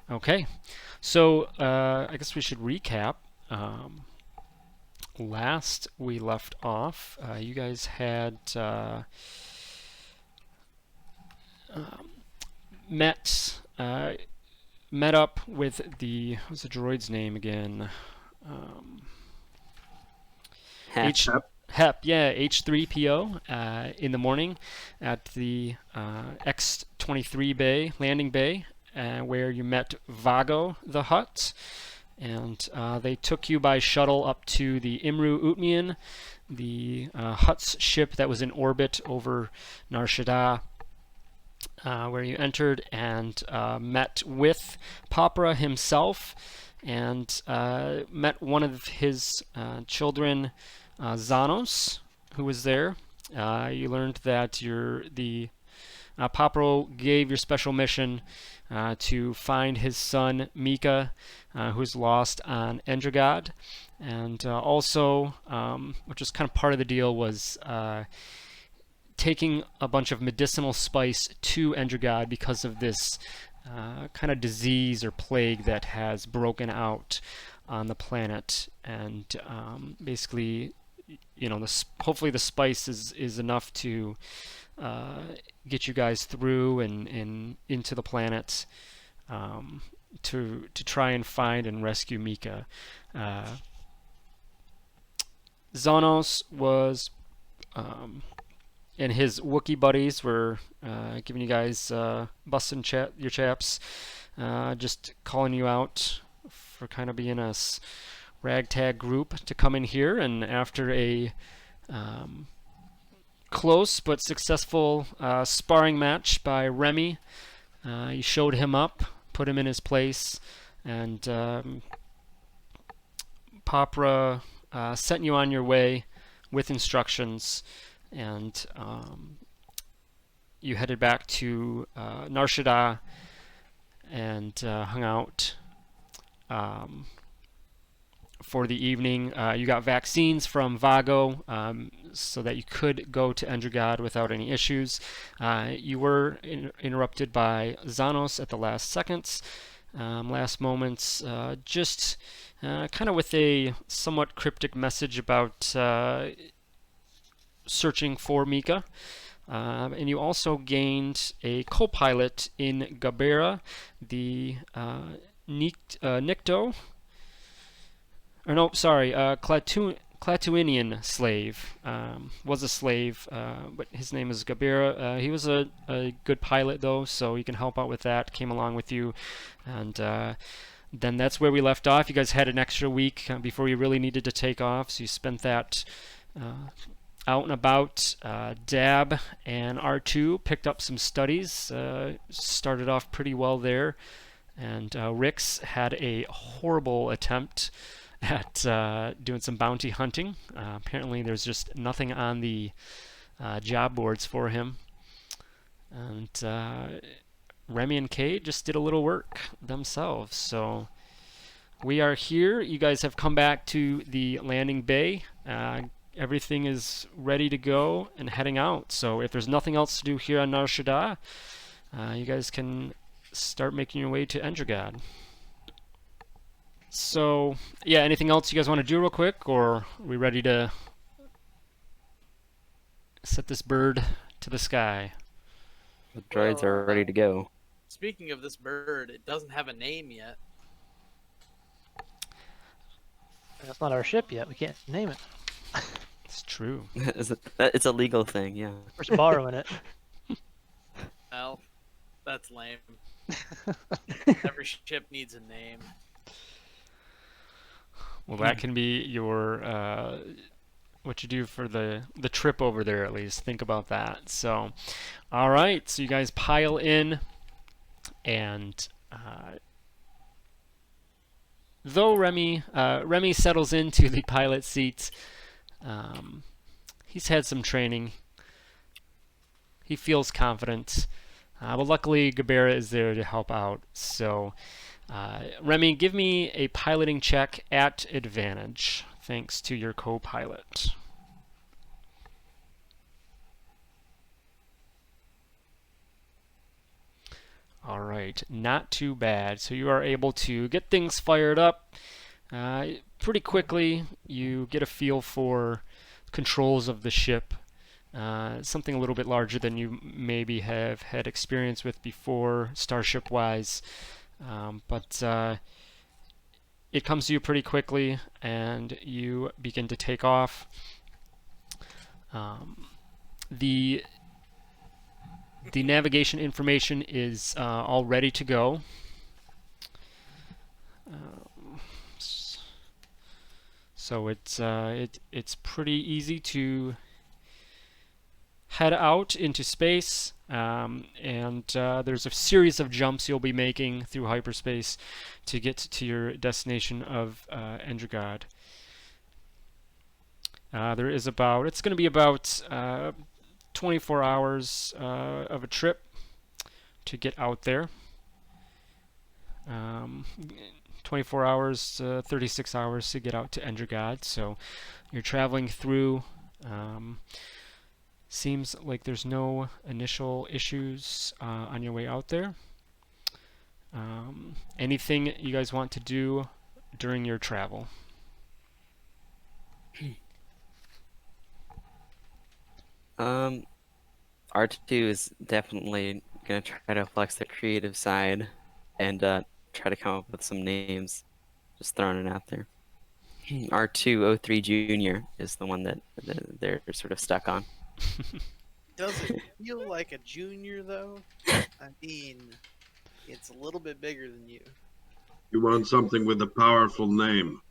Okay, so I guess we should recap. Last we left off, you guys had um, met met up with what's the droid's name again? Um, Heh. H HEP, yeah, H3PO in the morning at the X-23 bay landing bay, where you met Vago the Hutt, and they took you by shuttle up to the Imru Utmian, the Hutt's ship that was in orbit over Nar Shaddaa, where you entered and met with Papra himself, and met one of his children, Xanos, who was there. You learned that the Papro gave your special mission to find his son Mika, who's lost on Endregaad, and also, which was kind of part of the deal, was taking a bunch of medicinal spice to Endregaad because of this kind of disease or plague that has broken out on the planet, and basically, hopefully the spice is enough to get you guys through and into the planet, to try and find and rescue Mika. Xanos was and his Wookiee buddies were giving you guys busting your chaps, just calling you out for kind of being a ragtag group to come in here. And after a close but successful sparring match by Remy, you showed him up, put him in his place, and Papra sent you on your way with instructions, and you headed back to Nar Shaddaa and hung out for the evening. You got vaccines from Vago, so that you could go to Endregaad without any issues. You were interrupted by Xanos at the last seconds, last moments, just kind of with a somewhat cryptic message about searching for Mika. And you also gained a co-pilot in Gabera, the Nikto, or no, sorry, Clatuinian slave. Was a slave, but his name is Gabera. He was a good pilot, though, so he can help out with that. Came along with you, and then that's where we left off. You guys had an extra week before you really needed to take off, so you spent that out and about. Dab and R2 picked up some studies, started off pretty well there, and Rix had a horrible attempt at doing some bounty hunting. Apparently there's just nothing on the job boards for him, and Remy and Kate just did a little work themselves. So we are here. You guys have come back to the landing bay. Everything is ready to go and heading out. So if there's nothing else to do here on Nar Shaddaa, you guys can start making your way to Endregaad. So, yeah, anything else you guys want to do real quick, or are we ready to set this bird to the sky? The droids are ready to go. Speaking of this bird, it doesn't have a name yet. That's not our ship yet. We can't name it. It's true. It's a legal thing, yeah. We're just borrowing it. Well, that's lame. Every ship needs a name. Well, that can be your what you do for the trip over there, at least. Think about that. So, all right. So you guys pile in, and though Remy settles into the pilot seat, he's had some training. He feels confident, but luckily Gabera is there to help out. So, Remy, give me a piloting check at advantage, thanks to your co-pilot. All right, not too bad. So you are able to get things fired up pretty quickly. You get a feel for controls of the ship. Something a little bit larger than you maybe have had experience with before, starship-wise. But it comes to you pretty quickly, and you begin to take off. The navigation information is all ready to go. So it's pretty easy to head out into space, and there's a series of jumps you'll be making through hyperspace to get to your destination of Endregaad. It's going to be about 24 hours of a trip to get out there. 24 hours, 36 hours to get out to Endregaad. So you're traveling through. Seems like there's no initial issues on your way out there. Anything you guys want to do during your travel? R2 is definitely gonna try to flex the creative side and try to come up with some names. Just throwing it out there. R203 Junior is the one that they're sort of stuck on. Does it feel like a junior though? I mean, it's a little bit bigger than you. You want something with a powerful name,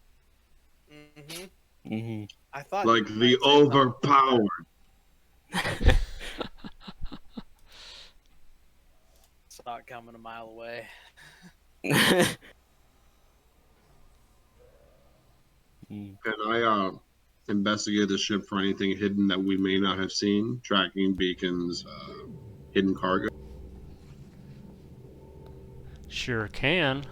Mm-hmm. I thought like you the might say something. overpowered. Saw it coming a mile away. Can I investigate the ship for anything hidden that we may not have seen? Tracking beacons, hidden cargo. Sure can.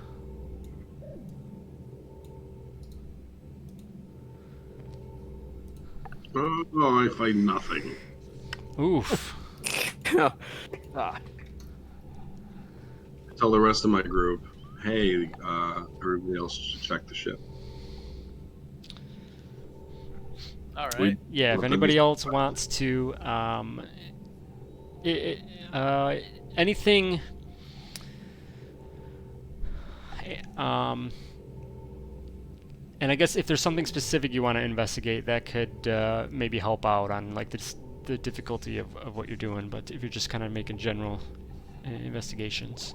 Oh, I find nothing. Oof. Ah. Tell the rest of my group, hey, everybody else should check the ship. All right. We- Yeah, if Let them anybody be- else wants to, anything, and I guess if there's something specific you want to investigate, that could maybe help out on like the difficulty of what you're doing. But if you're just kind of making general investigations.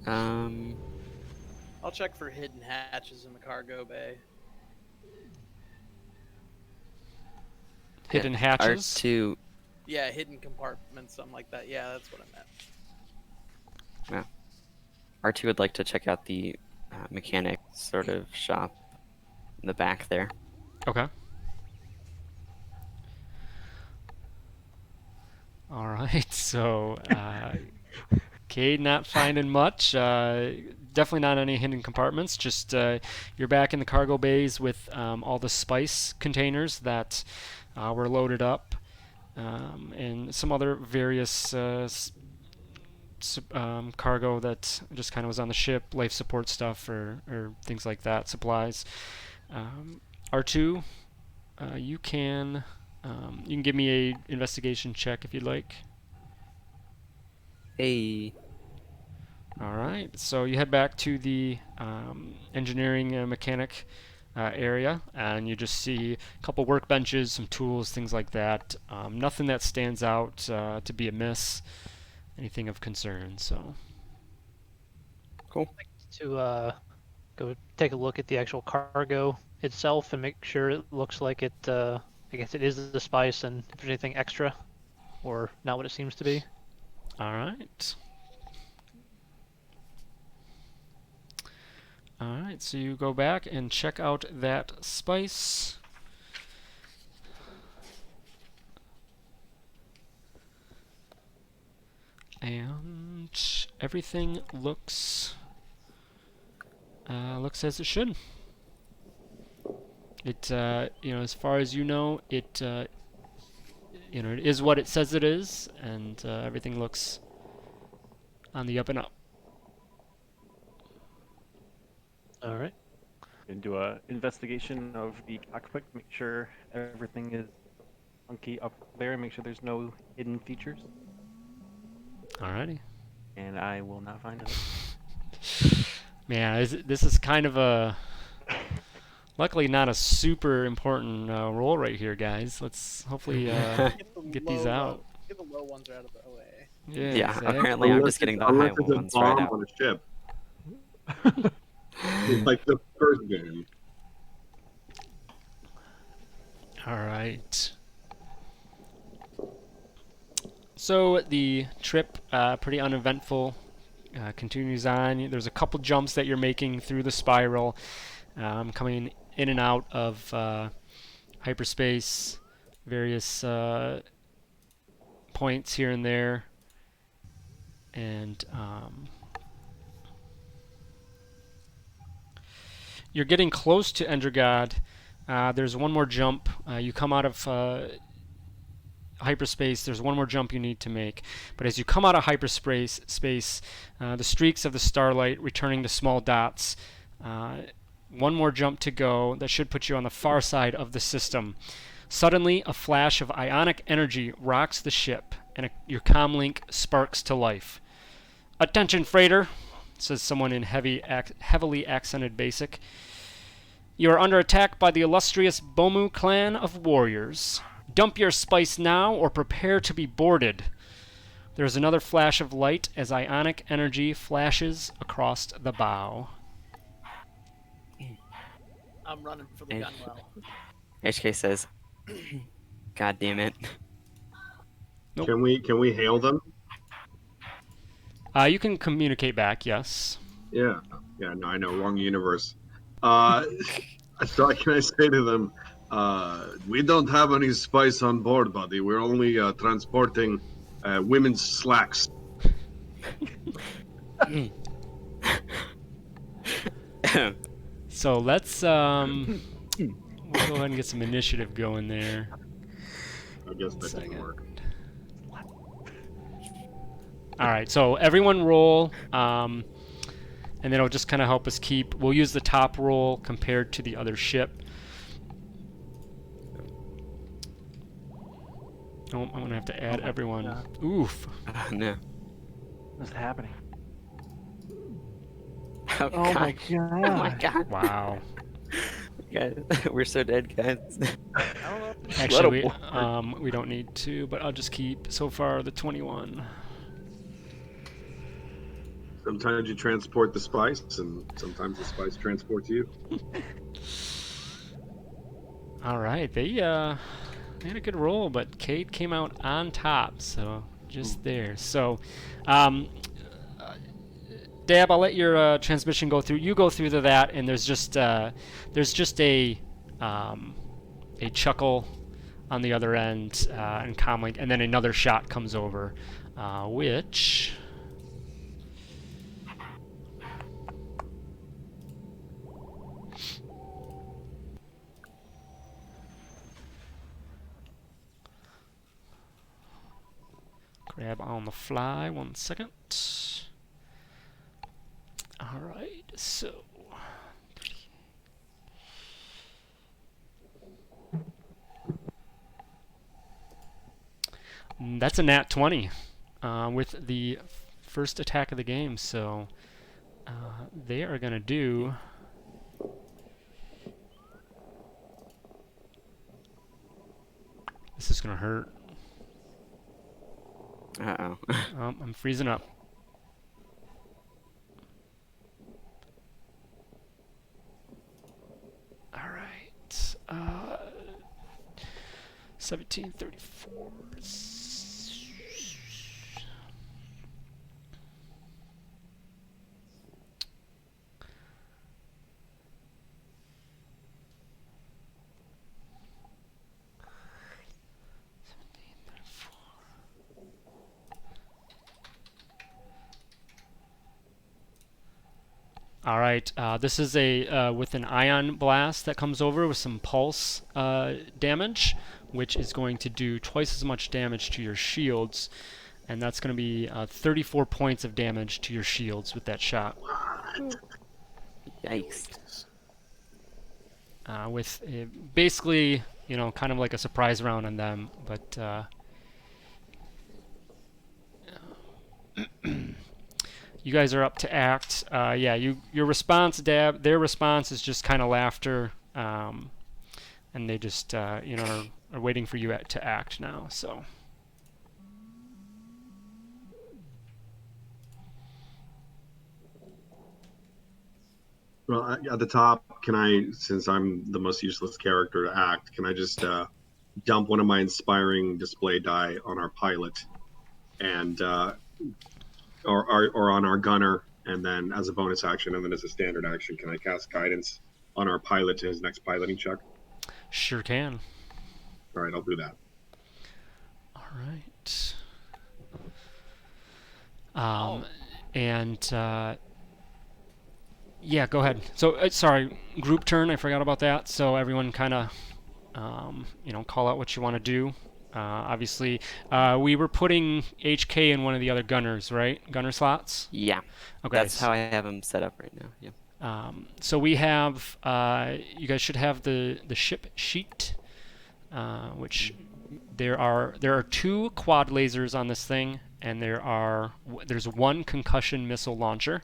I'll check for hidden hatches in the cargo bay. Hidden hatches. R2. Yeah, hidden compartments, something like that. Yeah, that's what I meant. R2 would like to check out the mechanic sort of shop in the back there. Okay. All right. So, Cade not finding much. Definitely not any hidden compartments. Just you're back in the cargo bays with all the spice containers that were loaded up, and some other various cargo that just kind of was on the ship, life support stuff or things like that, supplies. R2, you can give me a investigation check if you'd like. Hey. All right, so you head back to the engineering mechanic area, and you just see a couple workbenches, some tools, things like that. Nothing that stands out to be amiss, anything of concern. So Cool. To go take a look at the actual cargo itself and make sure it looks like it. I guess it is the spice, and if there's anything extra, or not what it seems to be. all right. All right, so you go back and check out that spice. And everything looks as it should. It as far as you know, it it is what it says it is, and everything looks on the up and up. All right. And do a investigation of the cockpit, make sure everything is funky up there, make sure there's no hidden features, Alrighty. and I will not find it. Man, this is kind of a, luckily not a super important roll right here, guys. Let's hopefully get these out. Get the low ones out of the way. Yeah, Yeah, exactly. apparently I'm just getting the high unless it's a ones right bomb out. on a ship. It's like the first game. All right. So the trip, pretty uneventful, continues on. There's a couple jumps that you're making through the spiral, coming in and out of hyperspace, various points here and there, and you're getting close to Endregaad. There's one more jump. You come out of hyperspace. There's one more jump you need to make. But as you come out of hyperspace, the streaks of the starlight returning to small dots. One more jump to go. That should put you on the far side of the system. Suddenly, a flash of ionic energy rocks the ship, and your comlink sparks to life. "Attention, freighter," says someone in heavily accented basic. "You are under attack by the illustrious Bomu clan of warriors. Dump your spice now or prepare to be boarded." There is another flash of light as ionic energy flashes across the bow. I'm running for the gun well. HK says, "God damn it." Nope. Can we hail them? You can communicate back, yes. Yeah. Yeah. No, I know. Wrong universe. So can I say to them, we don't have any spice on board, buddy. We're only transporting women's slacks. So let's we'll go ahead and get some initiative going there. I guess that Second. didn't work. All right, so everyone roll, and then it'll just kind of help us keep. We'll use the top roll compared to the other ship. Oh, I'm gonna have to add everyone. God. Oof. Oh, no. What's happening? Oh, Oh my God. god. Oh my god. Wow. Guys, we're so dead, guys. I don't know if this Actually, level- we don't need to, but I'll just keep so far the 21. Sometimes you transport the spice, and sometimes the spice transports you. All right, they had a good roll, but Kate came out on top, so just there. So, Dab, I'll let your transmission go through. You go through to that, and there's just a chuckle on the other end, and comlink, and then another shot comes over, which. Grab on the fly, 1 second. Alright, so. That's a nat 20 with the first attack of the game, so they are going to do. This is going to hurt. Uh-oh. I'm freezing up. All right. 1734. All right, this is a with an ion blast that comes over with some pulse damage, which is going to do twice as much damage to your shields. and that's going to be 34 points of damage to your shields with that shot. Yikes. With basically, kind of like a surprise round on them, but you guys are up to act. Yeah, your response, Dab. Their response is just kind of laughter, and they just are waiting for you to act now. So. Well, at the top, can I, since I'm the most useless character to act, can I just dump one of my inspiring display die on our pilot, and or on our gunner, and then as a bonus action, and then as a standard action, can I cast guidance on our pilot to his next piloting check? Sure can. All right, I'll do that. All right. And yeah, go ahead. So sorry, group turn. I forgot about that. So everyone kind of call out what you want to do. Obviously, we were putting HK in one of the other gunners, right? Gunner slots. Yeah. Okay. That's how I have them set up right now. Yeah. So we have. You guys should have the ship sheet, which there are 2 quad lasers on this thing, and there's 1 concussion missile launcher.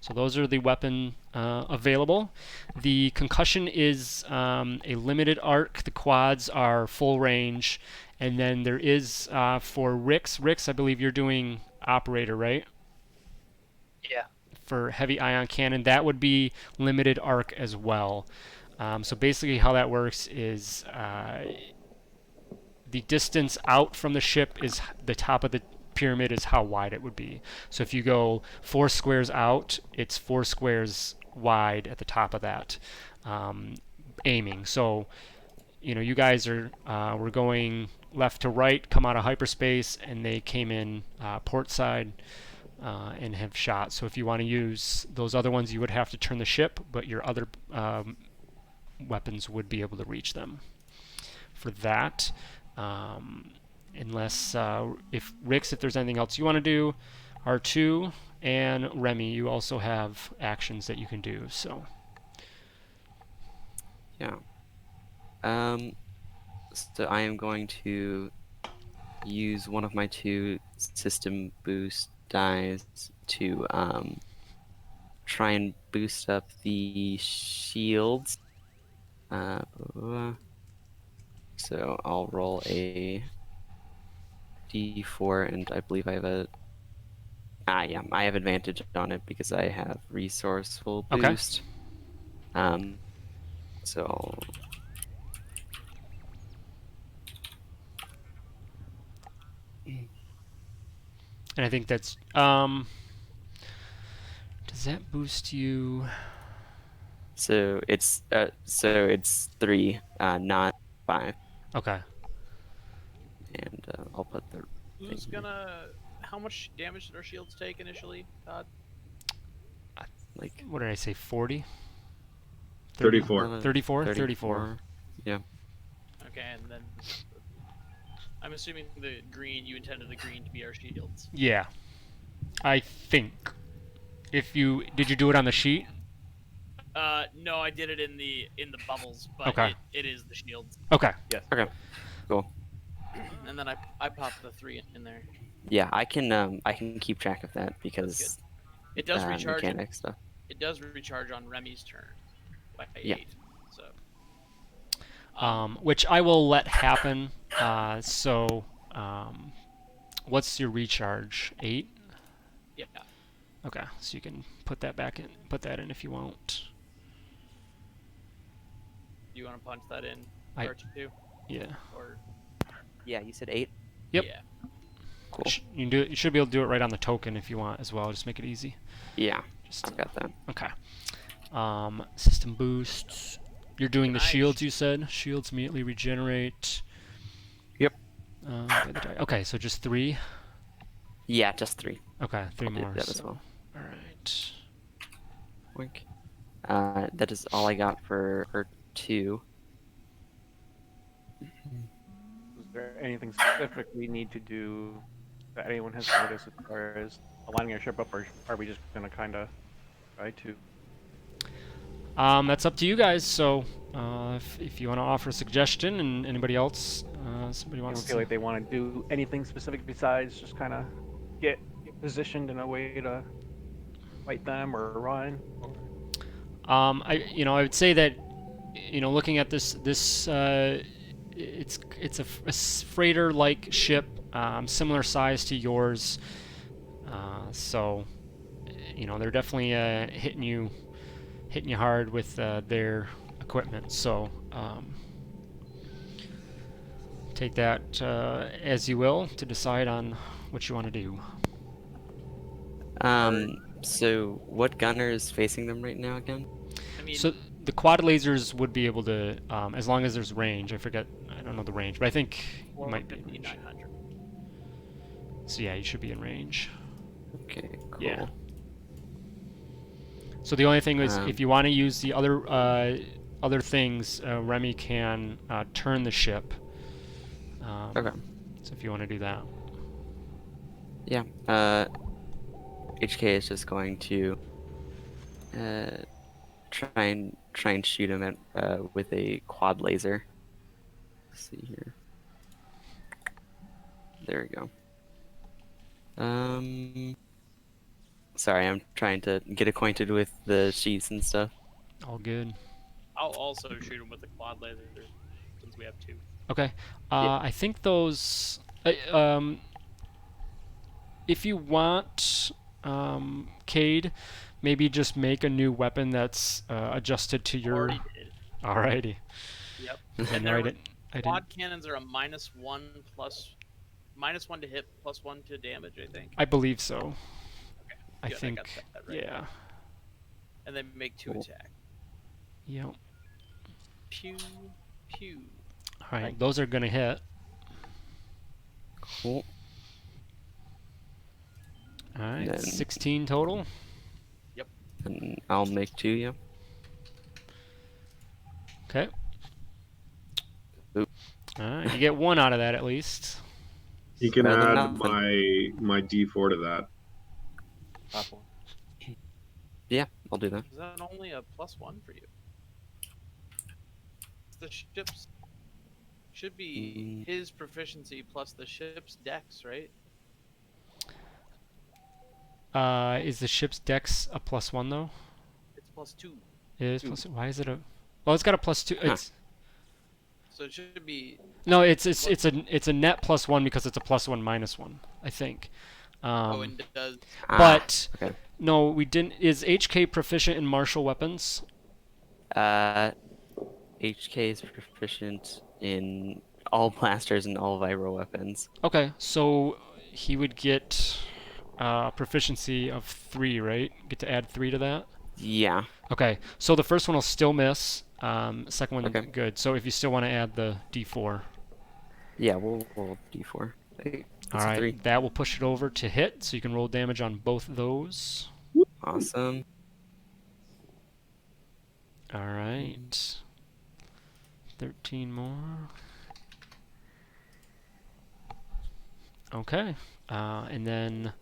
So those are the weapon available. The concussion is a limited arc. The quads are full range. And then there is for Rix. Rix, I believe you're doing operator, right? Yeah. For heavy ion cannon, that would be limited arc as well. So basically how that works is the distance out from the ship is the top of the pyramid is how wide it would be. So if you go 4 squares out, it's 4 squares wide at the top of that aiming. So you guys were going left to right, come out of hyperspace, and they came in port side and have shot. So if you want to use those other ones, you would have to turn the ship, but your other weapons would be able to reach them. For that, unless if there's anything else you want to do, R2 and Remy, you also have actions that you can do. So Yeah. So I am going to use one of my 2 system boost dies to try and boost up the shields. So I'll roll a d4, and I believe I have I have advantage on it because I have resourceful Okay. boost. So and I think that's does that boost you? So it's 3, not 5, Okay. and I'll put the. Who's gonna? How much damage did our shields take initially, Todd? Like What did I say? 40? 34. 34? 34. Yeah. Okay, and then I'm assuming the green. You intended the green to be our shields. Yeah. I think. Did you do it on the sheet? No, I did it in the bubbles, but Okay. it is the shields. Okay. Yes. Okay. Cool. And then I popped the 3 in there. Yeah, I can keep track of that because It does recharge. mechanic stuff. It does recharge on Remy's turn by 8. Yeah. So. Which I will let happen. What's your recharge? 8? Yeah. Okay, so you can put that in if you want. Do you want to punch that in? I- R2? Yeah. Or Yeah, you said 8. Yep. yeah. Cool. You can do it. You should be able to do it right on the token if you want as well. Just make it easy. Yeah, Just I've got that. okay. System boosts. You're doing the Nice. shields. You said shields immediately regenerate. Yep. By the die. Okay, so just 3. Yeah, just 3. Okay, 3 I'll do more. that as so- well. All right. Wink. That is all I got for R2. Is there anything specific we need to do that anyone has noticed as far as aligning our ship up, or are we just gonna kind of try to? That's up to you guys. So, if you want to offer a suggestion, and anybody else, somebody I wants don't feel to. like they want to do anything specific besides just kind of get positioned in a way to fight them or run. I would say that, looking at this, it's a freighter-like ship, similar size to yours. So, they're definitely hitting you hard with their equipment. So, take that as you will to decide on what you want to do. So what gunner is facing them right now again? I mean, So the quad lasers would be able to, as long as there's range. I don't know the range, but I think you might be in 450, range. 900. So yeah, you should be in range. Okay, cool. Yeah. So the only thing is, if you want to use the other things, Remy can turn the ship. Okay. So if you want to do that. Yeah. HK is just going to try and shoot him at with a quad laser. Let's see here. There we go. Sorry, I'm trying to get acquainted with the sheets and stuff. All good. I'll also shoot him with a quad laser since we have two. Okay. I think those. If you want, Cade, maybe just make a new weapon that's adjusted to your. Already did. Alrighty. Yep. And And there I were- didn't. I didn't. Quad cannons are a -1 to hit, +1 to damage, I think. I believe so. I Good, think. got that right. Yeah. And they make 2 Cool. attack. Yep. Pew, pew. All right. Those are gonna hit. Cool. All right. Then- 16 total. And I'll make 2, yeah. Okay. Oop. All right. You get 1 out of that at least. You can Better than add nothing. my D4 to that. Possible. Yeah, I'll do that. Is that only a +1 for you? The ships should be his proficiency plus the ship's dex, right? Is the ship's dex a +1 though? It's +2. It is Two. plus. Why is it a? Oh, it's got a +2. Huh. It's So it should be no. It's a net +1 because it's a +1 -1. I think. and it does But okay. no, we didn't. Is HK proficient in martial weapons? HK is proficient in all blasters and all vibro weapons. Okay, so he would get proficiency of 3, right? Get to add 3 to that. Yeah. Okay, so the first one will still miss. Second one, Okay. good. So if you still want to add the D4. Yeah, we'll roll D4. Hey, All that's a right, 3. that will push it over to hit, so you can roll damage on both those. Awesome. All right. 13 more. Okay. And then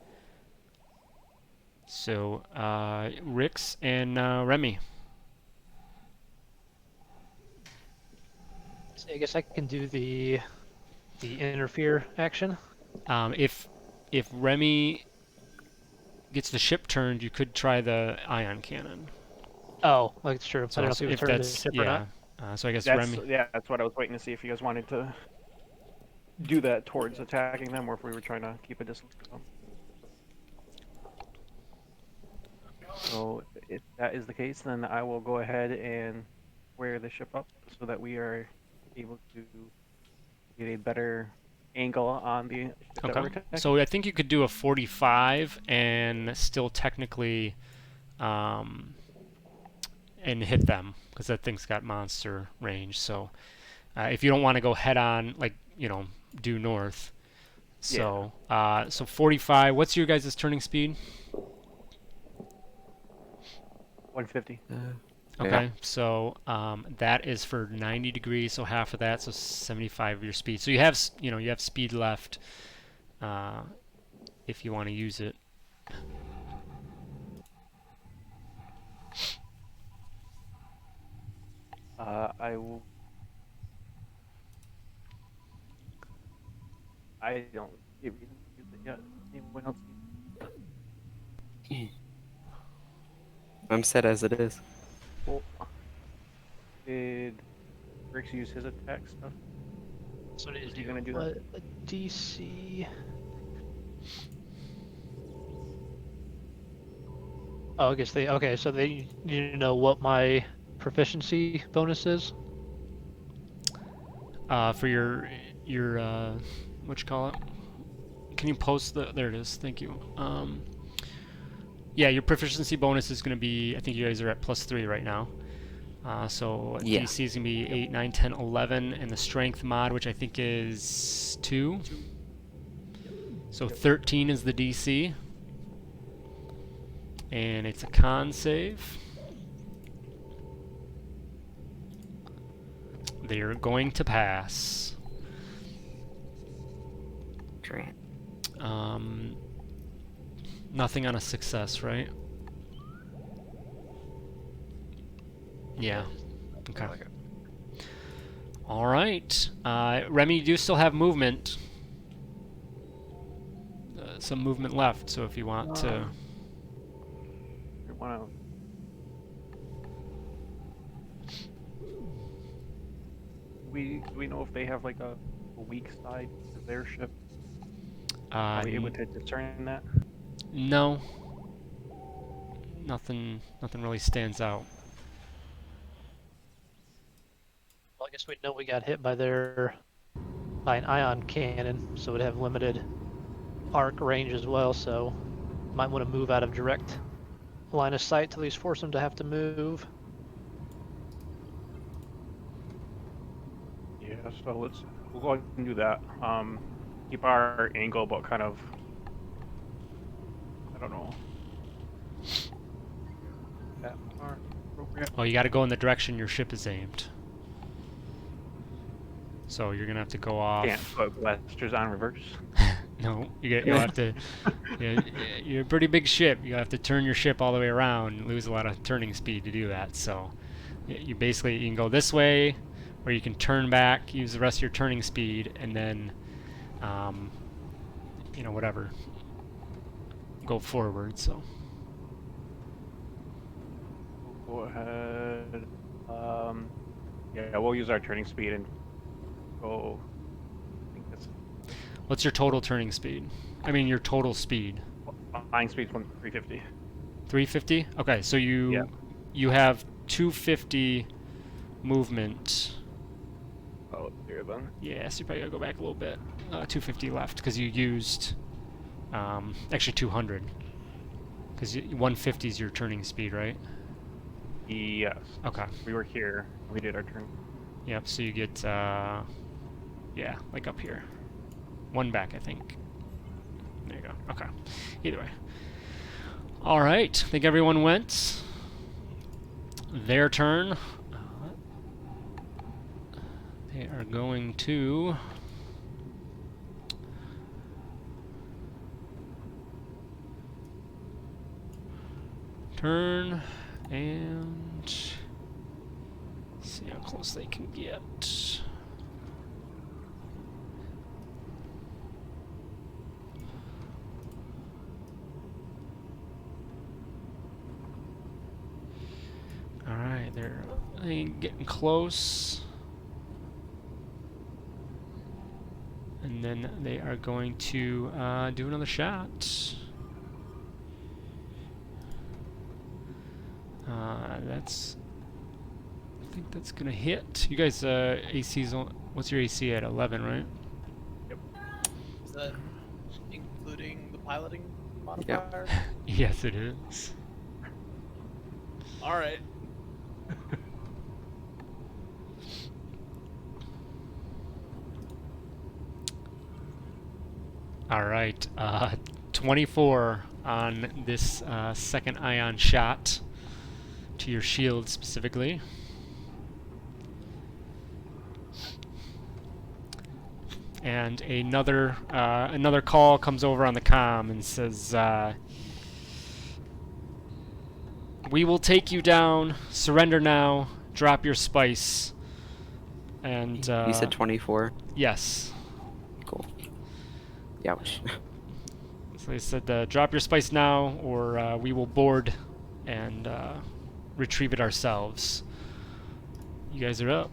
so Rix and Remy. So I guess I can do the interfere action. If Remy gets the ship turned, you could try the ion cannon. Oh, that's true. So I don't know if you if would turn the that's ship or yeah. not. So I guess That's, Remy. yeah, that's what I was waiting to see if you guys wanted to do that towards attacking them, or if we were trying to keep a distance from them. So if that is the case, then I will go ahead and square the ship up so that we are able to get a better angle on the ship that we're Okay. attacking. So I think you could do a 45 and still technically and hit them because that thing's got monster range. So if you don't want to go head on, like due north. So so 45. What's your guys' turning speed? 150. Okay, so that is for 90 degrees, so half of that, so 75 of your speed. So you have you have speed left if you want to use it. I will. I don't give you use it yet. Anyone else needs I'm set as it is. Well, did Brix use his attack stuff? So what Is he gonna do that? a DC. Oh, I guess they. Okay, so they need to know what my proficiency bonus is. For your what you call it? Can you post the? There it is. Thank you. Yeah, your proficiency bonus is going to be. I think you guys are at +3 right now. So Yeah. DC is going to be 8, 9, 10, 11, and the strength mod, which I think is 2. So 13 is the DC. And it's a con save. They're going to pass. Drat. Nothing on a success, right? Yeah. Okay. All right. Remy, you do still have movement. Some movement left, so if you want to... I wanna. We know if they have like a weak side to their ship. Are we able to discern that? No. Nothing really stands out. Well, I guess we know we got hit by an ion cannon, so it'd have limited arc range as well. So might want to move out of direct line of sight to at least force them to have to move. Yeah, so we'll go ahead and do that. Keep our angle, but kind of, I don't know. That far appropriate. Oh, you got to go in the direction your ship is aimed. So you're gonna have to go off. Can't put blasters on reverse. No, you'll have to. You're a pretty big ship. You have to turn your ship all the way around. And lose a lot of turning speed to do that. So you can go this way, or you can turn back, use the rest of your turning speed, and then, whatever, go forward. So. Go ahead. Yeah, we'll use our turning speed and go. I think that's What's your total turning speed? I mean, your total speed. flying speed's 350. 350? Okay, so you have 250 movement. Oh, there then. Yeah, so you probably gotta go back a little bit. 250 left because you used actually 200 because 150 is your turning speed, right? Yes. Okay. We were here. We did our turn. Yep. So you get like up here, one back, I think. There you go. Okay. Either way. All right. I think everyone went. Their turn. They are going to. Turn and see how close they can get. All right, they're getting close. And then they are going to do another shot. I think that's gonna hit. You guys, AC's on. What's your AC at? 11, right? Is that including the piloting modifier? Yes, it is. All right. All right, 24 on this second ion shot to your shield specifically. And another call comes over on the comm and says, "We will take you down. Surrender now. Drop your spice." And You said 24. yes. Cool. Youch. So they said, "Drop your spice now, or we will board and retrieve it ourselves." You guys are up.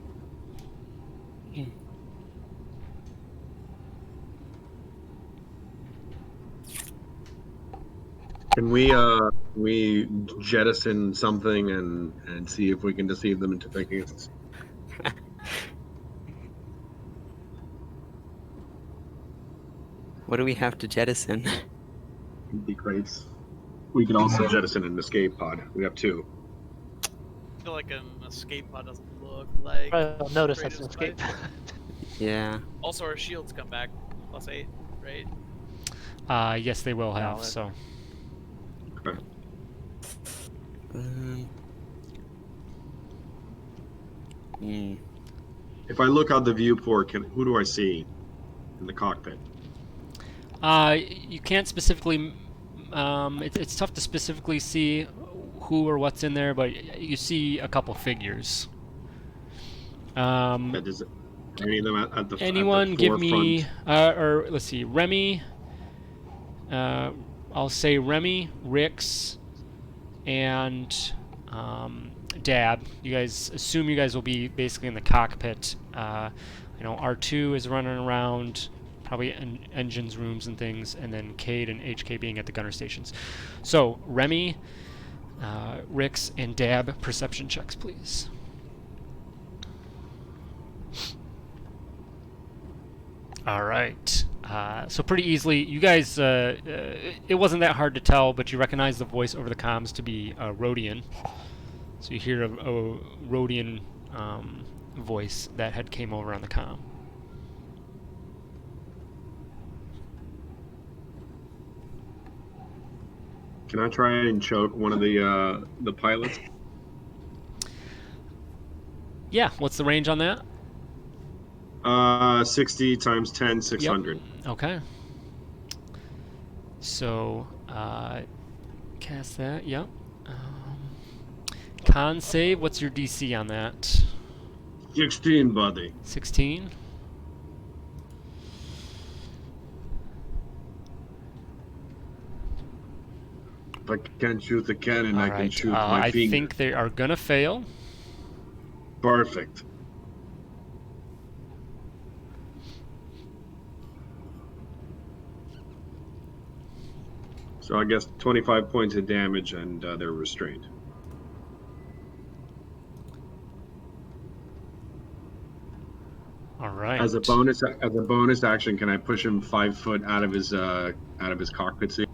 Can we jettison something and see if we can deceive them into thinking it's What do we have to jettison? the crates? We can also jettison an escape pod. We have 2. I feel like an escape pod doesn't look like. I'll notice that's Kratos' an escape. life. Yeah. Also, our shields come back +8, right? Yes, they will have. Valid. So Okay. If I look out the viewport, who do I see in the cockpit? you can't specifically. It's tough to specifically see who or what's in there, but you see a couple figures. Does any of them at the Anyone at the give me, forefront? or let's see, Remy. I'll say Remy, Rix, and Dab. You guys assume you guys will be basically in the cockpit. R2 is running around, probably in engines, rooms, and things, and then Cade and HK being at the gunner stations. So Remy, Rix, and Dab, perception checks, please. All right. So pretty easily, you guys, it wasn't that hard to tell, but you recognize the voice over the comms to be Rhodian. So you hear a Rhodian voice that had came over on the comm. Can I try and choke one of the pilots? Yeah, what's the range on that? 60 times 10, 600. Yep. Okay. So, cast that, yep. Con save, what's your DC on that? 16, buddy. 16? If I can't shoot the cannon, I can Alright, shoot my I finger. think they are gonna fail. Perfect. So I guess 25 points of damage, and they're restrained. All right. As a bonus action, can I push him 5 foot out of his cockpit seat?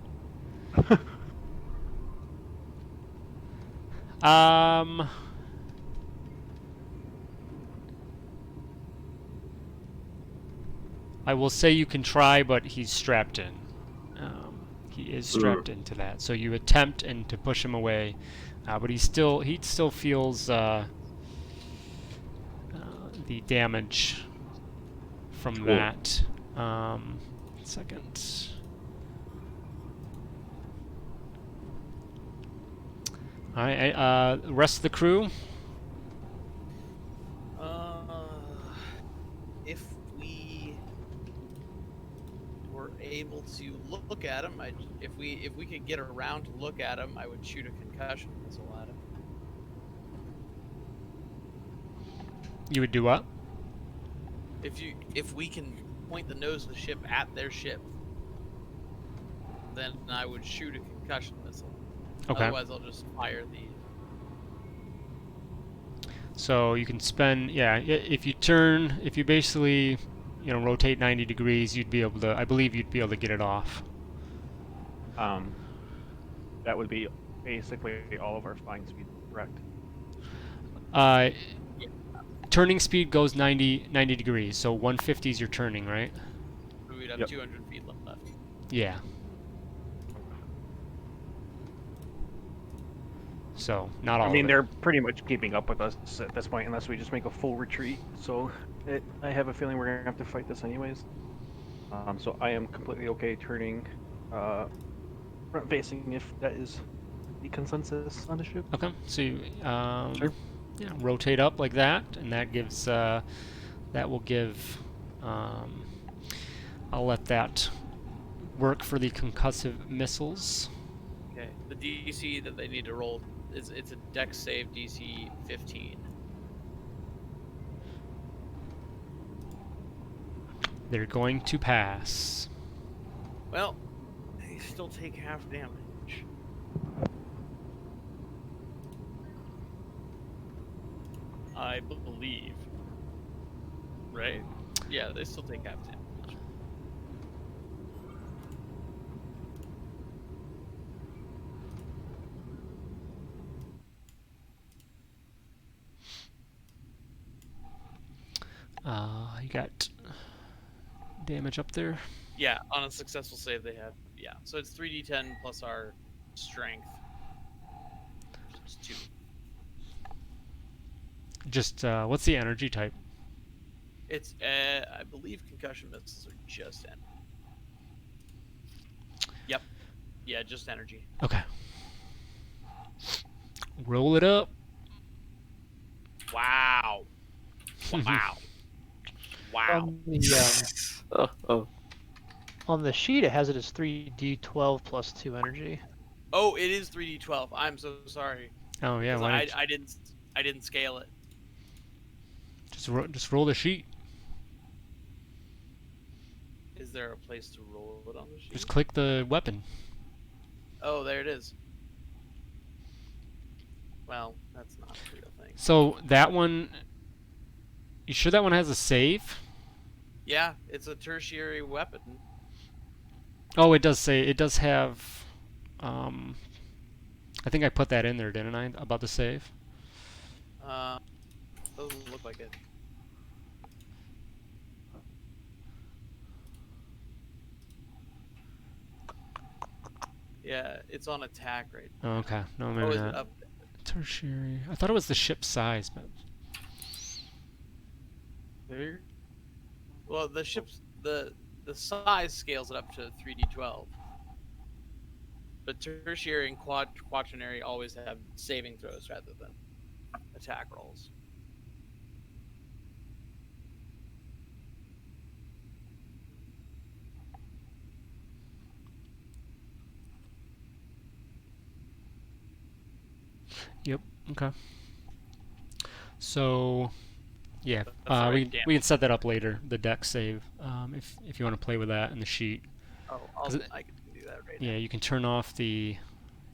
I will say you can try, but he's strapped in. He is strapped into that. So you attempt and to push him away, but he still feels the damage from Cool. that. Second. All right. The rest of the crew. If we were able to look at him, if we could get around to look at him, I would shoot a concussion missile at him. You would do what? If we can point the nose of the ship at their ship, then I would shoot a concussion missile. Okay. Otherwise, I'll just fire the. So you can spend, yeah, if you basically, rotate 90 degrees, you'd be able to, I believe you'd be able to get it off. That would be basically all of our flying speed, correct? Turning speed goes 90 degrees, so 150 is your turning, right? We'd have Yep. 200 feet left. Yeah. So not all I mean, of it. they're pretty much keeping up with us at this point, unless we just make a full retreat. So I have a feeling we're gonna have to fight this anyways. So I am completely okay turning front facing if that is the consensus on the ship. Okay, so you, Sure. yeah, rotate up like that, and that gives that will give. I'll let that work for the concussive missiles. Okay. The DC that they need to roll is it's a Dex save DC 15. They're going to pass. Well, they still take half damage. I believe. Right? Yeah, they still take half damage. You got damage up there. Yeah, on a successful save they have. Yeah, so it's 3d10 plus our strength. Which is 2. Just what's the energy type? It's I believe concussion missiles are just energy. Yep. Yeah, just energy. Okay. Roll it up. Wow. Wow. Wow. Oh. On the sheet, it has it as 3d12 plus 2 energy. Oh, it is 3d12. I'm so sorry. Oh yeah, 'Cause why I didn't scale it. just roll the sheet. Is there a place to roll it on the sheet? Just click the weapon. Oh, there it is. Well, that's not a real thing. So that one, you sure that one has a save? Yeah, it's a tertiary weapon. Oh, it does say it does have. I think I put that in there, didn't I? About the save. Doesn't look like it. Yeah, it's on attack right now. Oh, okay, no, Oh, maybe is not. it up? Tertiary. I thought it was the ship size, but There. Well, the ship's the size scales it up to 3d12. But tertiary and quaternary always have saving throws rather than attack rolls. yep. Okay. So, yeah, That's all right, damn. we can set that up later. The deck save, if you want to play with that in the sheet. Oh, I can do that right Yeah, you can turn off the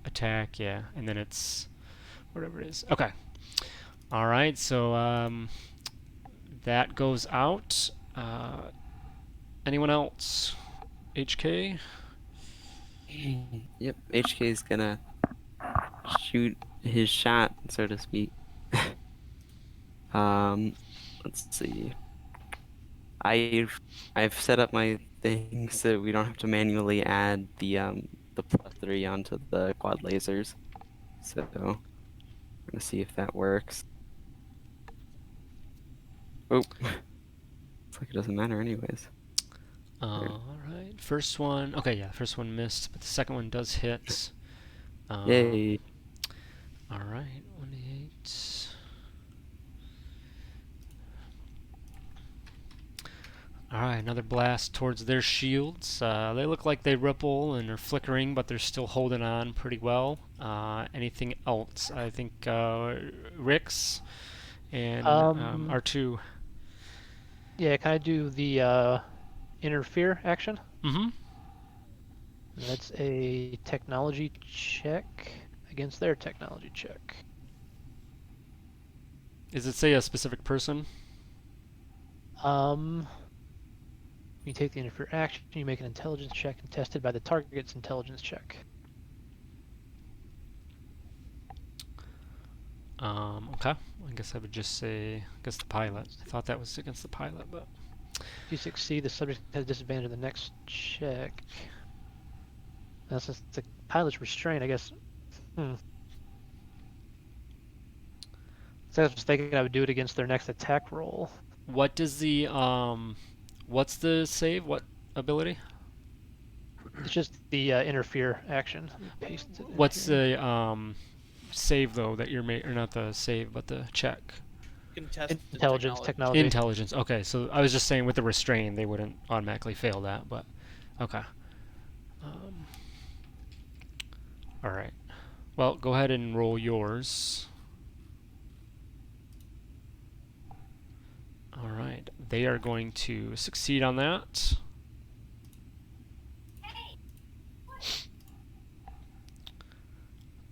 attack. Yeah, and then it's whatever it is. Okay. All right. So that goes out. Anyone else? HK. Yep. HK's gonna shoot his shot, so to speak. Let's see. I've set up my thing so we don't have to manually add the +3 onto the quad lasers. So we're gonna see if that works. Oh, looks like it doesn't matter anyways. All right. First one. Okay, yeah. First one missed, but the second one does hit. Yay! All right. 1d8. All right, another blast towards their shields. They look like they ripple and are flickering, but they're still holding on pretty well. Anything else? I think Rick's and R2. Yeah, can I do the interfere action? Mm-hmm. That's a technology check against their technology check. Does it say a specific person? You take the interfere action, you make an intelligence check and tested by the target's intelligence check. Okay. I guess I would just say against the pilot. I thought that was against the pilot, but If you succeed, the subject has disadvantage on the next check. Now, since the pilot's restrained, I guess. So I was thinking I would do it against their next attack roll. What does the what's the save? What ability? It's just the interfere action. Paste it in What's here. the save though that you're or not the save but the check? Contested Intelligence technology. Intelligence. Okay, so I was just saying with the restrain they wouldn't automatically fail that, but okay. All right. Well, go ahead and roll yours. All right. They are going to succeed on that.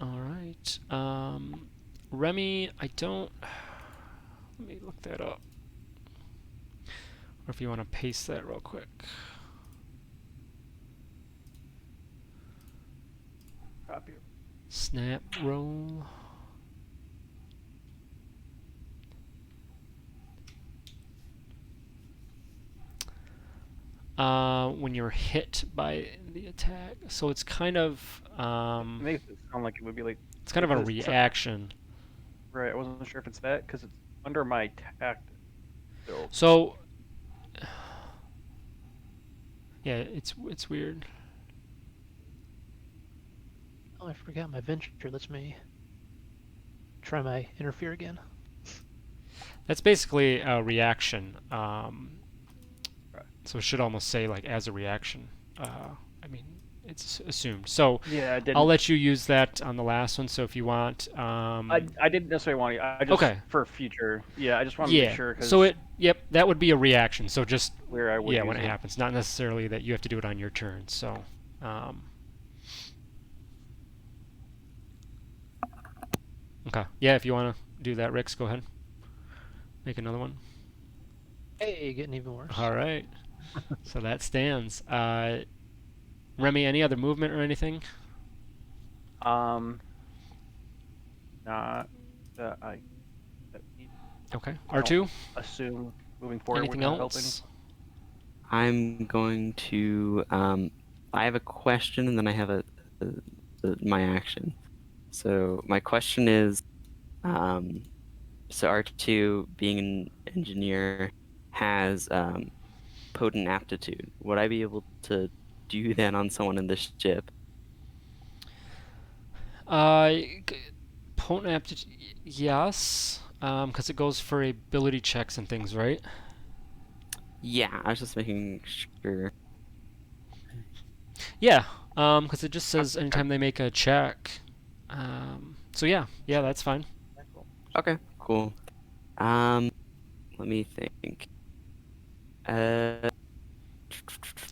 All right. Remy, I don't. Let me look that up. Or if you want to paste that real quick. Copy. Snap roll. When you're hit by the attack, so it's kind of It makes it sound like it would be like. it's kind of a because it's- reaction. Right, I wasn't sure if it's that because it's under my tactic. So yeah, it's weird. Oh, I forgot my venture lets me try my interfere again. That's basically a reaction. So it should almost say like as a reaction. I mean, it's assumed. So Yeah, I didn't. I'll let you use that on the last one. So if you want, I didn't necessarily want to. I just Okay. for future. Yeah, I just wanted to yeah. be sure. 'Cause So that would be a reaction. So just where I would yeah, use when it it. happens, not necessarily that you have to do it on your turn. So. Okay. Yeah, if you want to do that, Rix, go ahead. Make another one. Hey, getting even worse. All right. So that stands. Remy, any other movement or anything? Not that I need Okay. R2? to assume moving forward Anything without else? I'm going to. I have a question, and then I have my action. So my question is, so R2, being an engineer, has potent aptitude. Would I be able to do that on someone in this ship? Potent aptitude, yes. Because it goes for ability checks and things, right? Yeah, I was just making sure. Yeah. Because it just says anytime they make a check. So yeah, that's fine. Okay, cool. Let me think. And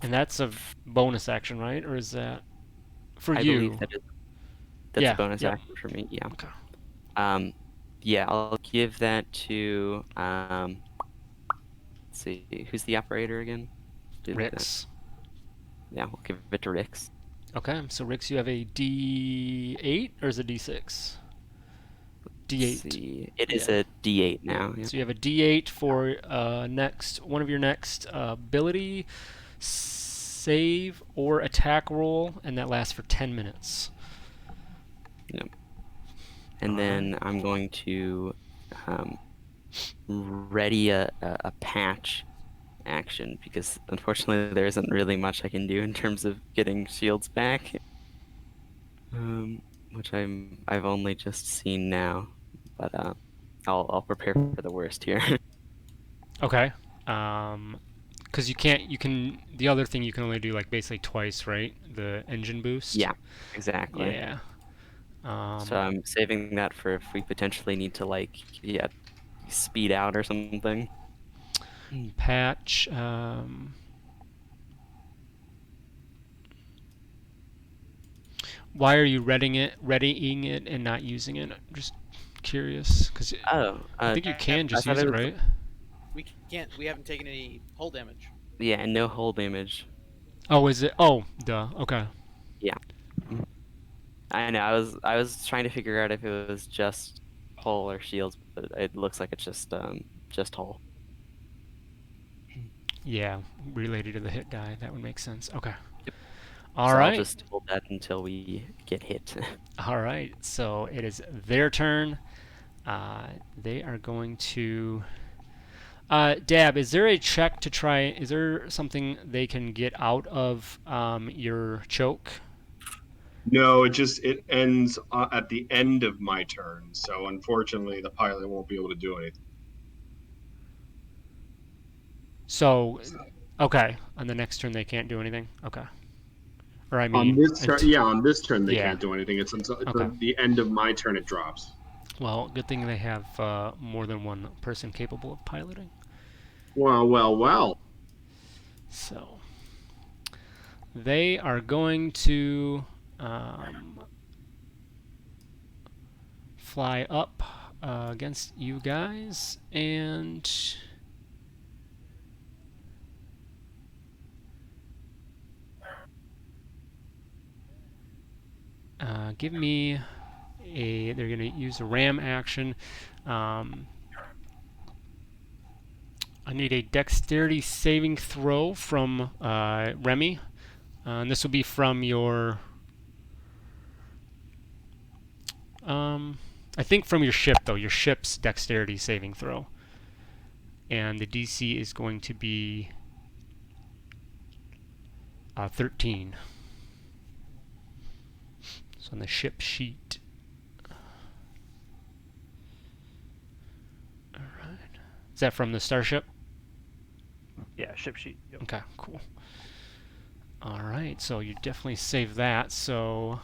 that's a bonus action, right? Or is that for I you? believe that's Yeah, a bonus yep. action for me. Yeah. Okay. Yeah, I'll give that to let's see, who's the operator again? Do that. Rix. Yeah, we'll give it to Rix. Okay, so Rix, you have a D8 or is it D6? D8. Let's see. It is a D8 now. Yeah. So you have a D8 for one of your next ability, save, or attack roll, and that lasts for 10 minutes. Yep. And then I'm going to ready a patch action because unfortunately there isn't really much I can do in terms of getting shields back, which I've only just seen now, but I'll prepare for the worst here. Okay. Because the other thing you can only do like basically twice, right? The engine boost. Yeah, exactly. Yeah. So I'm saving that for if we potentially need to speed out or something. Patch. Why are you readying it and not using it? I'm just curious because I think you can just use it, right? We can't. We haven't taken any hull damage. Yeah, and no hull damage. Oh, is it? Oh, duh. Okay. Yeah. I know. I was trying to figure out if it was just hull or shields, but it looks like it's just hull. Yeah, related to the hit guy. That would make sense. Okay. Yep. All so right. I'll just hold that until we get hit. All right. So it is their turn. they are going to. Dab, is there a check to try? Is there something they can get out of your choke? No, it ends at the end of my turn. So unfortunately, the pilot won't be able to do anything. So, okay, on the next turn they can't do anything. Okay. Or I On mean, this turn, yeah, on this turn they yeah. can't do anything. It's until Okay. the end of my turn it drops. Well, good thing they have more than one person capable of piloting. Well. So they are going to fly up against you guys and give me a. They're going to use a ram action. I need a dexterity saving throw from Remy. And this will be from your. I think from your ship, though. Your ship's dexterity saving throw. And the DC is going to be 13. So on the ship sheet. Alright. Is that from the starship? Yeah, ship sheet. Yep. Okay, cool. Alright, so you definitely save that, so...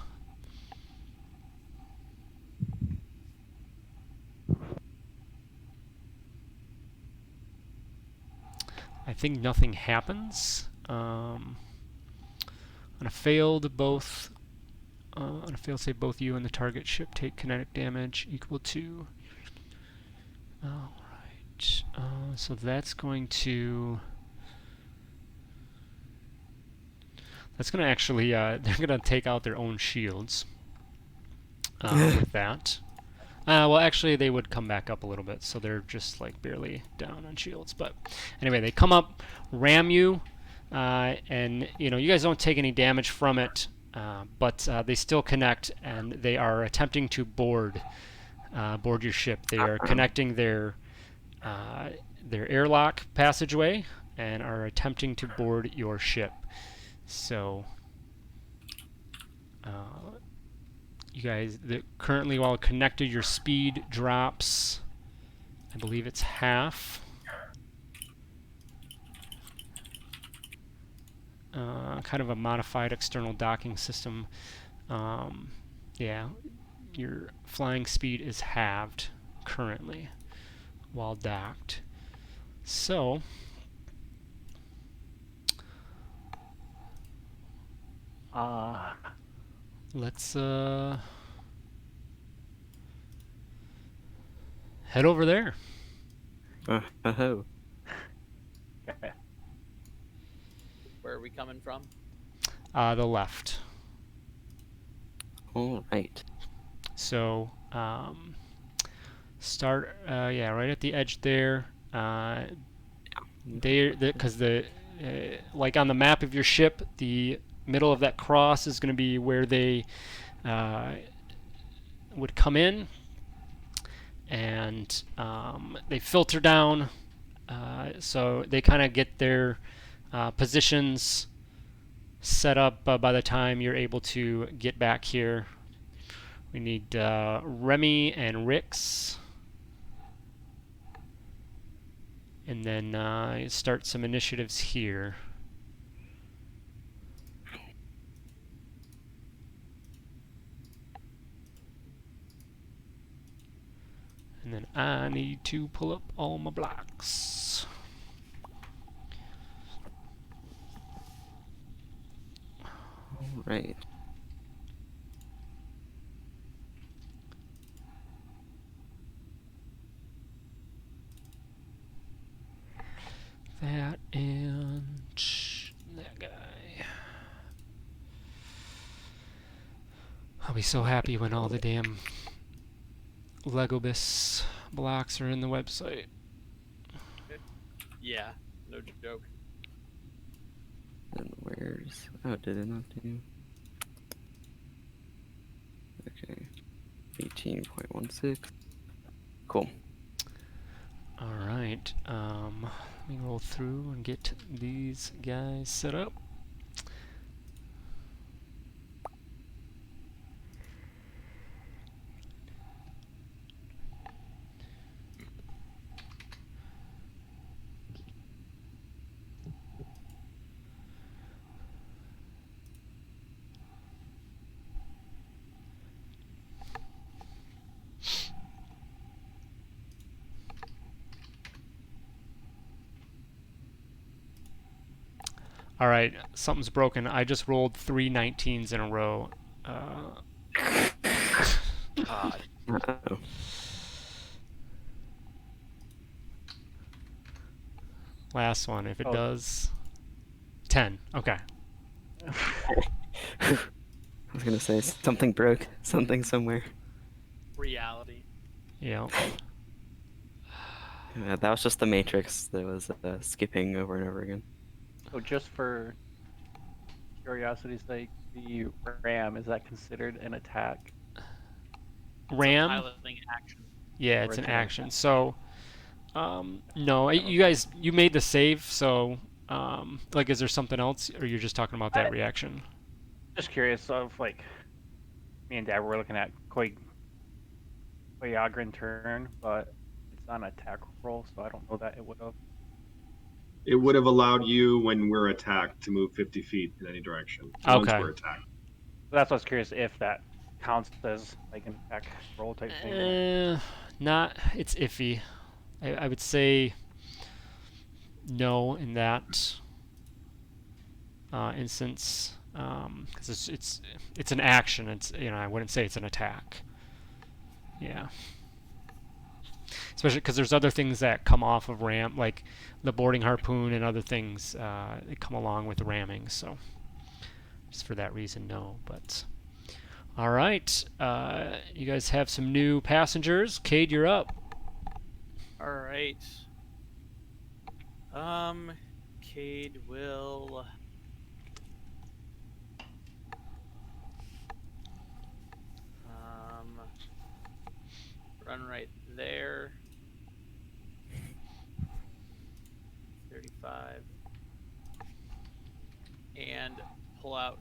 I think nothing happens. On a failed, save, both you and the target ship take kinetic damage equal to... Alright, so that's going to... That's going to actually, they're going to take out their own shields with that. Well, actually, they would come back up a little bit, so they're just like barely down on shields. But anyway, they come up, ram you, and you guys don't take any damage from it, but they still connect, and they are attempting to board your ship. They are connecting their airlock passageway and are attempting to board your ship. So, you guys, currently while connected, your speed drops, I believe it's half. Kind of a modified external docking system. Yeah, your flying speed is halved currently while docked. So, let's head over there. Oh. Okay. Where are we coming from? The left. All right. So, start, yeah, right at the edge there. Because like on the map of your ship, the middle of that cross is going to be where they would come in, and they filter down, so they kind of get their positions set up by the time you're able to get back here. We need Remy and Rix, and then start some initiatives here. And then I need to pull up all my blocks. All right. That and that guy. I'll be so happy when all the damn Legobus blocks are in the website. Yeah, no joke. And where's... Oh, did it not do... Okay. 18.16. Cool. All right. Let me roll through and get these guys set up. All right, something's broken. I just rolled 3 19s in a row. God. Uh-oh. Last one, if it Oh. does. 10. Okay. I was gonna say something broke, something somewhere. Reality. Yeah. That was just the Matrix that was skipping over and over again. So just for curiosity's sake, the ram, is that considered an attack? It's a Ram. piloting action. Yeah, Or it's an it's an action. attack? So, no, you guys, you made the save. So, like, is there something else, or you're just talking about that reaction? Just curious of like, me and Dad were looking at Koyagrin turn, but it's on attack roll, so I don't know that it would have. It would have allowed you, when we're attacked, to move 50 feet in any direction. Once Okay. we're attacked. That's why I was curious if that counts as like an attack roll type thing. Or... Not. It's iffy. I would say no in that instance, because it's an action. It's I wouldn't say it's an attack. Yeah. Especially because there's other things that come off of ram, like the boarding harpoon and other things that come along with ramming. So just for that reason, no. But all right, you guys have some new passengers. Cade, you're up. All right. Cade will. Run right there. 35. And pull out.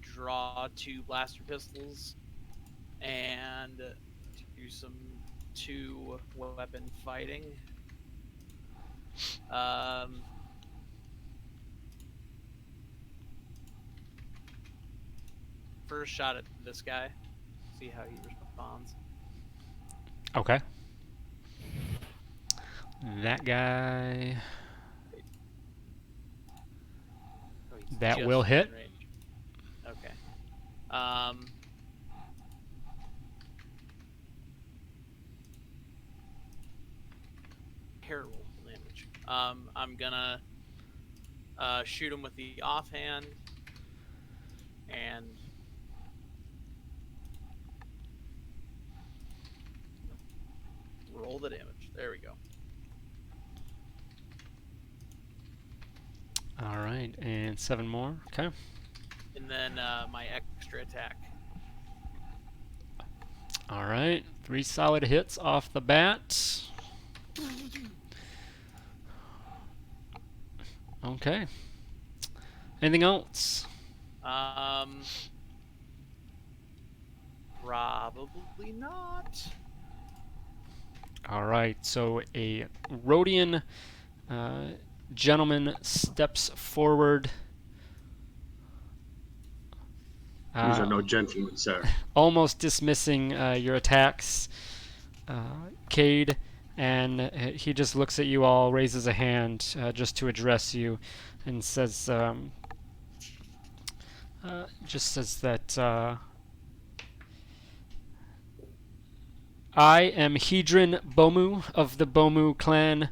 Draw 2 blaster pistols and do some 2 weapon fighting. First shot at this guy. See how he responds. Okay. That guy. Oh, he's That just will in hit. range. Okay. Terrible damage. I'm gonna shoot him with the offhand and roll the damage. There we go. All right, and 7 more. Okay. And then my extra attack. All right, 3 solid hits off the bat. Okay. Anything else? Probably not. All right, so a Rhodian gentleman steps forward. These are no gentlemen, sir. Almost dismissing your attacks, Cade, and he just looks at you all, raises a hand just to address you, and says, just says that I am Hedron Bomu of the Bomu clan.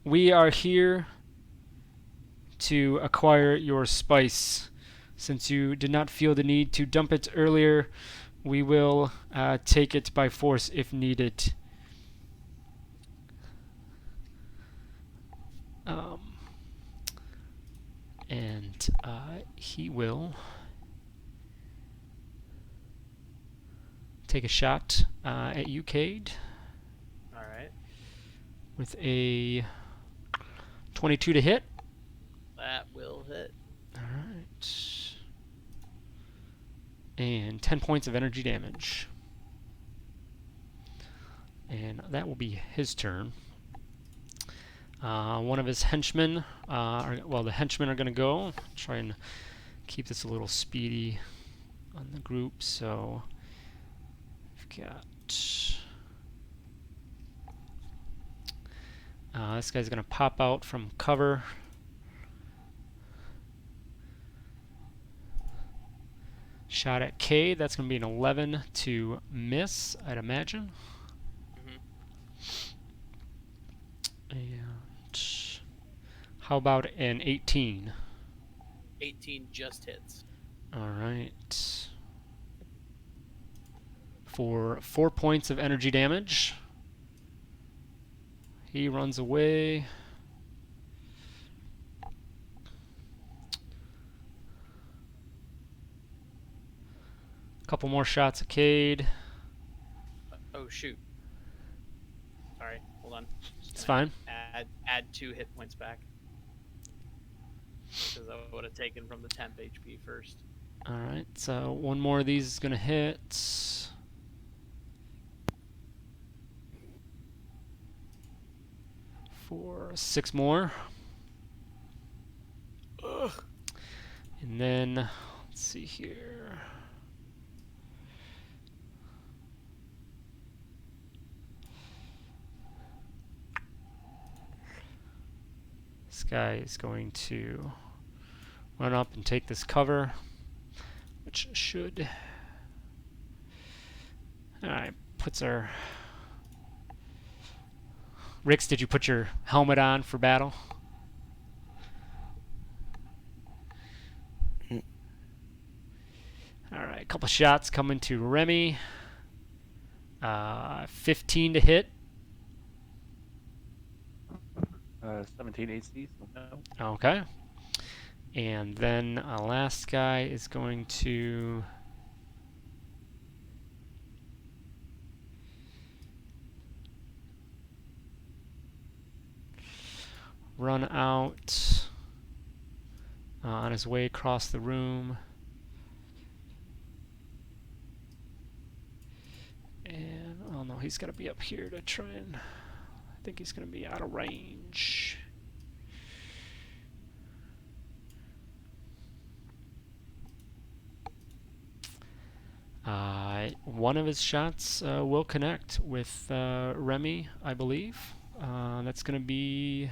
We are here to acquire your spice. Since you did not feel the need to dump it earlier, we will take it by force if needed. And he will take a shot at you, Cade, All right. with a 22 to hit. That will hit. All right. And 10 points of energy damage. And that will be his turn. One of his henchmen, the henchmen are going to go. Try and keep this a little speedy on the group. So we've got this guy's going to pop out from cover. Shot at Cade. That's going to be an 11 to miss, I'd imagine. And how about an 18? 18 just hits. All right. For 4 points of energy damage. He runs away. Couple more shots at Cade. Oh shoot. Sorry, hold on. Just It's gonna fine. Add 2 hit points back. Because I would have taken from the temp HP first. Alright, so one more of these is going to hit. For 6 more. Ugh. And then, let's see here. This guy is going to run up and take this cover, which should... Alright, puts our... Rix, did you put your helmet on for battle? Alright, a couple shots coming to Remy. 15 to hit. 17 AC, so no. Okay. And then last guy is going to... run out on his way across the room. And, oh no, he's got to be up here to try and... I think he's going to be out of range. One of his shots will connect with Remy, I believe. That's going to be...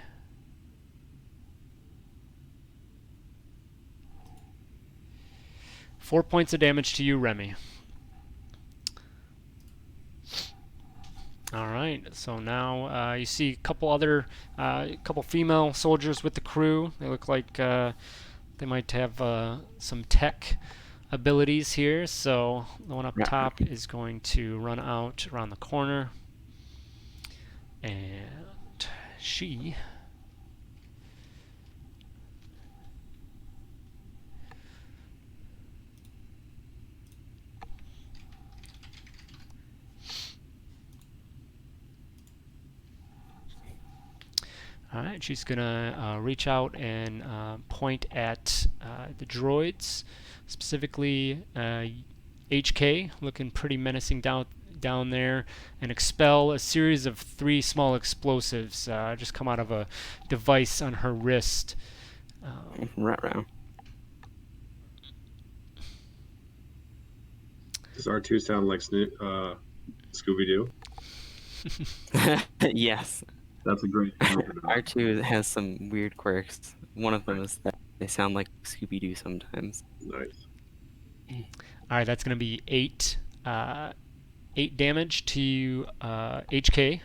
4 points of damage to you, Remy. Alright, so now you see a couple other, couple female soldiers with the crew. They look like they might have some tech abilities here. So the one up top is going to run out around the corner. And she... Alright, she's gonna reach out and point at the droids, specifically HK, looking pretty menacing down there, and expel a series of 3 small explosives just come out of a device on her wrist. Right. Does R2 sound like Scooby-Doo? Yes. That's a great R2 has some weird quirks. One of them is that they sound like Scooby-Doo sometimes. Nice. Alright, that's going to be 8 damage to HK.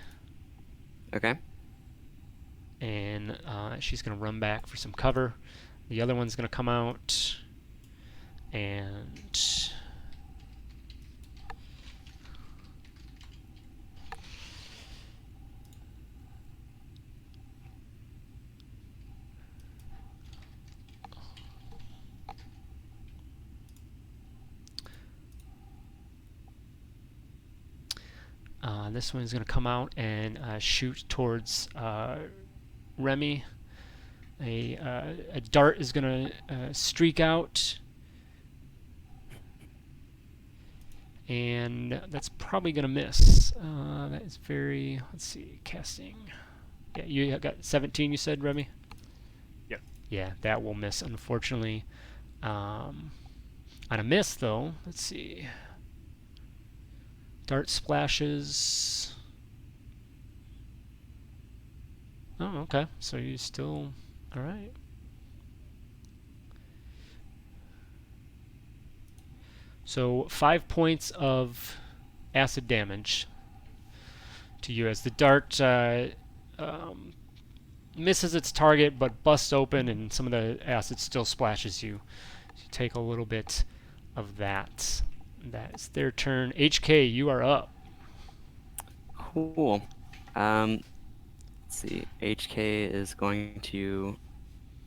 Okay. And she's going to run back for some cover. The other one's going to come out and... This one's going to come out and shoot towards Remy. A dart is going to streak out. And that's probably going to miss. That is very... Let's see. Casting. Yeah, you got 17, you said, Remy? Yep. Yeah, that will miss, unfortunately. On a miss, though, let's see. Dart splashes. Oh, okay. So you still... All right. So 5 points of acid damage to you as the dart misses its target but busts open and some of the acid still splashes you. So you take a little bit of that. That's their turn. HK, you are up. Cool. Let's see. HK is going to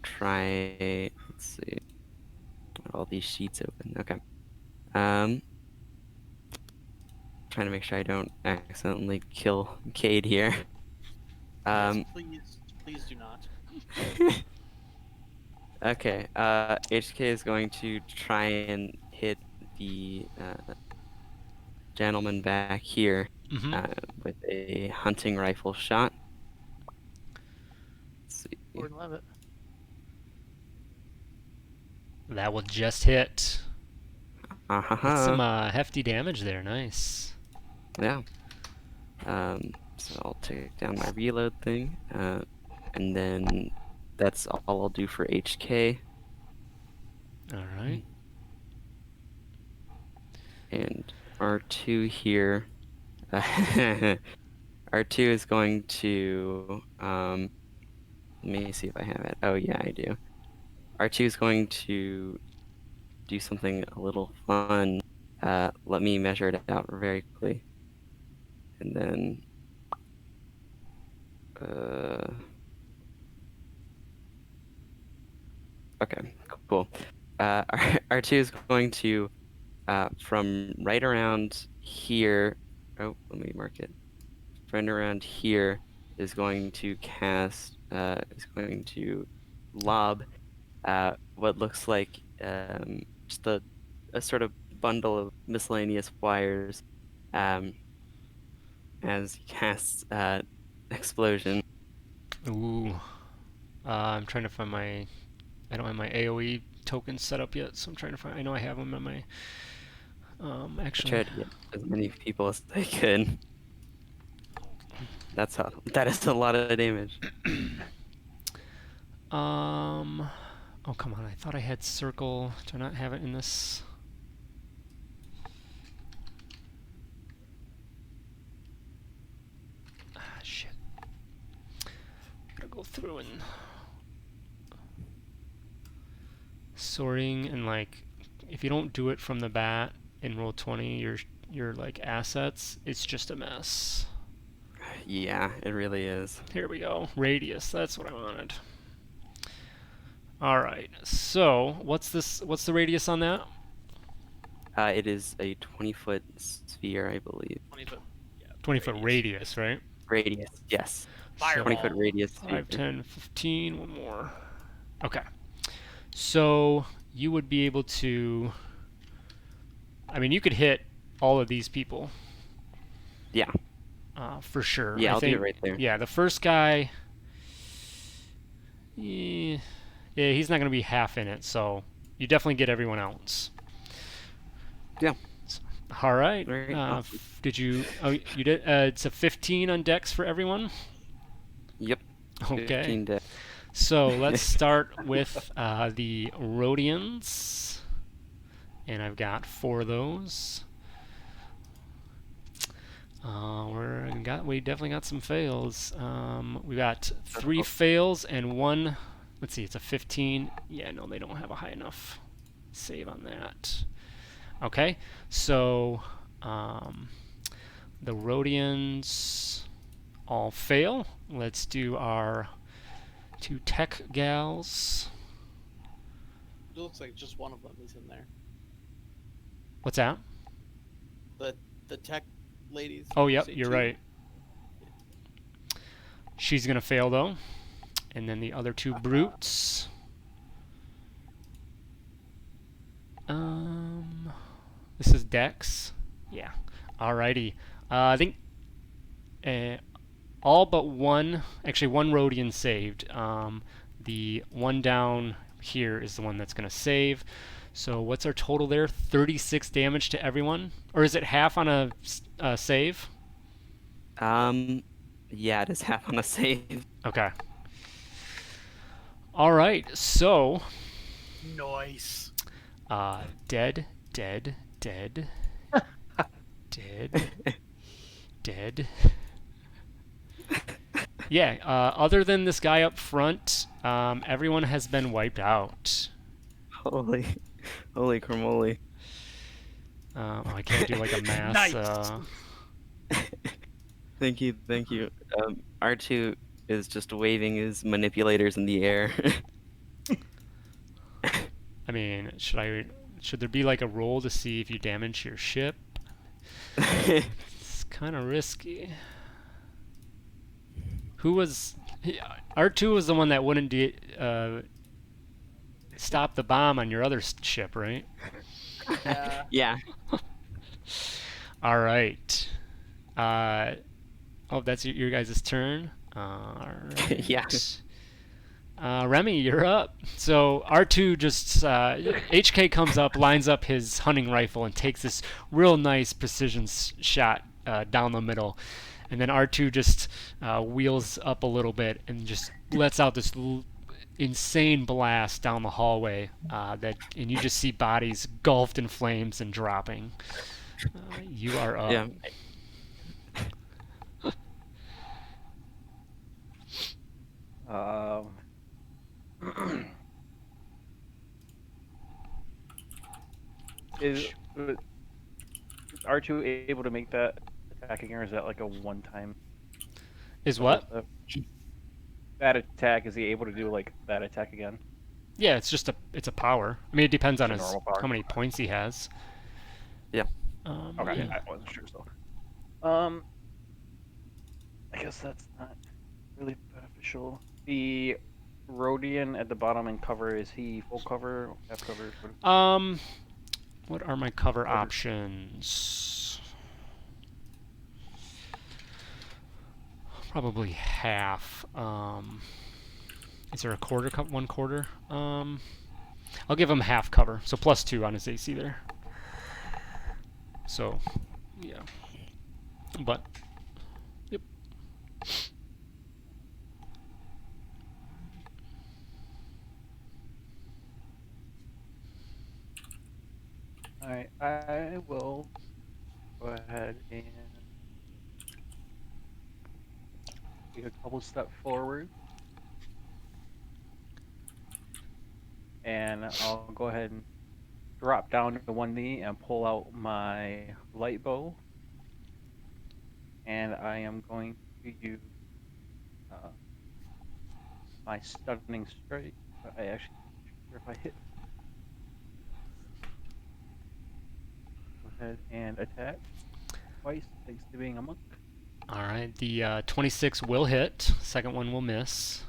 try. Let's see. All these sheets open. Okay. Trying to make sure I don't accidentally kill Cade here. Yes, please do not. Okay. HK is going to try and hit the gentleman back here with a hunting rifle shot. Let's see. Gordon Levitt. That will just hit. That's some Uh-huh. hefty damage there. Nice. Yeah. So I'll take down my reload thing, and then that's all I'll do for HK. All right. And R2 here. R2 is going to. Let me see if I have it. Oh, yeah, I do. R2 is going to do something a little fun. Let me measure it out very quickly. And then. Okay, cool. R2 is going to, from right around here. Oh, let me mark it. Right around here is going to cast. Is going to lob what looks like just a sort of bundle of miscellaneous wires as he casts explosion. Ooh. I'm trying to find my... I don't have my AoE tokens set up yet, so I'm trying to find... I know I have them on my... actually... I tried to get as many people as I could. That is a lot of damage. Oh, come on. I thought I had circle. Do I not have it in this? Ah, shit. Gotta go through and... sorting and, like, if you don't do it from the bat in roll 20, your like assets, it's just a mess. Yeah, it really is. Here we go. Radius. That's what I wanted. All right. So, what's the radius on that? It is a 20-foot sphere, I believe. 20 foot. Yeah, 20-foot radius, right? Radius, yes. Fireball. 20-foot radius. 5, 10, 15, one more. Okay. So, you would be able to... I mean, you could hit all of these people. Yeah. For sure. Yeah, I I'll think, do it right there. Yeah, the first guy... Yeah, he's not going to be half in it, so you definitely get everyone else. Yeah. All right. Very awesome. Did you... Oh, you did... it's a 15 on dex for everyone? Yep. Okay. 15 deaths. So let's start with the Rhodians, and I've got 4 of those. We definitely got some fails. We got 3 fails and 1. Let's see, it's a 15. Yeah, no, they don't have a high enough save on that. Okay, so the Rhodians all fail. Let's do our 2 tech gals. It looks like just one of them is in there. What's that? The tech ladies. Oh, yep, Say you're 2. right. She's gonna fail though, and then the other 2 brutes. This is Dex. Yeah. Alrighty. I think all but one, actually one Rhodian saved. The one down here is the one that's gonna save. So what's our total there? 36 damage to everyone, or is it half on a save? Yeah, it is half on a save. Okay. All right. So, Nice. dead, dead, dead, dead, dead. Yeah. Other than this guy up front, everyone has been wiped out. Holy cramoly. Oh, I can't do like a mass. Thank you. R2 is just waving his manipulators in the air. I mean, should there be like a roll to see if you damage your ship? It's kind of risky. R2 was the one that wouldn't stop the bomb on your other ship, right? Yeah. Yeah. All right. Oh, that's your guys' turn. All right. Yeah. Remy, you're up. So R2 just HK comes up, lines up his hunting rifle, and takes this real nice precision shot down the middle, and then R2 just wheels up a little bit and just lets out this insane blast down the hallway. And you just see bodies engulfed in flames and dropping. You are up. Yeah. Is R2 able to make that attack again, or is that like a one-time? Is what? That attack, is he able to do like that attack again? Yeah, it's a power. I mean, it depends on It's a normal power. how many points he has. Yeah. Okay, Yeah. I wasn't sure so. I guess that's not really beneficial. The Rhodian at the bottom in cover, is he full cover, half cover? What are my cover options? Probably half. Is there a quarter cup? 1/4? I'll give him half cover, so +2 on his AC there. So, yeah. But, yep. Alright, I will go ahead and take a couple steps forward. And I'll go ahead and drop down to one knee and pull out my light bow. And I am going to use my stunning strike. I actually not sure if I hit. Go ahead and attack twice, thanks to being a monk. All right, the 26 will hit. Second one will miss.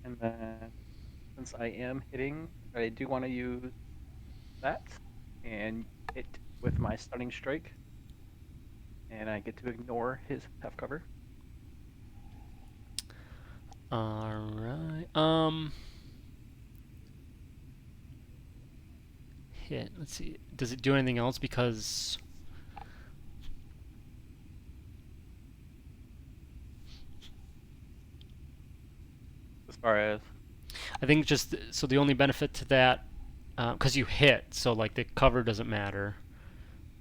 And then, since I am hitting, I do want to use that and hit with my stunning strike. And I get to ignore his half cover. All right. Hit. Let's see. Does it do anything else? Because As far as I think just so the only benefit to that, because you hit, so like the cover doesn't matter.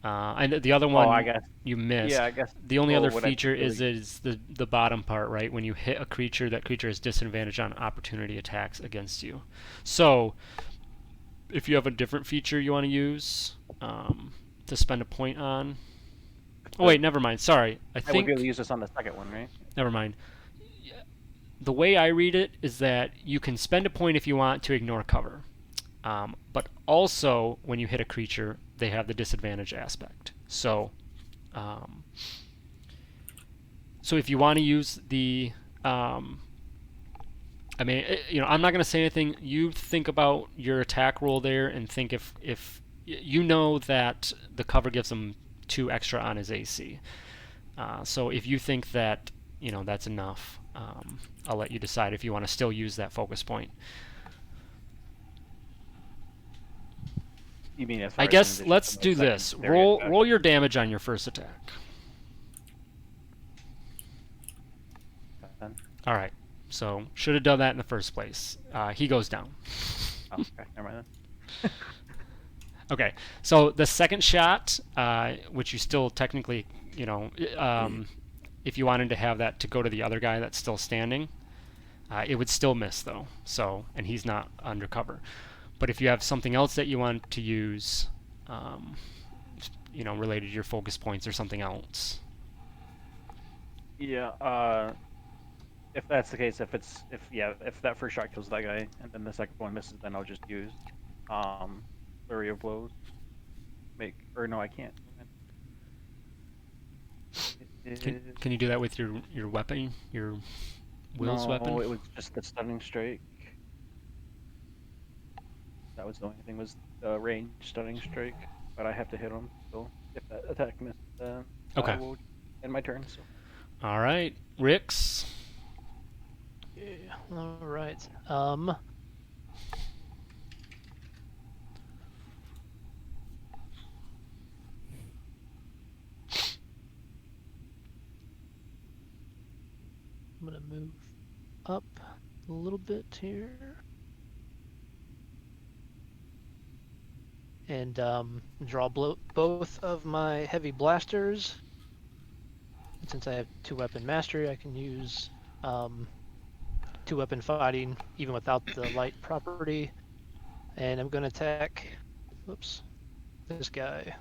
And the other one I guess. you missed. Yeah, I guess. The only other what I feature really- is the bottom part, right? When you hit a creature, that creature has disadvantage on opportunity attacks against you. So, if you have a different feature you want to use to spend a point on. Oh wait, never mind. Sorry, I I would think be able to use this on the second one, right? never mind. The way I read it is that you can spend a point if you want to ignore cover, but also when you hit a creature, they have the disadvantage aspect. So So if you want to use the, I mean, I'm not going to say anything. You think about your attack roll there and think if you know that the cover gives him 2 extra on his AC. So if you think that, that's enough, I'll let you decide if you want to still use that focus point. You mean as far I as guess in addition let's to do the this. secondary attack? Roll your damage on your first attack. 10? All right. So should have done that in the first place. He goes down. Oh, okay, never mind then. Okay. So the second shot, which you still technically, if you wanted to have that to go to the other guy that's still standing, it would still miss though. So, and he's not undercover. But if you have something else that you want to use, related to your focus points or something else. Yeah, if that's the case, if that first shot kills that guy and then the second one misses, then I'll just use flurry of blows. I can't. Can you do that with your weapon, your Will's weapon? No, it was just the stunning strike. That was the only thing, was the range stunning strike, but I have to hit him. So if that attack misses, then Okay. I will end my turn. So. All right, Rix. Yeah, all right. I'm gonna move up a little bit here. And draw both of my heavy blasters. And since I have 2-weapon mastery, I can use 2-weapon fighting even without the light property. And I'm going to attack, this guy.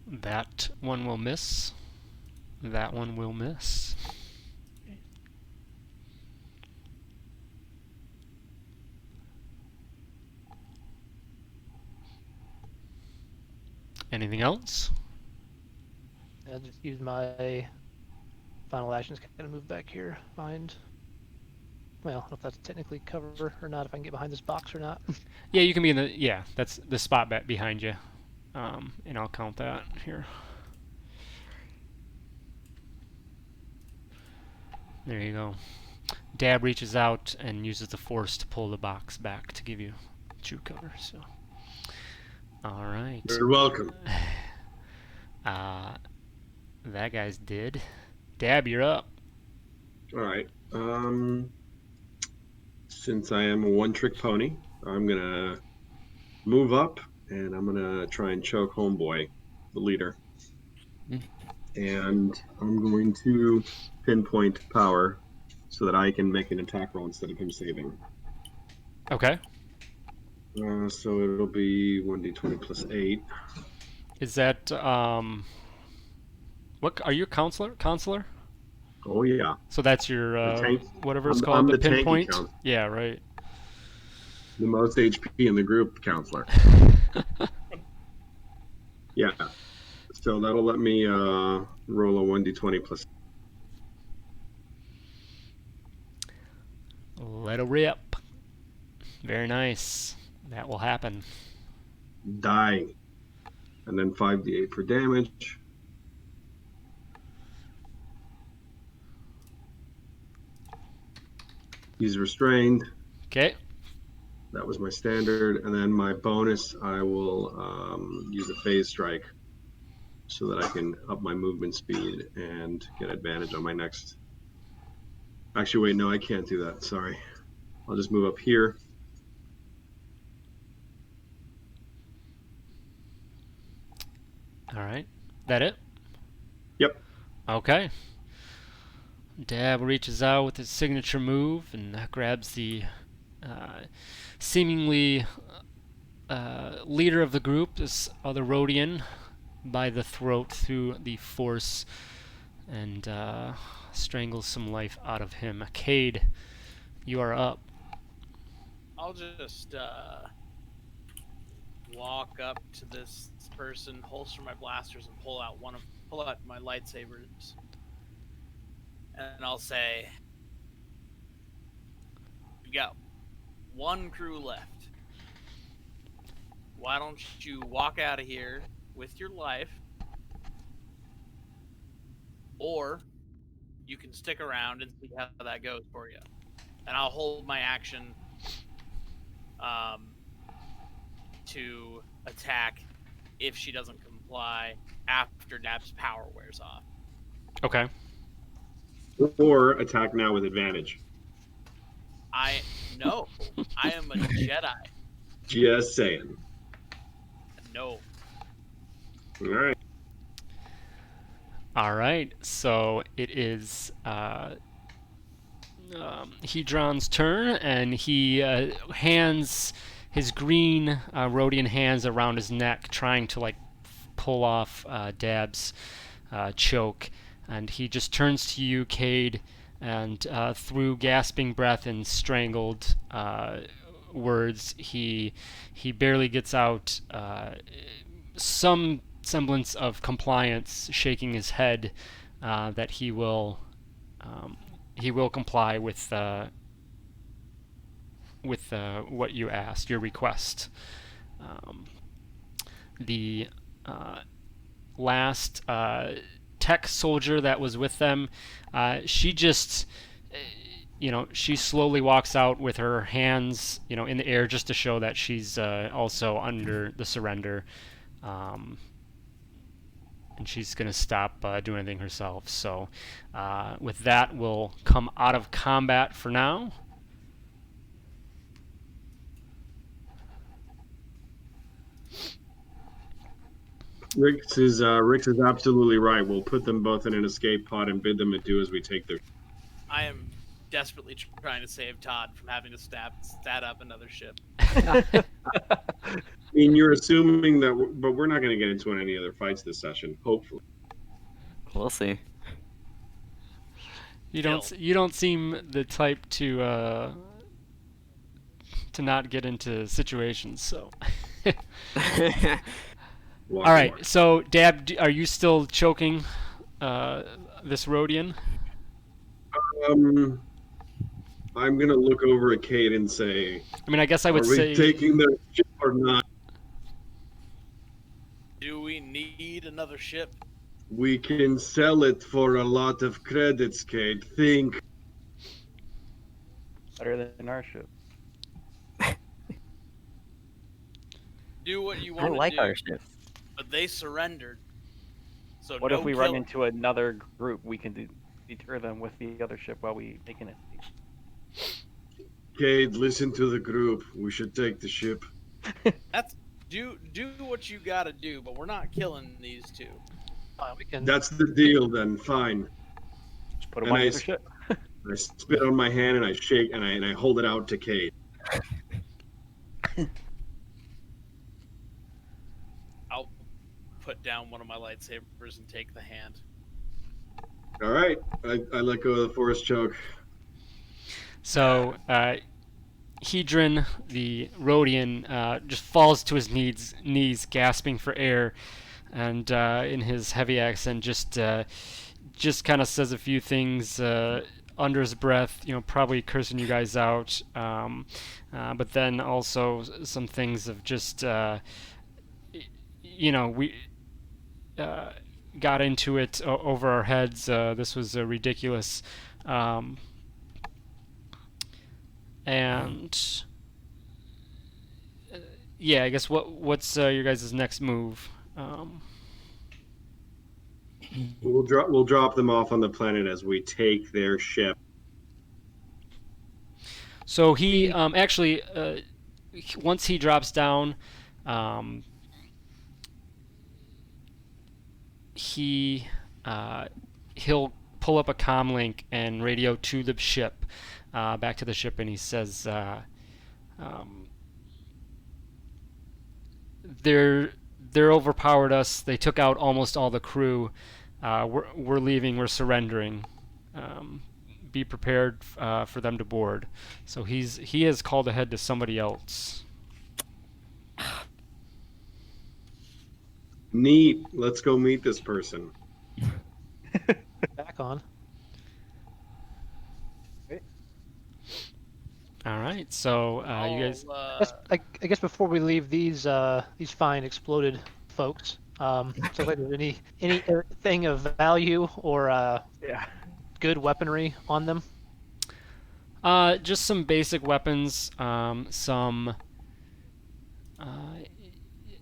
That one will miss. That one will miss. Anything else? I'll just use my final actions, kind of move back here behind. Well, I don't know if that's technically cover or not, if I can get behind this box or not. Yeah, you can be in the, that's the spot bet behind you. And I'll count that here. There you go. Dab reaches out and uses the force to pull the box back to give you true cover. So, all right. You're welcome. That guy's dead. Dab, you're up. All right. Since I am a one-trick pony, I'm gonna move up and I'm gonna try and choke Homeboy, the leader. And I'm going to pinpoint power so that I can make an attack roll instead of him saving. Okay. So it'll be 1d20 plus 8. Is that what are you a counselor? Oh yeah. So that's your whatever it's I'm called, the the tanky pinpoint. counselor. Yeah, right. The most HP in the group counselor. Yeah. So that'll let me roll a 1d20 plus. Let it rip. Very nice. That will happen. Die. And then 5d8 for damage. He's restrained. Okay. That was my standard. And then my bonus, I will use a phase strike so that I can up my movement speed and get advantage on my next. Actually, wait, no, I can't do that. Sorry. I'll just move up here. All right. That it? Yep. Okay. Dab reaches out with his signature move and grabs the seemingly leader of the group, this other Rhodian, by the throat through the force and strangles some life out of him. Cade, you are up. I'll just walk up to this person, holster my blasters, and pull out my lightsabers, and I'll say, "We got one crew left. Why don't you walk out of here with your life, or you can stick around and see how that goes for you." And I'll hold my action to attack if she doesn't comply after Dab's power wears off. Okay. Or attack now with advantage. I am a Jedi. Just saying. No. All right. All right. So it is Hedron's turn, and he hands his green Rhodian hands around his neck, trying to like pull off Dab's choke, and he just turns to you, Cade, and through gasping breath and strangled words, he barely gets out some semblance of compliance, shaking his head that he will comply with what you asked, your request. The last tech soldier that was with them, she just, she slowly walks out with her hands, in the air, just to show that she's also under the surrender. And she's going to stop doing anything herself. So with that, we'll come out of combat for now. Rix is absolutely right. We'll put them both in an escape pod and bid them adieu as we take their. I am desperately trying to save Todd from having to stat up another ship. I mean, you're assuming that, but we're not going to get into any other fights this session. Hopefully, We'll see. You don't seem the type to not get into situations. So. All right. So, Dab, are you still choking this Rhodian? I'm going to look over at Cade and say, I mean, I guess I would are we say taking the ship or not? Do we need another ship? We can sell it for a lot of credits, Cade. Think. Better than our ship. Do what you I want don't like to do. our ship. But they surrendered. So What no if we run killing. into another group? We can deter them with the other ship while we make an escape. Cade, listen to the group. We should take the ship. That's do what you gotta do, but we're not killing these two. We can. That's the deal, then. Fine. Just put them And on I the other ship. I spit on my hand and I shake and I hold it out to Cade. I'll put down one of my lightsabers and take the hand. All right. I let go of the force choke. so. Hedron, the Rhodian, just falls to his knees, gasping for air, and in his heavy accent, just kind of says a few things under his breath, probably cursing you guys out, but then also some things of just, we got into it over our heads. This was ridiculous. And yeah, I guess what's your guys' next move? We'll drop them off on the planet as we take their ship. So he actually once he drops down, he'll pull up a comm link and radio to the ship. Back to the ship, and he says, "They're overpowered us. They took out almost all the crew. We're leaving. We're surrendering. be prepared for them to board. So he has called ahead to somebody else. Neat. Let's go meet this person. Back on. All right. So you guys. I guess before we leave these fine exploded folks, so like there's anything of value or Yeah. good weaponry on them? Just some basic weapons. Some.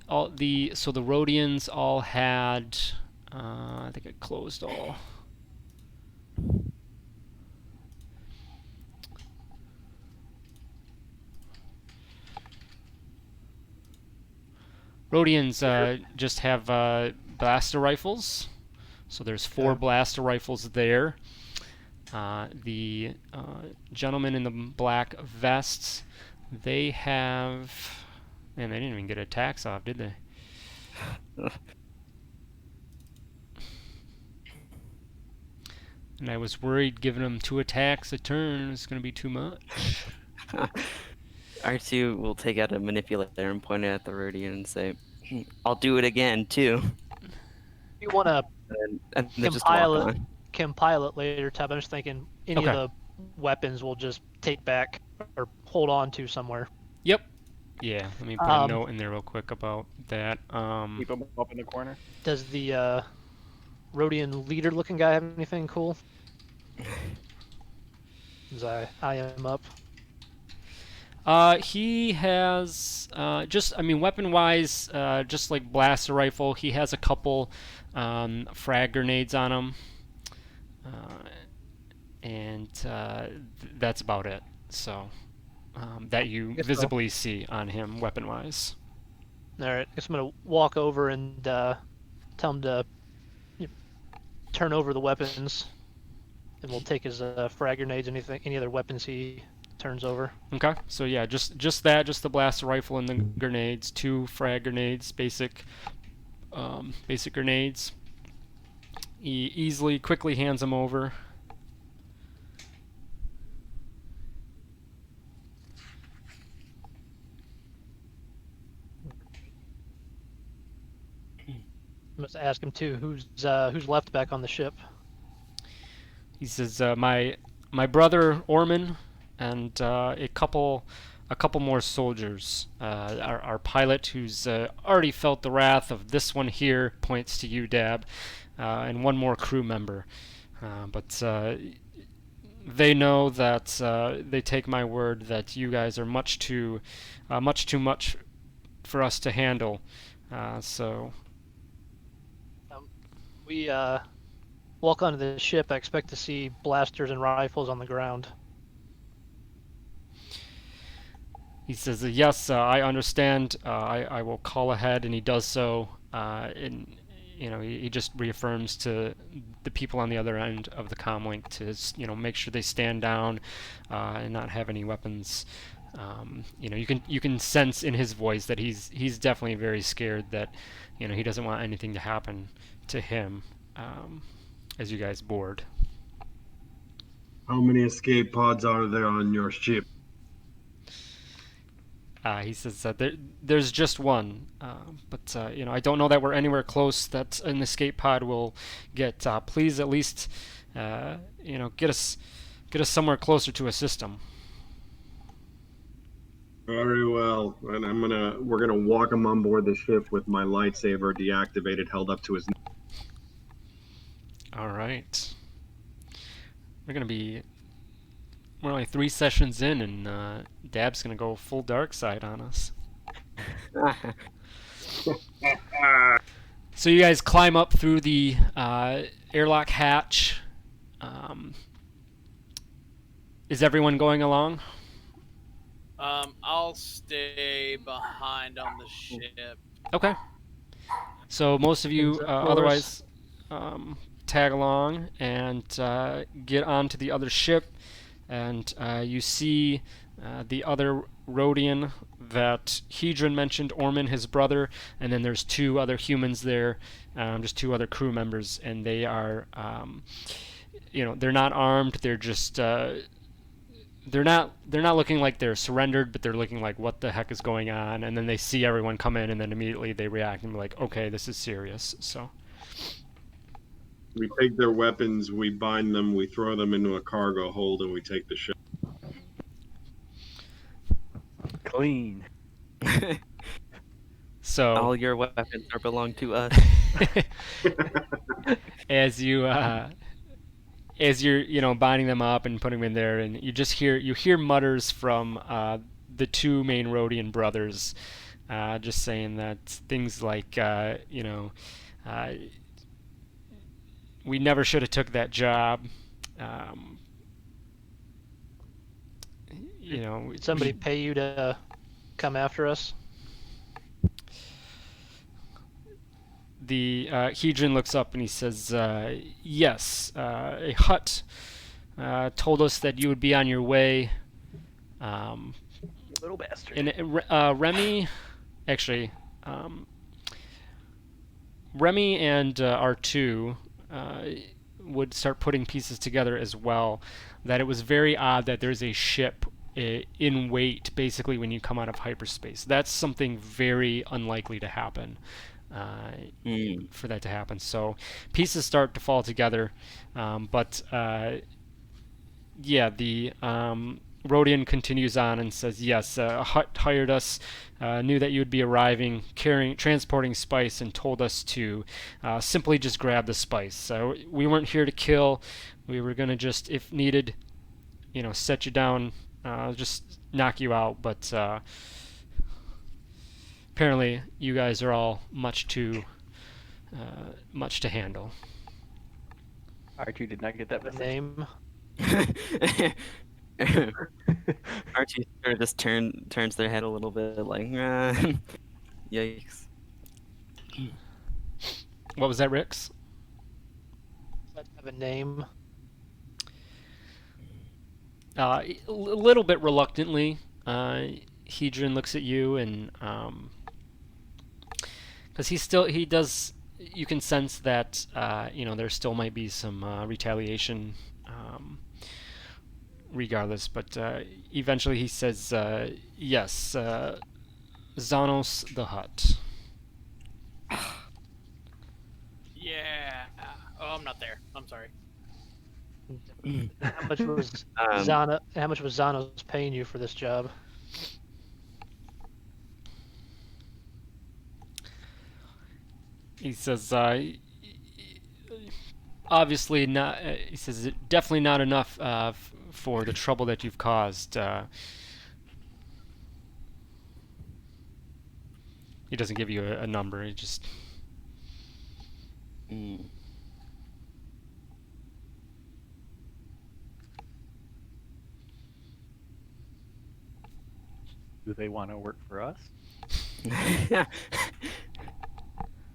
The Rhodians all had. I think it closed all. Rhodians just have blaster rifles. So there's 4 blaster rifles there. The gentlemen in the black vests, they have... Man, they didn't even get attacks off, did they? And I was worried giving them 2 attacks a turn is going to be too much. R2 will take out a manipulator and point it at the Rhodian and say, I'll do it again, too. You want to And then just walk compile on. it later, Tab. I'm just thinking any Okay. of the weapons we'll just take back or hold on to somewhere. Yep. Yeah, let me put a note in there real quick about that. Keep them up in the corner. Does the Rhodian leader-looking guy have anything cool? As I am up. He has weapon-wise, just like blaster rifle, he has a couple frag grenades on him, and that's about it. So that you visibly see on him, weapon-wise. All right, I guess I'm gonna walk over and tell him to turn over the weapons, and we'll take his frag grenades, any other weapons he turns over. Okay, so yeah, just the blaster rifle and the grenades, 2 frag grenades, basic grenades. He quickly hands them over. I must ask him too. Who's left back on the ship? He says, my brother Orman and a couple more soldiers. Our pilot, who's already felt the wrath of this one here, points to you, Dab, and 1 more crew member. But they know that they take my word that you guys are much too much for us to handle. So. We walk onto the ship. I expect to see blasters and rifles on the ground. He says, yes, I understand. I will call ahead, and he does so. And he just reaffirms to the people on the other end of the comlink to make sure they stand down and not have any weapons. You can sense in his voice that he's definitely very scared that he doesn't want anything to happen to him as you guys board. How many escape pods are there on your ship? He says that there's just 1, but I don't know that we're anywhere close that an escape pod will get. Please at least get us somewhere closer to a system. Very well, and we're gonna walk him on board the ship with my lightsaber deactivated, held up to his. All right. We're only 3 sessions in, and Dab's gonna go full dark side on us. So you guys climb up through the airlock hatch. Is everyone going along? I'll stay behind on the ship. Okay. So most of you otherwise tag along and get onto the other ship, and you see the other Rhodian that Hedron mentioned, Orman, his brother, and then there's 2 other humans there, just 2 other crew members, and they are they're not armed. They're just they're not looking like they're surrendered, but they're looking like what the heck is going on. And then they see everyone come in, and then immediately they react and be like, okay, this is serious. So We take their weapons, we bind them, we throw them into a cargo hold, and we take the ship. Clean. so All your weapons are belong to us. as you're binding them up and putting them in there, and you hear mutters from the two main Rhodian brothers, just saying that things like we never should have took that job. Did somebody pay you to come after us? The Hedron looks up and he says, yes, a Hutt told us that you would be on your way. You little bastard. And Remy, actually, Remy and R2 would start putting pieces together as well, that it was very odd that there's a ship in wait basically when you come out of hyperspace. That's something very unlikely to happen. For that to happen. So pieces start to fall together, but the Rhodian continues on and says, yes, Hutt hired us, knew that you would be arriving, transporting spice, and told us to simply just grab the spice. So we weren't here to kill. We were going to just, if needed, set you down, just knock you out, but apparently you guys are all much to handle. Archie did not get that message. Name? Archie sort of just turns their head a little bit, like, yikes. What was that, Rix? Does that have a name? A little bit reluctantly, Hedron looks at you and because he does, you can sense that there still might be some retaliation regardless, but eventually he says, yes, Xanos the Hutt. Yeah. Oh, I'm not there. I'm sorry. How much was Xanos paying you for this job? He says, obviously not. He says, definitely not enough for the trouble that you've caused. He doesn't give you a number. He just. Do they want to work for us?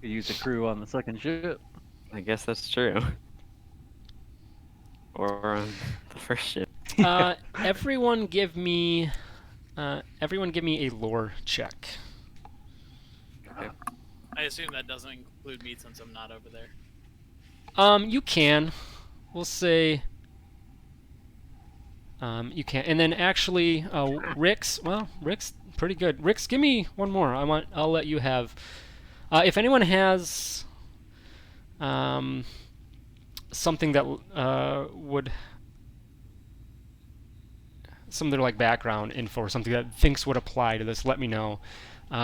Could use a crew on the second ship. I guess that's true. Or on the first ship. Everyone give me a lore check. Okay. I assume that doesn't include me since I'm not over there. You can. We'll say. You can, and then actually, Rix. Well, Rix, pretty good. Rix, give me one more. I'll let you have. If anyone has something that would, some of their like background info or something that thinks would apply to this, let me know.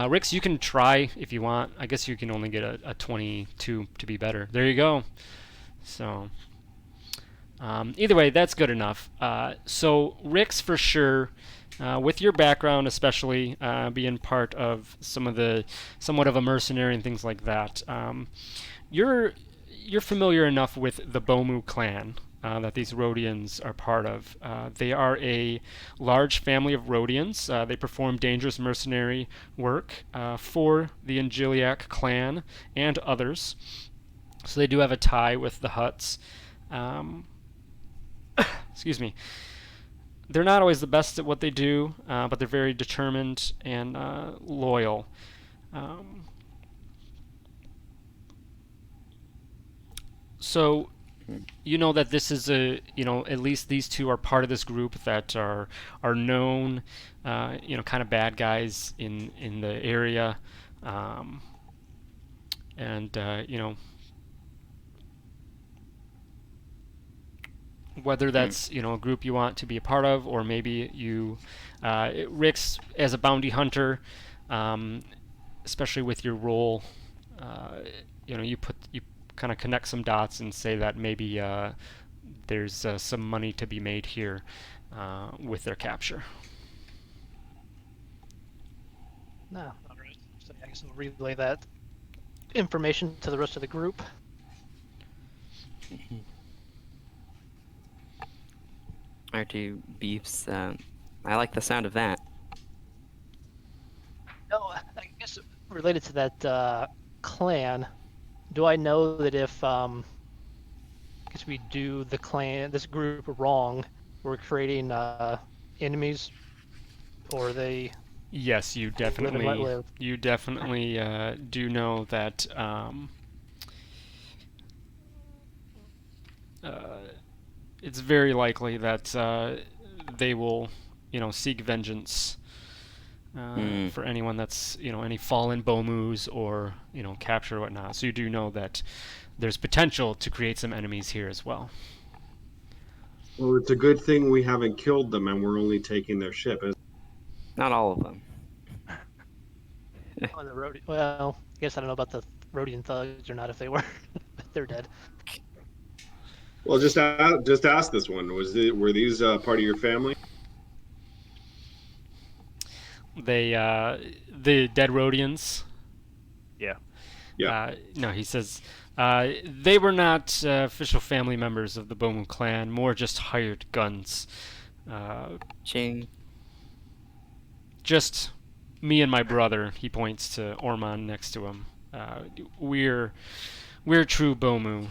Rix, you can try if you want. I guess you can only get a 22 to be better. There you go. So. Either way, that's good enough. So Rix, for sure, with your background, especially being part of somewhat of a mercenary and things like that, you're familiar enough with the Bomu clan that these Rhodians are part of. They are a large family of Rhodians. They perform dangerous mercenary work for the Angeliac clan and others. So they do have a tie with the Hutts. Excuse me. They're not always the best at what they do, but they're very determined and loyal. So you know that this is at least these two are part of this group that are known, kind of bad guys in the area, and whether that's a group you want to be a part of, or maybe Rick's as a bounty hunter, especially with your role, you kind of connect some dots and say that maybe there's some money to be made here with their capture. No, all right. So I guess I'll relay that information to the rest of the group. R2 beefs. I like the sound of that. No, I guess related to that clan, do I know that if guess we do this group wrong, we're creating enemies, or they? Yes, you live and let definitely live. do know that it's very likely that they will, seek vengeance for anyone that's, any fallen Bomus or, capture or whatnot. So you do know that there's potential to create some enemies here as well. Well, it's a good thing we haven't killed them and we're only taking their ship. Not all of them. On the road. Well, I guess I don't know about the Rhodian thugs or not if they were, but they're dead. Well, just ask this one. Were these part of your family? The dead Rhodians. Yeah. Yeah. No, he says they were not official family members of the Bomu clan, more just hired guns. Ching. Just me and my brother. He points to Ormond next to him. We're true Bomu.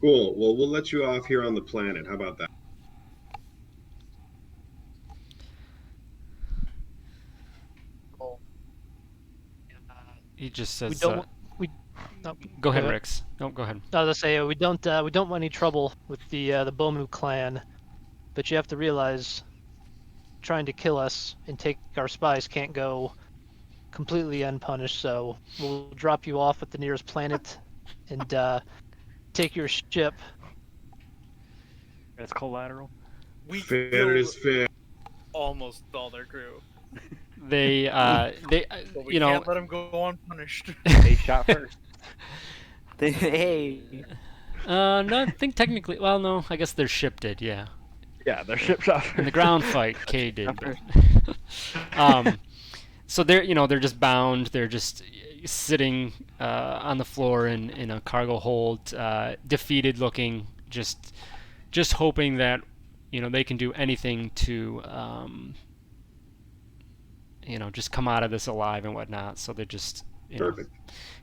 Cool. Well, we'll let you off here on the planet. How about that? He just We says. don't. We. No, Go ahead, Rix. No, go ahead. I was gonna say we don't want any trouble with the Bomu clan, but you have to realize, trying to kill us and take our spies can't go completely unpunished. So we'll drop you off at the nearest planet and take your ship. It's collateral. We Fair killed is fair. almost all their crew, They but we can't let them go unpunished. They shot first. Hey. no, I think technically. Well, no, I guess their ship did. Yeah. Yeah, their ship shot first. In the ground fight, Kay did. But, so they're just bound. They're just sitting on the floor in a cargo hold, defeated looking, just hoping that they can do anything to just come out of this alive and whatnot. So they just Perfect.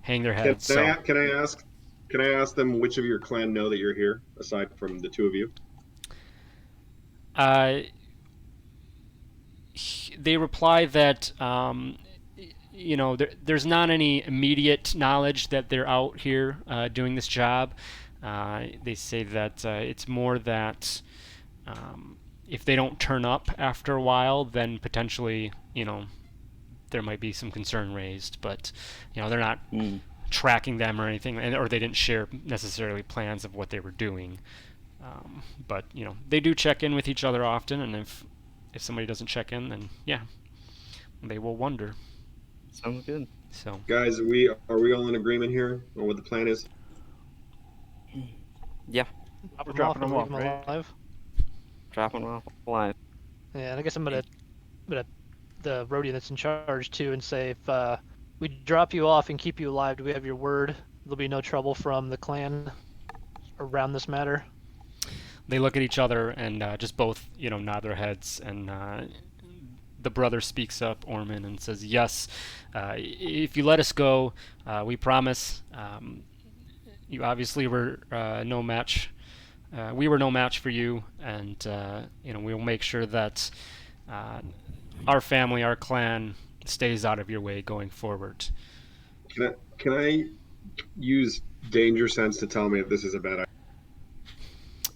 hang their heads. Can I ask them which of your clan know that you're here, aside from the two of you? They reply that there's not any immediate knowledge that they're out here doing this job. They say that it's more that if they don't turn up after a while, then potentially there might be some concern raised. But they're not tracking them or anything, or they didn't share necessarily plans of what they were doing. But they do check in with each other often, and if somebody doesn't check in, then yeah, they will wonder. Sounds good. So Guys, are we all in agreement here on what the plan is? Yeah. Drop We're them off dropping and them leave off, them right? alive. Dropping them off alive. Yeah, and I guess I'm gonna the Rhodian that's in charge too, and say if we drop you off and keep you alive, do we have your word? There'll be no trouble from the clan around this matter. they look at each other and just both nod their heads, and the brother speaks up, Orman, and says, yes, if you let us go, we promise. You obviously were no match. We were no match for you, and we'll make sure that our family, our clan, stays out of your way going forward. Can I use danger sense to tell me if this is a bad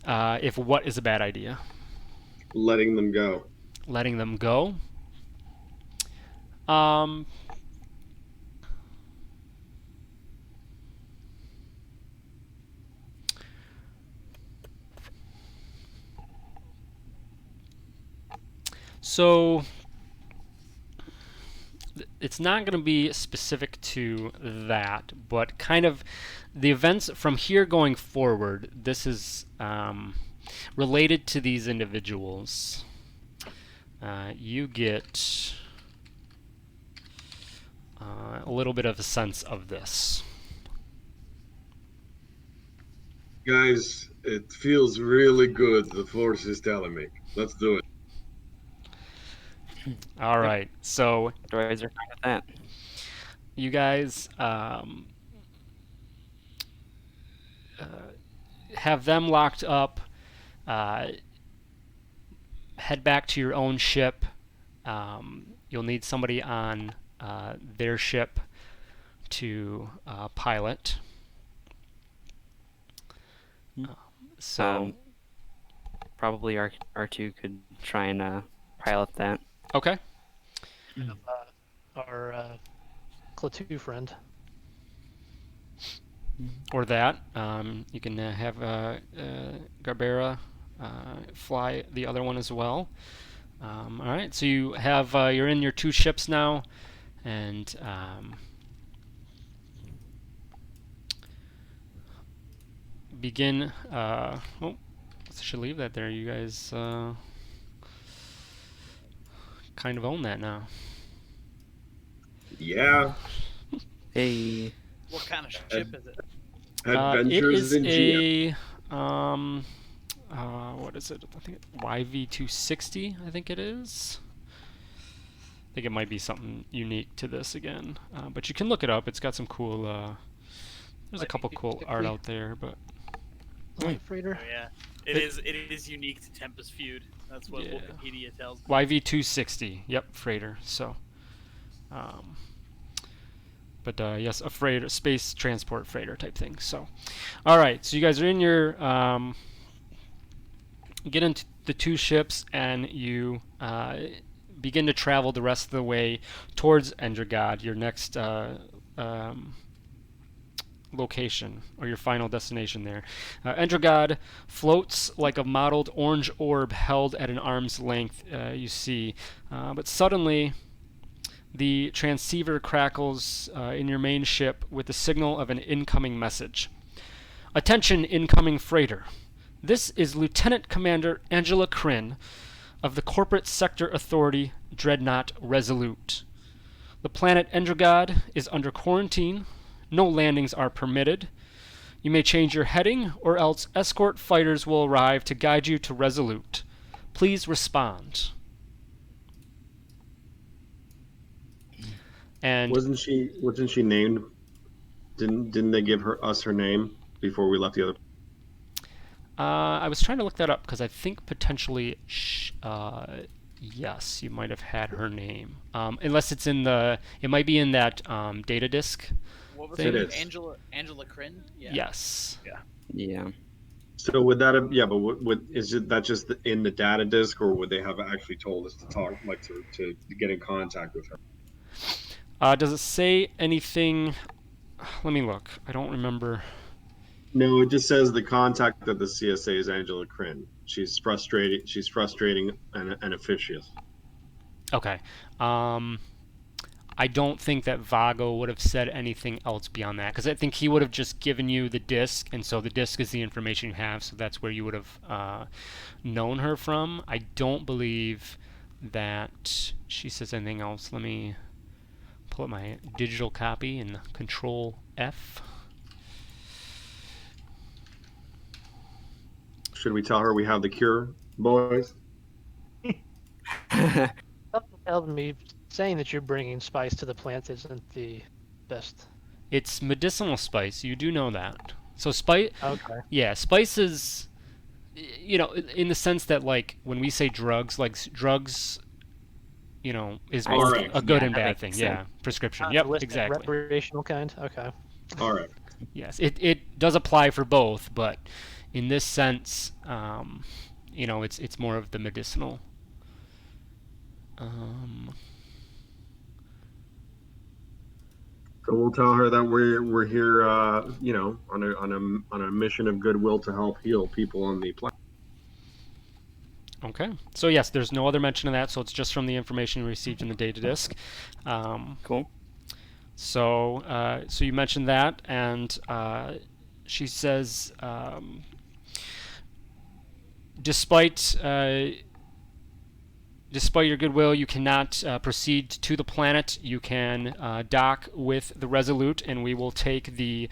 idea. If what is a bad idea? Letting them go. Letting them go. So it's not going to be specific to that, but kind of the events from here going forward, this is related to these individuals. You get a little bit of a sense of this. Guys, it feels really good, the Force is telling me. Let's do it. All right, so Droids are fine with that. you guys have them locked up. Head back to your own ship. You'll need somebody on their ship to pilot. So Probably R2 could try and pilot that. okay. Our Klaatu friend. Or that. You can have Garbera fly the other one as well. All right, so you have you're in your two ships now, and begin. Oh, I should leave that there. You guys kind of own that now. Yeah. Hey. What kind of ship is it? Adventures in It Gia. is what is it? I think YV260. I think it is. I think it might be something unique to this again, but you can look it up. It's got some cool. There's a couple cool art out there, but Light freighter. Oh, yeah. It is unique to Tempest Feud. That's what Yeah. Wikipedia tells me. YV260. Yep, freighter. So, but yes, a freighter, space transport freighter type thing. So, all right. So you guys are in your get into the two ships, and you begin to travel the rest of the way towards Endregaad, your next location, or your final destination there. Endregaad floats like a mottled orange orb held at an arm's length, you see. But suddenly, the transceiver crackles in your main ship with the signal of an incoming message. Attention, incoming freighter. This is Lieutenant Commander Angela Kryn of the Corporate Sector Authority Dreadnought Resolute. The planet Endregaad is under quarantine. No landings are permitted. You may change your heading, or else escort fighters will arrive to guide you to Resolute. Please respond. And Wasn't she named? Didn't they give us her name before we left the other? I was trying to look that up because I think potentially, yes, you might have had her name. Unless it's in it might be in that data disk. What was thing. it? It is. Angela Kryn? Yeah. Yes. Yeah. So would that have? Yeah, but is that just in the data disk, or would they have actually told us to talk, like to get in contact with her? Does it say anything? Let me look. I don't remember. No, it just says the contact of the CSA is Angela Kryn. She's frustrating and officious. Okay. I don't think that Vago would have said anything else beyond that, because I think he would have just given you the disc, and so the disc is the information you have, so that's where you would have known her from. I don't believe that she says anything else. Let me pull up my digital copy and Control F. Should we tell her we have the cure, boys? Something tells me saying that you're bringing spice to the plant isn't the best. It's medicinal spice. You do know that. So spice. Okay. Yeah, spice is, in the sense that, like, when we say drugs, like drugs, is both Alright. a good Yeah, and that bad makes thing. sense. Yeah, prescription. Yep, Illicit, exactly. Recreational kind. Okay. All right. Yes, it does apply for both, but in this sense, it's more of the medicinal. Um, So we'll tell her that we're here, on a mission of goodwill to help heal people on the planet. okay. So yes, there's no other mention of that. So it's just from the information we received in the data disk. Cool. So you mentioned that, and she says, despite your goodwill, you cannot proceed to the planet. You can dock with the Resolute, and we will take the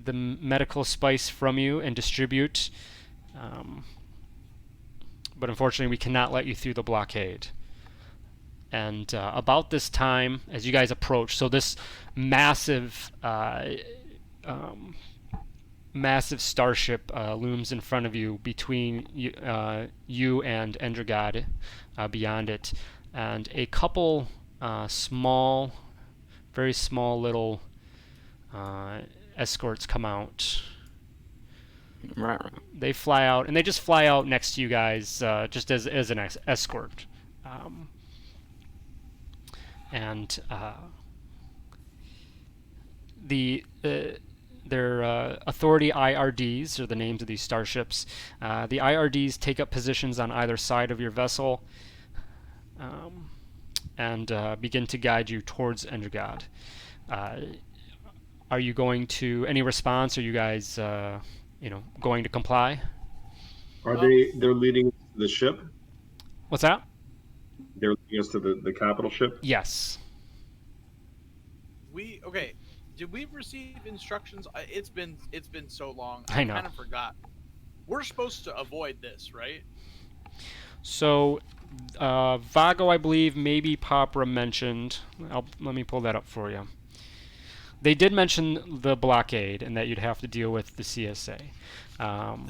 medical spice from you and distribute. But unfortunately, we cannot let you through the blockade. And about this time, as you guys approach, so this massive massive starship looms in front of you between you and Endregaad beyond it, and a couple small, very small little escorts come out. Right. They fly out, and they just fly out next to you guys, just as an escort. And their authority IRDs are the names of these starships. The IRDs take up positions on either side of your vessel and begin to guide you towards Endregaad. Are you going to any response? Are you guys, going to comply? Are they're leading the ship? What's that? They're leading us to the capital ship? Yes. Okay. Did we receive instructions? It's been so long. I know. Kind of forgot. We're supposed to avoid this, right? So, Vago, I believe, maybe Popra mentioned. Let me pull that up for you. They did mention the blockade and that you'd have to deal with the CSA. I'm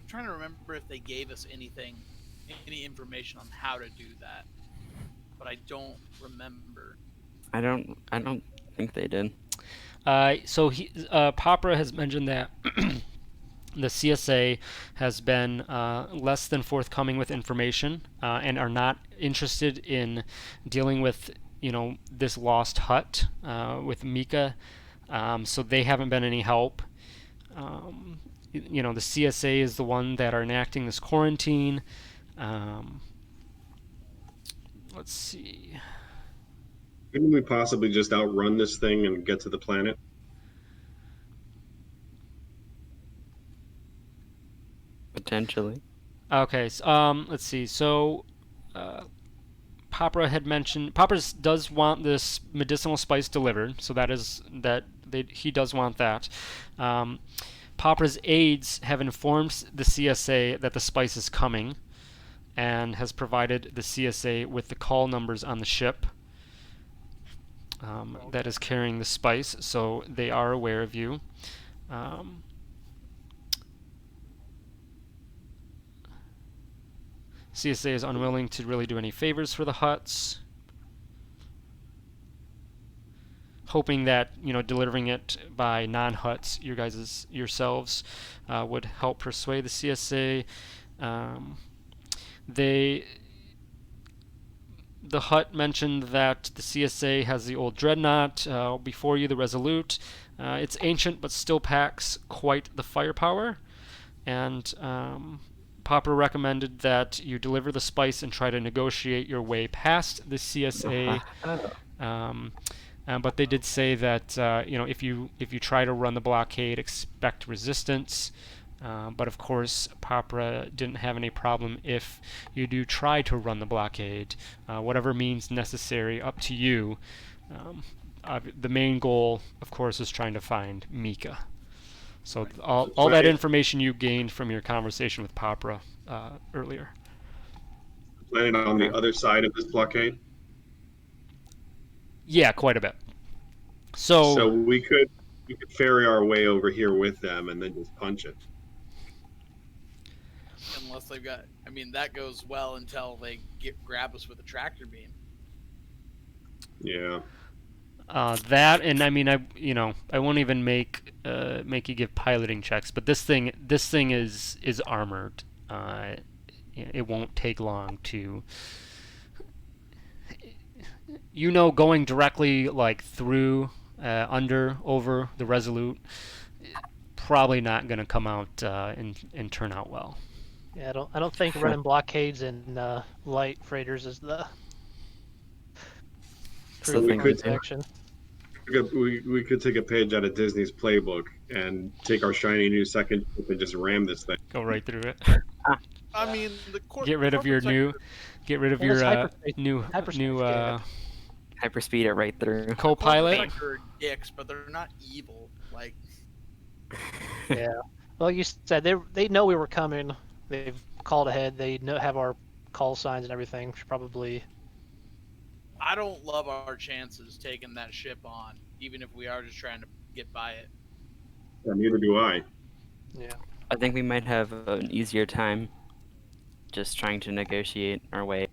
trying to remember if they gave us any information on how to do that, but I don't remember. I don't think they did. So Popra has mentioned that the CSA has been less than forthcoming with information and are not interested in dealing with this lost hut with Mika. So they haven't been any help. The CSA is the one that are enacting this quarantine. Let's see. Couldn't we possibly just outrun this thing and get to the planet? Potentially. Okay. Let's see. So, Popra had mentioned Popra does want this medicinal spice delivered, so he does want that. Popra's aides have informed the CSA that the spice is coming, and has provided the CSA with the call numbers on the ship that is carrying the spice, so they are aware of you. CSA is unwilling to really do any favors for the Hutts, hoping that delivering it by non-Hutts, yourselves, would help persuade the CSA. The Hutt mentioned that the CSA has the old dreadnought. Before you, the Resolute. It's ancient, but still packs quite the firepower. And Popper recommended that you deliver the spice and try to negotiate your way past the CSA. But they did say that if you try to run the blockade, expect resistance. But of course, Popra didn't have any problem if you do try to run the blockade. Whatever means necessary, up to you. The main goal, of course, is trying to find Mika. So all that information you gained from your conversation with Popra earlier. Planet on the other side of this blockade? Yeah, quite a bit. So we could ferry our way over here with them and then just punch it. Unless they've got, that goes well until they grab us with a tractor beam. Yeah. That, and I mean, I won't even make you give piloting checks, but this thing is armored. It won't take long to, going directly like through, under, over the Resolute, probably not going to come out and turn out well. Yeah, I don't think running blockades and light freighters is the So we prudent could course of action. we could take a page out of Disney's playbook and take our shiny new second ship and just ram this thing. Go right through it. I mean, the Get rid of your corporate Yeah, it's new hyperspace, new yeah. Hyperspeed it right through. co-pilot. sector are dicks, but they're not evil. Like, Yeah. Well, you said they know we were coming. They've called ahead. They have our call signs and everything. Should probably. I don't love our chances taking that ship on, even if we are just trying to get by it. Yeah, neither do I. Yeah. I think we might have an easier time just trying to negotiate our way.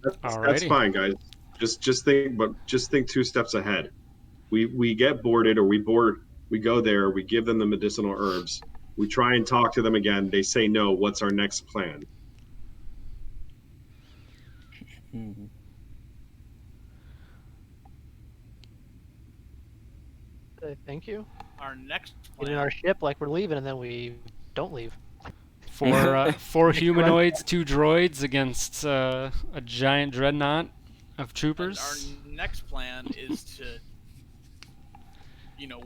That's Alrighty. fine, guys. Just think 2 steps ahead. We get boarded, or we go there, we give them the medicinal herbs, we try and talk to them again, they say no. What's our next plan? Hmm. Thank you. Our next Get in plan, our ship like we're leaving, and then we don't leave. 4 humanoids, 2 droids against a giant dreadnought of and troopers. our next plan is to,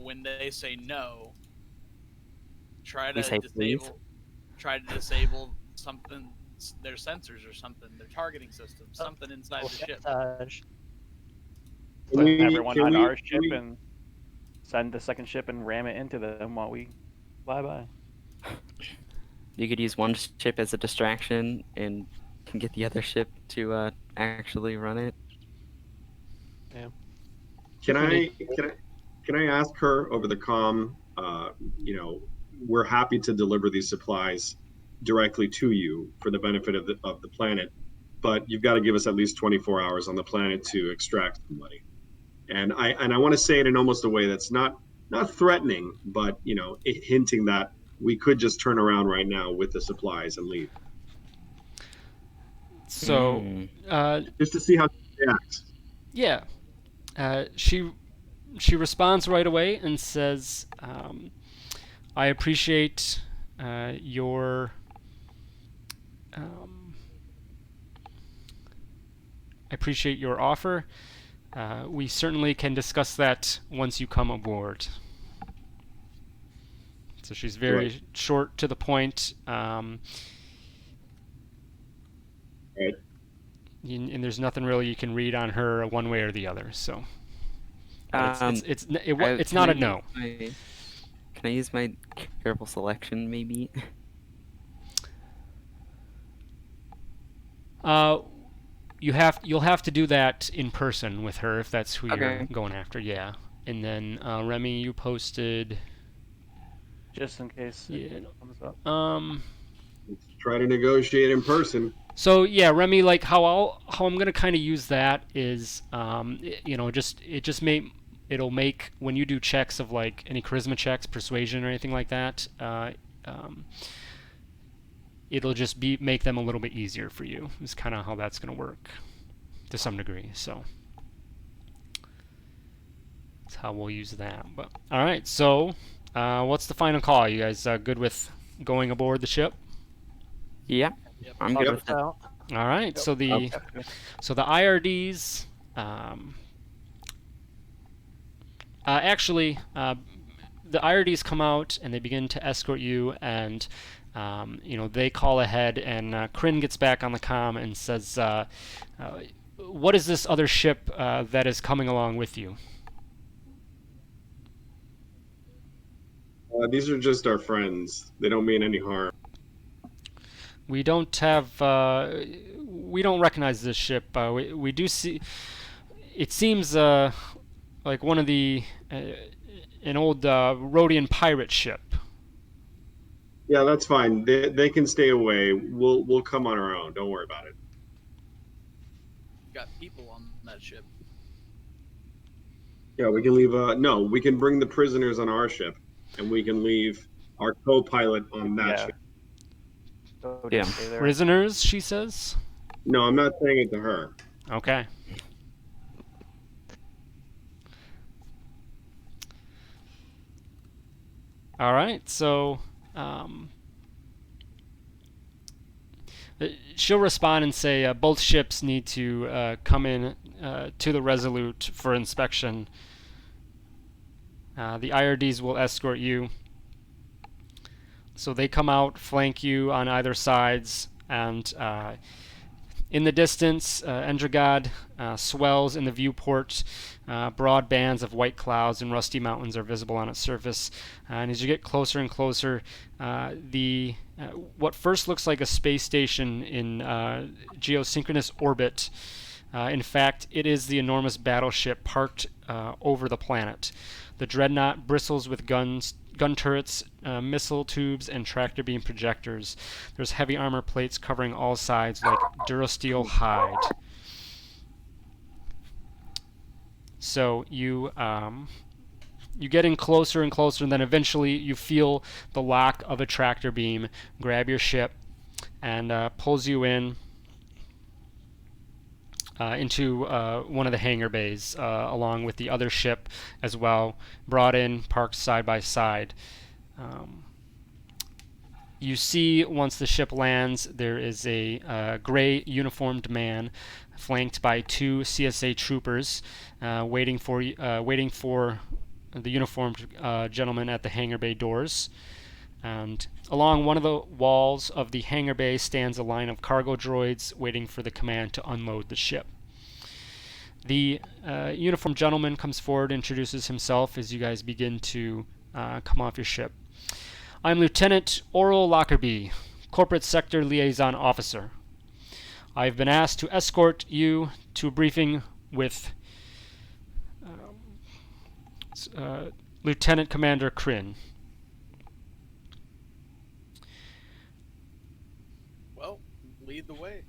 when they say no, try We to say disable something, their sensors or something, their targeting system, something inside the ship. Sabotage. Can we- everyone can on we- our can ship we- and send the second ship and ram it into them while we fly by. You could use one ship as a distraction and can get the other ship to actually run it. Can I ask her over the comm? We're happy to deliver these supplies directly to you for the benefit of the planet, but you've got to give us at least 24 hours on the planet to extract somebody. And I want to say it in almost a way that's not threatening, but hinting that we could just turn around right now with the supplies and leave, So, just to see how she reacts. yeah, she responds right away and says, "I appreciate your offer. We certainly can discuss that once you come aboard." So she's very Right. short to the point. Right. And there's nothing really you can read on her one way or the other. So but it's can not I a no. Can I use my careful selection, maybe? You'll have to do that in person with her if that's who you're Okay. going after. Yeah. And then Remy, you posted. Just in case Yeah. it comes up. Let's try to negotiate in person. So yeah, Remy, like how I'm gonna kind of use that is, it'll make when you do checks of like any charisma checks, persuasion or anything like that, it'll just make them a little bit easier for you. Is kind of how that's gonna work, to some degree. So that's how we'll use that. But all right, so what's the final call? You guys good with going aboard the ship? Yeah, Yep. I'm I'll good get with it it. Out. All right, so the IRDs, actually, the IRDs come out and they begin to escort you, and they call ahead, and Kryn gets back on the comm and says, "What is this other ship that is coming along with you?" These are just our friends. They don't mean any harm. We don't recognize this ship. We do see. It seems like one of an old Rhodian pirate ship. Yeah, that's fine. They can stay away. We'll come on our own. Don't worry about it. Got people on that ship. Yeah, we can leave. No, we can bring the prisoners on our ship, and we can leave our co-pilot on that Yeah. ship. So Yeah. just stay there. Prisoners, she says. No, I'm not saying it to her. Okay. All right, so she'll respond and say both ships need to come in to the Resolute for inspection. The IRDs will escort you. So they come out, flank you on either sides, and in the distance, Endregaad swells in the viewport. Broad bands of white clouds and rusty mountains are visible on its surface. And as you get closer and closer, what first looks like a space station in geosynchronous orbit, in fact, it is the enormous battleship parked over the planet. The dreadnought bristles with gun turrets, missile tubes, and tractor beam projectors. There's heavy armor plates covering all sides like durasteel hide. So you get in closer and closer, and then eventually you feel the lock of a tractor beam grab your ship and pulls you in into one of the hangar bays, along with the other ship as well, brought in, parked side by side. You see, once the ship lands, there is a gray uniformed man, flanked by two CSA troopers, waiting for the uniformed gentleman at the hangar bay doors. And along one of the walls of the hangar bay stands a line of cargo droids waiting for the command to unload the ship. The uniformed gentleman comes forward, introduces himself as you guys begin to come off your ship. I'm Lieutenant Oral Lockerbie, Corporate Sector Liaison Officer. I've been asked to escort you to a briefing with Lieutenant Commander Kryn. Well, lead the way.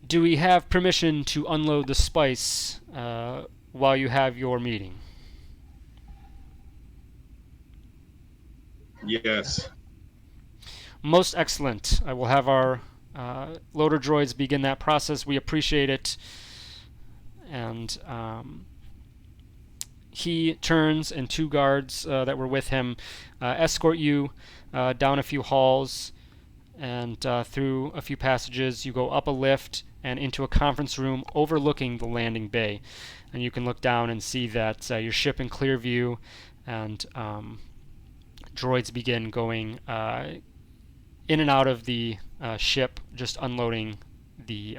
Do we have permission to unload the spice while you have your meeting? Yes. Most excellent. I will have our loader droids begin that process. We appreciate it. And he turns, and two guards that were with him escort you down a few halls and through a few passages. You go up a lift and into a conference room overlooking the landing bay. And you can look down and see that your ship in clear view, and droids begin going in and out of the ship, just unloading the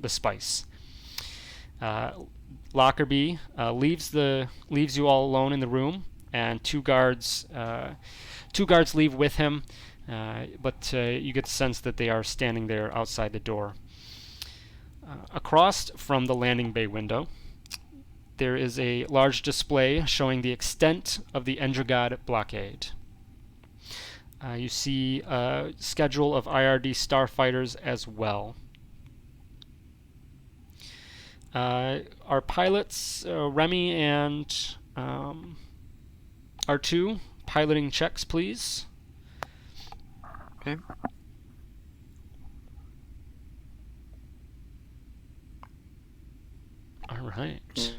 spice. Lockerbie leaves you all alone in the room, and two guards leave with him, but you get the sense that they are standing there outside the door. Across from the landing bay window, there is a large display showing the extent of the Endregaad blockade. You see a schedule of IRD starfighters as well. Our pilots, Remy and R2, piloting checks, please. Okay. All right.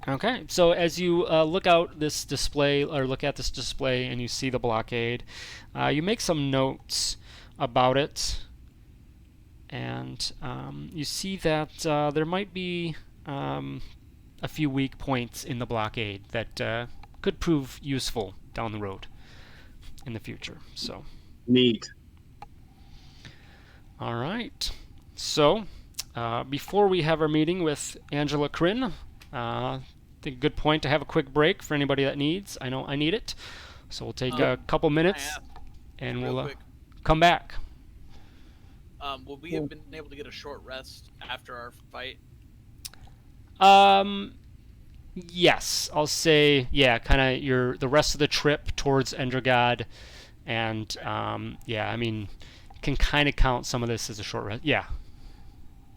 Okay, so as you look at this display, and you see the blockade, you make some notes about it, and you see that there might be a few weak points in the blockade that could prove useful down the road in the future. So, Neat. all right. So, before we have our meeting with Angela Kryn, I think a good point to have a quick break for anybody that needs. I know I need it. So we'll take a couple minutes, and real we'll quick? come back. Would we have been able to get a short rest after our fight? Yes, I'll say, yeah, kind of the rest of the trip towards Endregaad, and yeah, I mean, can kind of count some of this as a short rest. Yeah,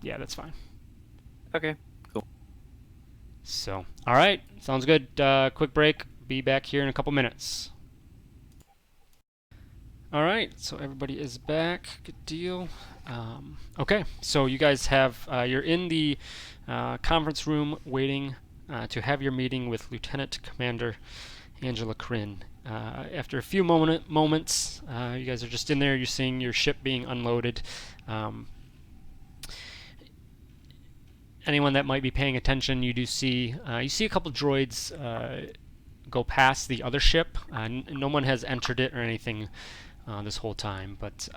that's fine. Okay. Cool. So, all right, sounds good. Quick break. Be back here in a couple minutes. All right, so everybody is back. Good deal. Okay, so you guys have you're in the conference room waiting to have your meeting with Lieutenant Commander Angela Kryn. After a few moments, you guys are just in there. You're seeing your ship being unloaded. Anyone that might be paying attention, you do see you see a couple droids go past the other ship. No one has entered it or anything this whole time, but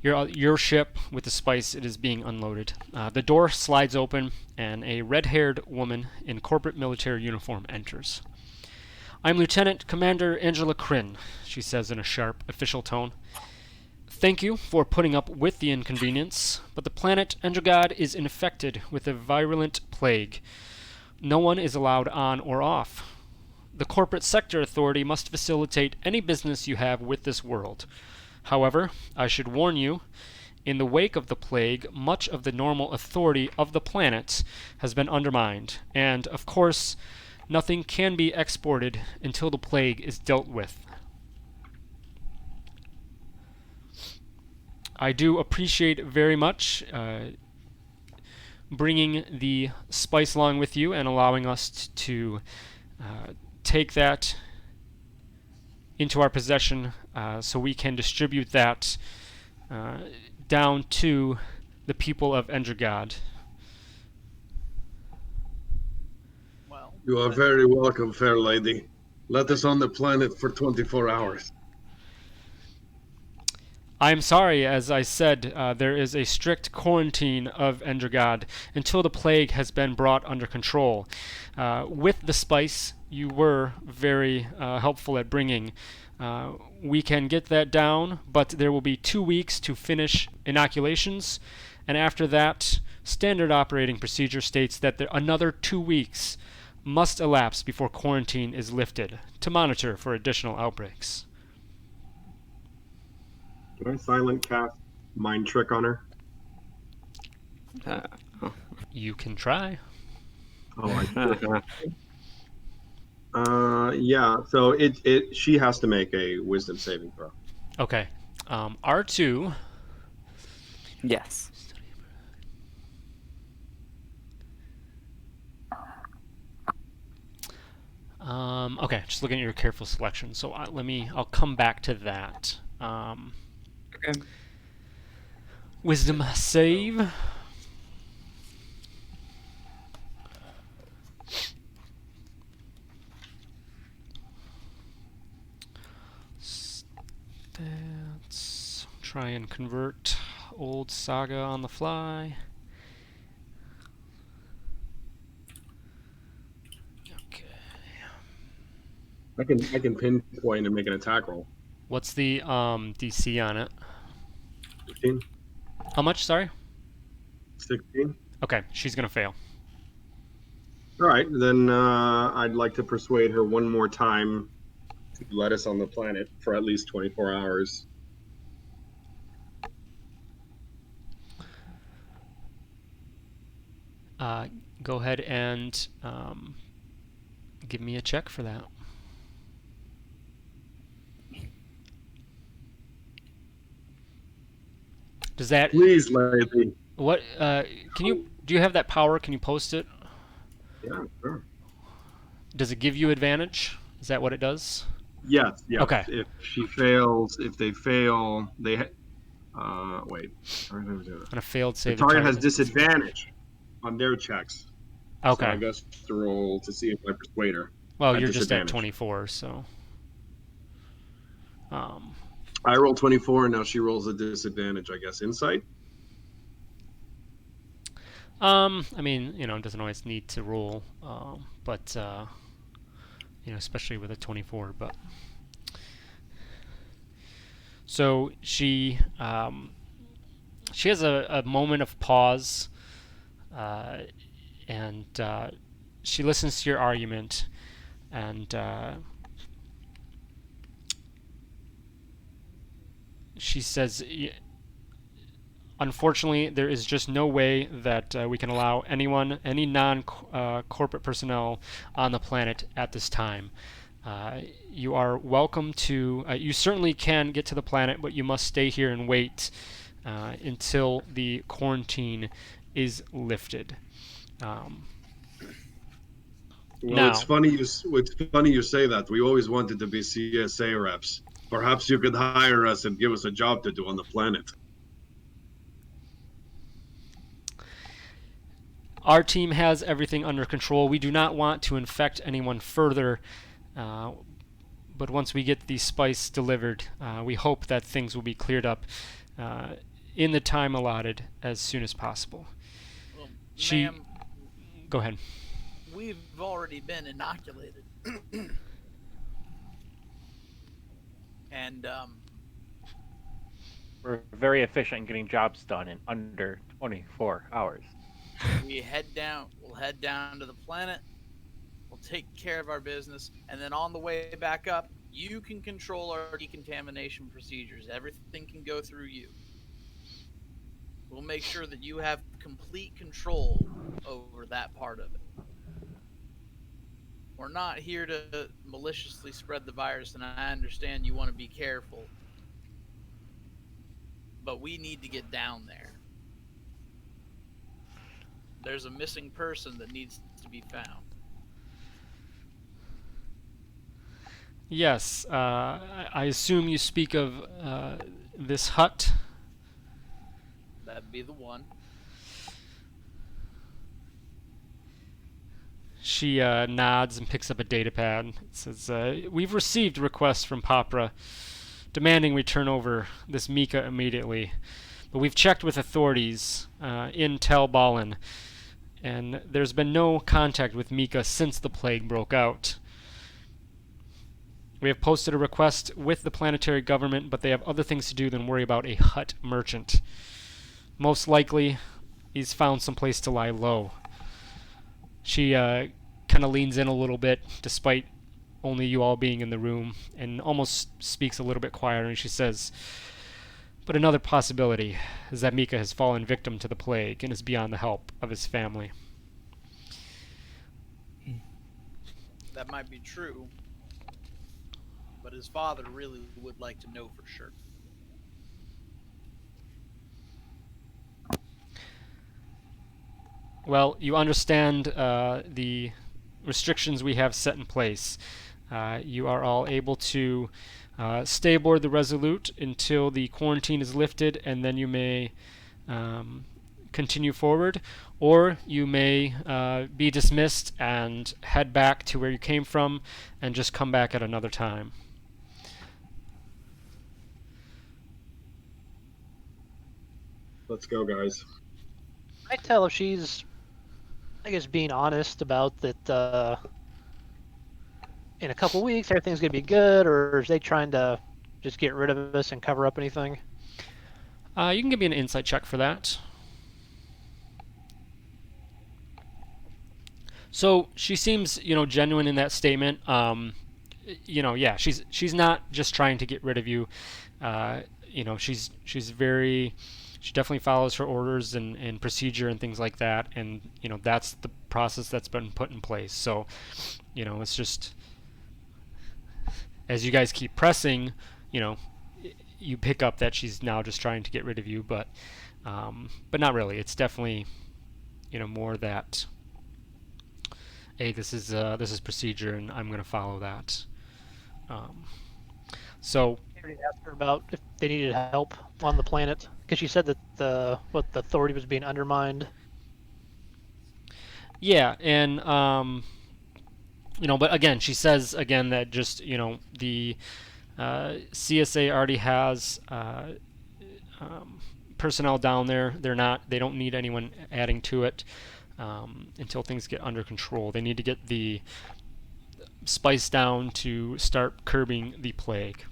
your ship with the spice, it is being unloaded. The door slides open, and a red-haired woman in corporate military uniform enters. "I'm Lieutenant Commander Angela Kryn," she says in a sharp, official tone. "Thank you for putting up with the inconvenience, but the planet Endregaad is infected with a virulent plague. No one is allowed on or off. The corporate sector authority must facilitate any business you have with this world. However, I should warn you, in the wake of the plague, much of the normal authority of the planet has been undermined, and, of course, nothing can be exported until the plague is dealt with. I do appreciate very much bringing the spice along with you and allowing us to take that into our possession so we can distribute that down to the people of Endregaad." Well, You are very welcome, fair lady. Let us on the planet for 24 hours. "I'm sorry, as I said, there is a strict quarantine of Endregaad until the plague has been brought under control. With the spice you were very helpful at bringing, we can get that down, but there will be 2 weeks to finish inoculations, and after that, standard operating procedure states that another 2 weeks must elapse before quarantine is lifted to monitor for additional outbreaks." Can I silent cast mind trick on her? You can try. Oh, I see. Yeah. So she has to make a wisdom saving throw. Okay. R2. Yes. Okay, just looking at your careful selection. So I'll come back to that. Okay. Wisdom save. Let's try and convert old saga on the fly. Okay. I can pinpoint and make an attack roll. What's the DC on it? 15, How much? Sorry. 16. Okay, she's gonna fail. All right, then I'd like to persuade her one more time to let us on the planet for at least 24 hours. Go ahead and give me a check for that. Does that Please, lady. what do you have that power? Can you post it? Yeah, sure. Does it give you advantage? Is that what it does? Yes, yes. Okay. If they fail, wait. On a failed The save, target has disadvantage on their checks. Okay. So I guess to roll to see if I persuade her. Well, at you're just at disadvantage. 24, so. I roll 24, and now she rolls a disadvantage, I guess. Insight? I mean, it doesn't always need to roll, but especially with a 24. But so she has a moment of pause, and she listens to your argument, and she says, unfortunately, there is just no way that we can allow any non-corporate personnel on the planet at this time. You are welcome to. You certainly can get to the planet, but you must stay here and wait until the quarantine is lifted. Well, Now, it's funny you say that. We always wanted to be CSA reps. Perhaps you could hire us and give us a job to do on the planet. our team has everything under control. We do not want to infect anyone further. But once we get the spice delivered, we hope that things will be cleared up in the time allotted as soon as possible. Well, She- ma'am, Go ahead. we've already been inoculated. And We're very efficient in getting jobs done in under 24 hours. we'll head down to the planet. We'll take care of our business, and then on the way back up, you can control our decontamination procedures. Everything can go through you. We'll make sure that you have complete control over that part of it. We're not here to maliciously spread the virus, and I understand you want to be careful. But we need to get down there. There's a missing person that needs to be found. Yes, I assume you speak of this hut. That'd be the one. She nods and picks up a data pad. It says, we've received requests from Papra demanding we turn over this Mika immediately. But we've checked with authorities in Tel Ballin, and there's been no contact with Mika since the plague broke out. We have posted a request with the planetary government, but they have other things to do than worry about a Hutt merchant. Most likely, he's found some place to lie low. She kind of leans in a little bit, despite only you all being in the room, and almost speaks a little bit quieter, and she says, but another possibility is that Mika has fallen victim to the plague and is beyond the help of his family. That might be true, but his father really would like to know for sure. Well, you understand the restrictions we have set in place. You are all able to stay aboard the Resolute until the quarantine is lifted, and then you may continue forward, or you may be dismissed and head back to where you came from and just come back at another time. Let's go, guys. I tell if she's, I guess, being honest about that. In a couple weeks, everything's gonna be good, or is they trying to just get rid of us and cover up anything? You can give me an insight check for that. So she seems, genuine in that statement. Yeah, she's not just trying to get rid of you. She's very, she definitely follows her orders and procedure and things like that, and that's the process that's been put in place. So, it's just as you guys keep pressing, you pick up that she's now just trying to get rid of you, but not really. It's definitely, more that, hey, this is procedure, and I'm going to follow that. So I already asked her about if they needed help on the planet, because she said that the authority was being undermined. yeah, and but again, she says again that just the CSA already has personnel down there. They don't need anyone adding to it until things get under control. They need to get the spice down to start curbing the plague.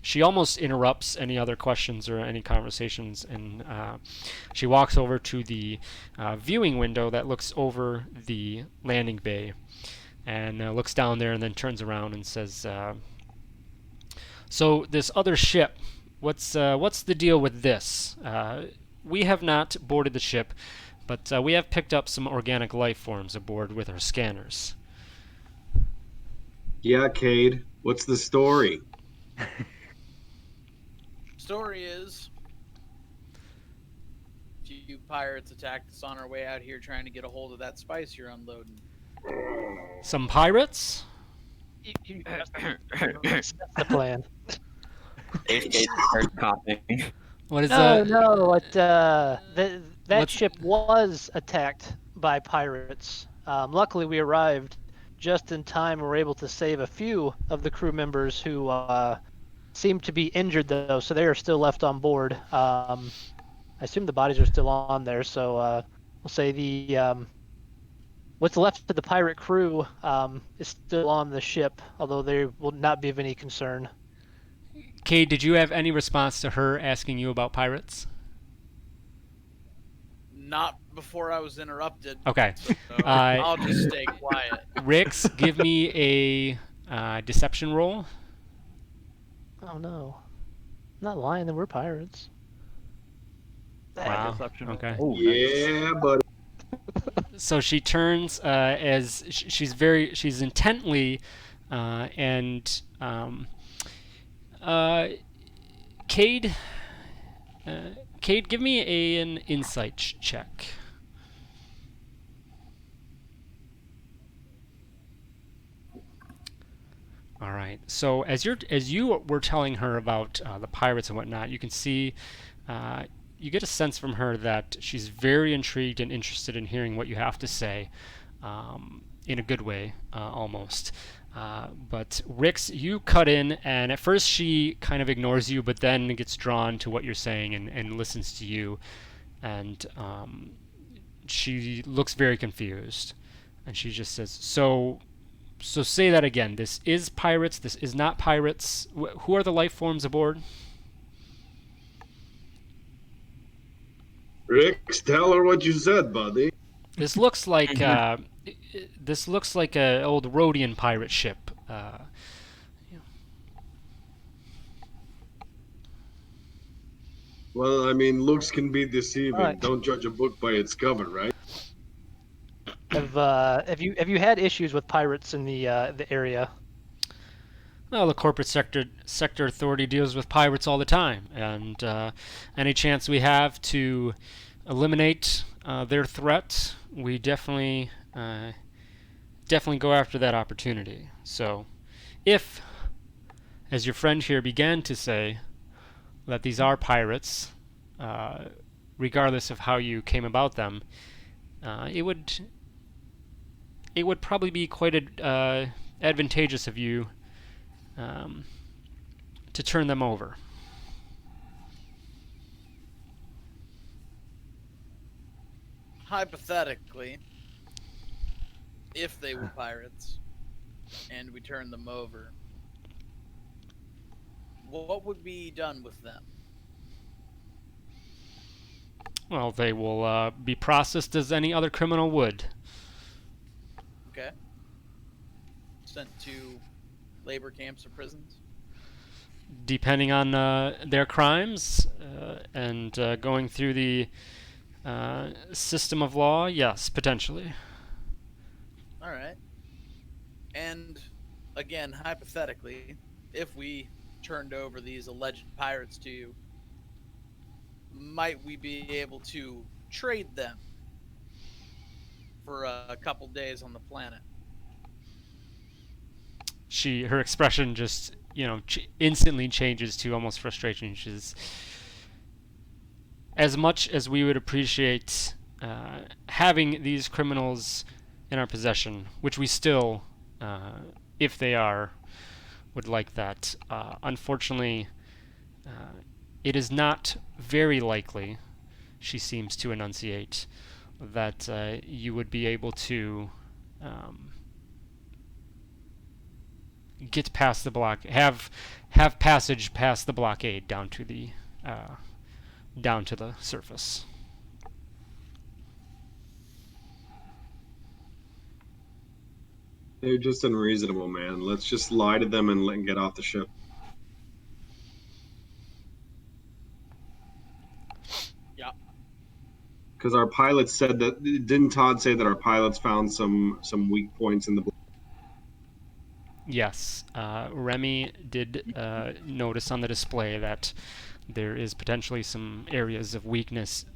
She almost interrupts any other questions or any conversations, and she walks over to the viewing window that looks over the landing bay, and looks down there, and then turns around and says, so this other ship what's the deal with this? We have not boarded the ship, but we have picked up some organic life forms aboard with our scanners. Yeah, Cade. What's the story? Story is, a few pirates attacked us on our way out here trying to get a hold of that spice you're unloading. Some pirates? That's the plan. They start coughing. What is No, that? no. That What's- ship was attacked by pirates. Luckily, we arrived just in time. We were able to save a few of the crew members who seemed to be injured, though, so they are still left on board. I assume the bodies are still on there, so we'll say the what's left of the pirate crew is still on the ship, although they will not be of any concern. Cade, did you have any response to her asking you about pirates? Not before I was interrupted. Okay. So I'll just stay quiet. Rix, give me a deception roll. Oh no, I'm not lying. There were pirates. Wow. Deception. Okay. Oh, nice. Yeah, buddy. So she turns as she's intently and Cade, give me an insight check. All right. So as you were telling her about the pirates and whatnot, you can see you get a sense from her that she's very intrigued and interested in hearing what you have to say, in a good way, almost. But Rix, you cut in, and at first she kind of ignores you, but then gets drawn to what you're saying and listens to you, and she looks very confused, and she just says, So say that again. This is pirates. This is not pirates. Who are the life forms aboard? Rix, tell her what you said, buddy. This looks like a old Rhodian pirate ship. Well, I mean, looks can be deceiving. Alright. Don't judge a book by its cover, right? Have you had issues with pirates in the area? Well, the corporate sector authority deals with pirates all the time, and any chance we have to eliminate their threat, we definitely go after that opportunity. So, if, as your friend here began to say, that these are pirates, regardless of how you came about them, it would probably be quite advantageous of you to turn them over. Hypothetically, if they were pirates and we turned them over, what would be done with them? Well, they will be processed as any other criminal would. Okay. Sent to labor camps or prisons? Depending on their crimes and going through the system of law, yes, potentially. All right. And again, hypothetically, if we turned over these alleged pirates to you, might we be able to trade them for a couple days on the planet? Her expression just, instantly changes to almost frustration. She's, as much as we would appreciate having these criminals in our possession, which we still, if they are, would like that. Unfortunately, it is not very likely, she seems to enunciate, that you would be able to get past the block, have passage past the blockade down to the surface. They're just unreasonable, man. Let's just lie to them and get off the ship. Because our pilots said that, didn't Todd say that our pilots found some weak points in the? Yes, Remy did notice on the display that there is potentially some areas of weakness.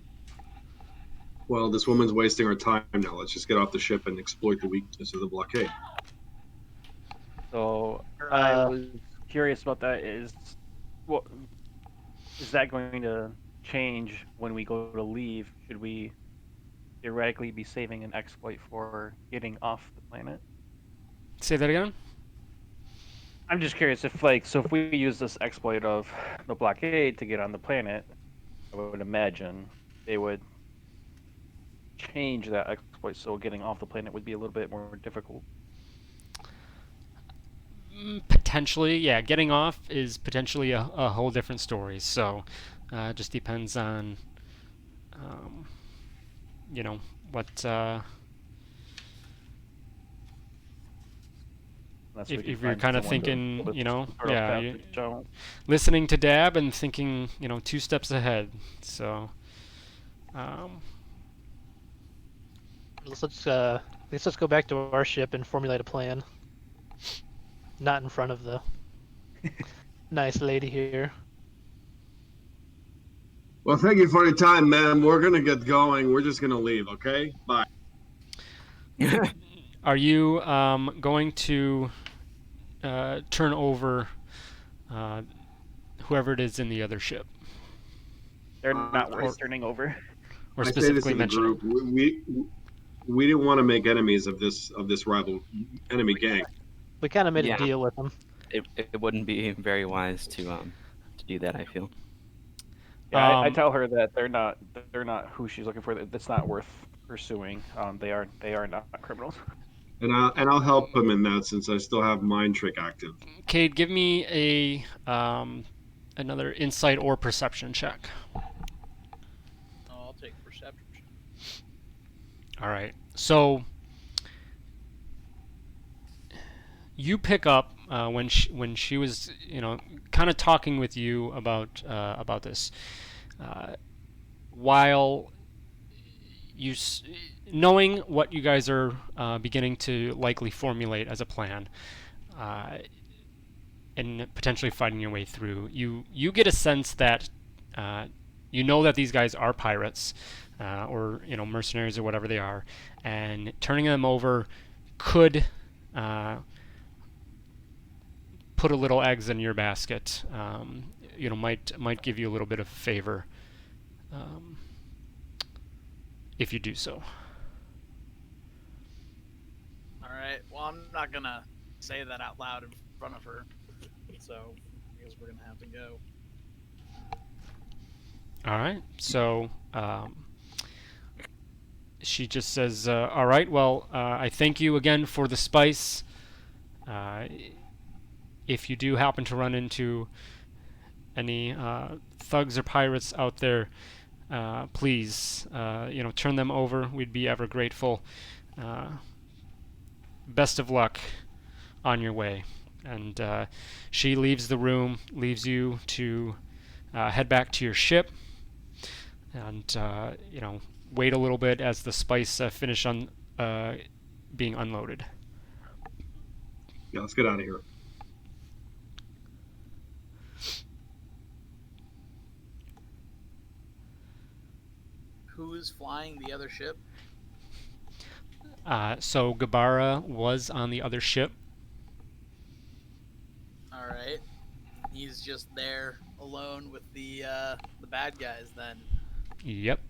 Well, this woman's wasting our time now. Let's just get off the ship and exploit the weakness of the blockade. So I was curious about that. What is that going to change when we go to leave? Should we theoretically be saving an exploit for getting off the planet? Say that again? I'm just curious if, if we use this exploit of the blockade to get on the planet, I would imagine they would change that exploit so getting off the planet would be a little bit more difficult. Potentially, yeah. Getting off is potentially a whole different story. So, it just depends on, what. If you're kind of thinking, listening to Dab and thinking, 2 steps ahead. So, let's go back to our ship and formulate a plan. Not in front of the nice lady here. Well, thank you for your time, ma'am. We're gonna get going. We're just gonna leave, okay? Bye. Are you going to turn over whoever it is in the other ship? They're not worth turning over. Or specifically mentioning. We didn't want to make enemies of this rival enemy gang. We kind of made a deal with them. It wouldn't be very wise to do that, I feel. Yeah, I tell her that they're not who she's looking for. That's not worth pursuing. They are not criminals. And I'll help him in that since I still have mind trick active. Cade, give me a another insight or perception check. I'll take perception. All right. So you pick up when she was kind of talking with you about this, while you knowing what you guys are beginning to likely formulate as a plan, and potentially fighting your way through, you get a sense that that these guys are pirates, or mercenaries or whatever they are, and turning them over could put a little eggs in your basket. Might give you a little bit of favor if you do so. All right. Well, I'm not gonna say that out loud in front of her, so I guess we're gonna have to go. All right. So she just says, "All right. Well, I thank you again for the spice. If you do happen to run into any thugs or pirates out there, please, turn them over. We'd be ever grateful. Best of luck on your way." And she leaves the room, leaves you to head back to your ship, and wait a little bit as the spice finish on being unloaded. Yeah, let's get out of here. Who's flying the other ship? So Gabara was on the other ship. All right. He's just there alone with the bad guys then. Yep.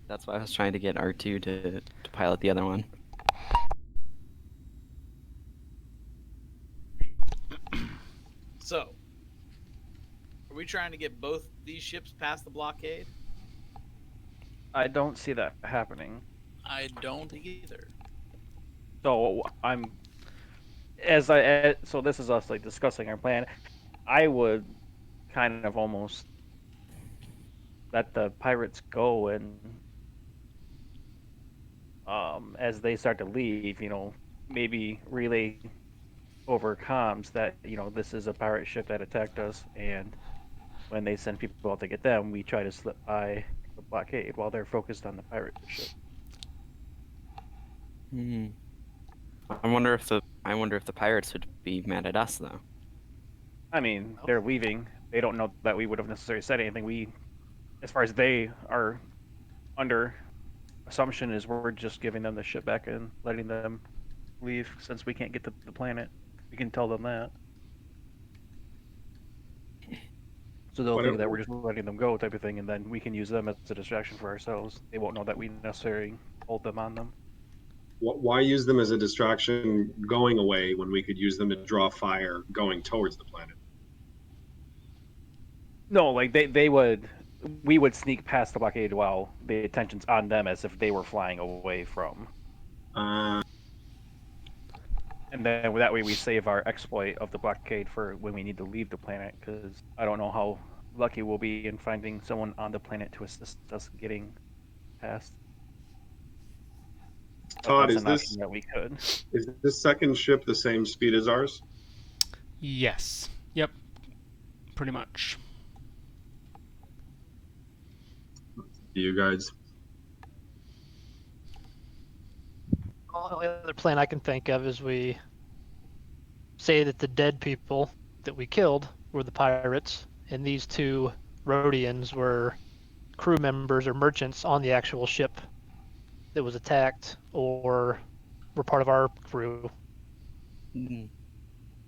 That's why I was trying to get R2 to pilot the other one. So, are we trying to get both these ships past the blockade? I don't see that happening. I don't either. So so this is us discussing our plan. I would kind of almost let the pirates go, and as they start to leave, maybe relay over comms that this is a pirate ship that attacked us, and when they send people out to get them, we try to slip by the blockade while they're focused on the pirate ship. I wonder if the pirates would be mad at us though. I mean, they're leaving. They don't know that we would have necessarily said anything. We, as far as they are under assumption, is we're just giving them the ship back and letting them leave since we can't get to the planet. We can tell them that. So they'll think that we're just letting them go type of thing, and then we can use them as a distraction for ourselves. They won't know that we necessarily hold them on them. Why use them as a distraction going away when we could use them to draw fire going towards the planet? No, like we would sneak past the blockade while the attention's on them as if they were flying away from. And then that way we save our exploit of the blockade for when we need to leave the planet, because I don't know how lucky we'll be in finding someone on the planet to assist us getting past. Todd, that's is an this option that we could? is this second ship the same speed as ours? Yes. Yep. Pretty much. You guys. The only other plan I can think of is we say that the dead people that we killed were the pirates, and these two Rhodians were crew members or merchants on the actual ship that was attacked, or were part of our crew.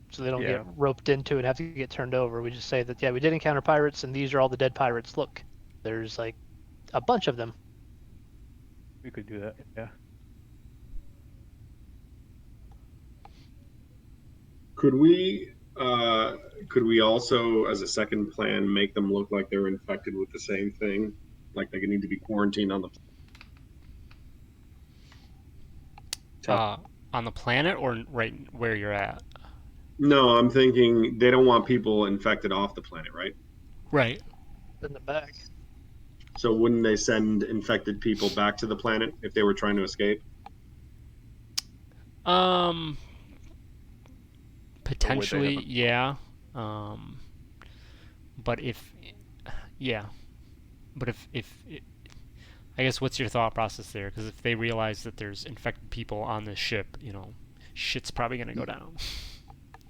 So they don't get roped into it and have to get turned over. We just say that, yeah, we did encounter pirates, and these are all the dead pirates. Look, there's like a bunch of them. We could do that, yeah. Could we also, as a second plan, make them look like they're infected with the same thing, like they need to be quarantined on the On the planet or right where you're at? No, I'm thinking they don't want people infected off the planet, right? Right. In the bag. So wouldn't they send infected people back to the planet if they were trying to escape? Potentially, yeah. But if I guess what's your thought process there? Because if they realize that there's infected people on this ship, shit's probably gonna go down.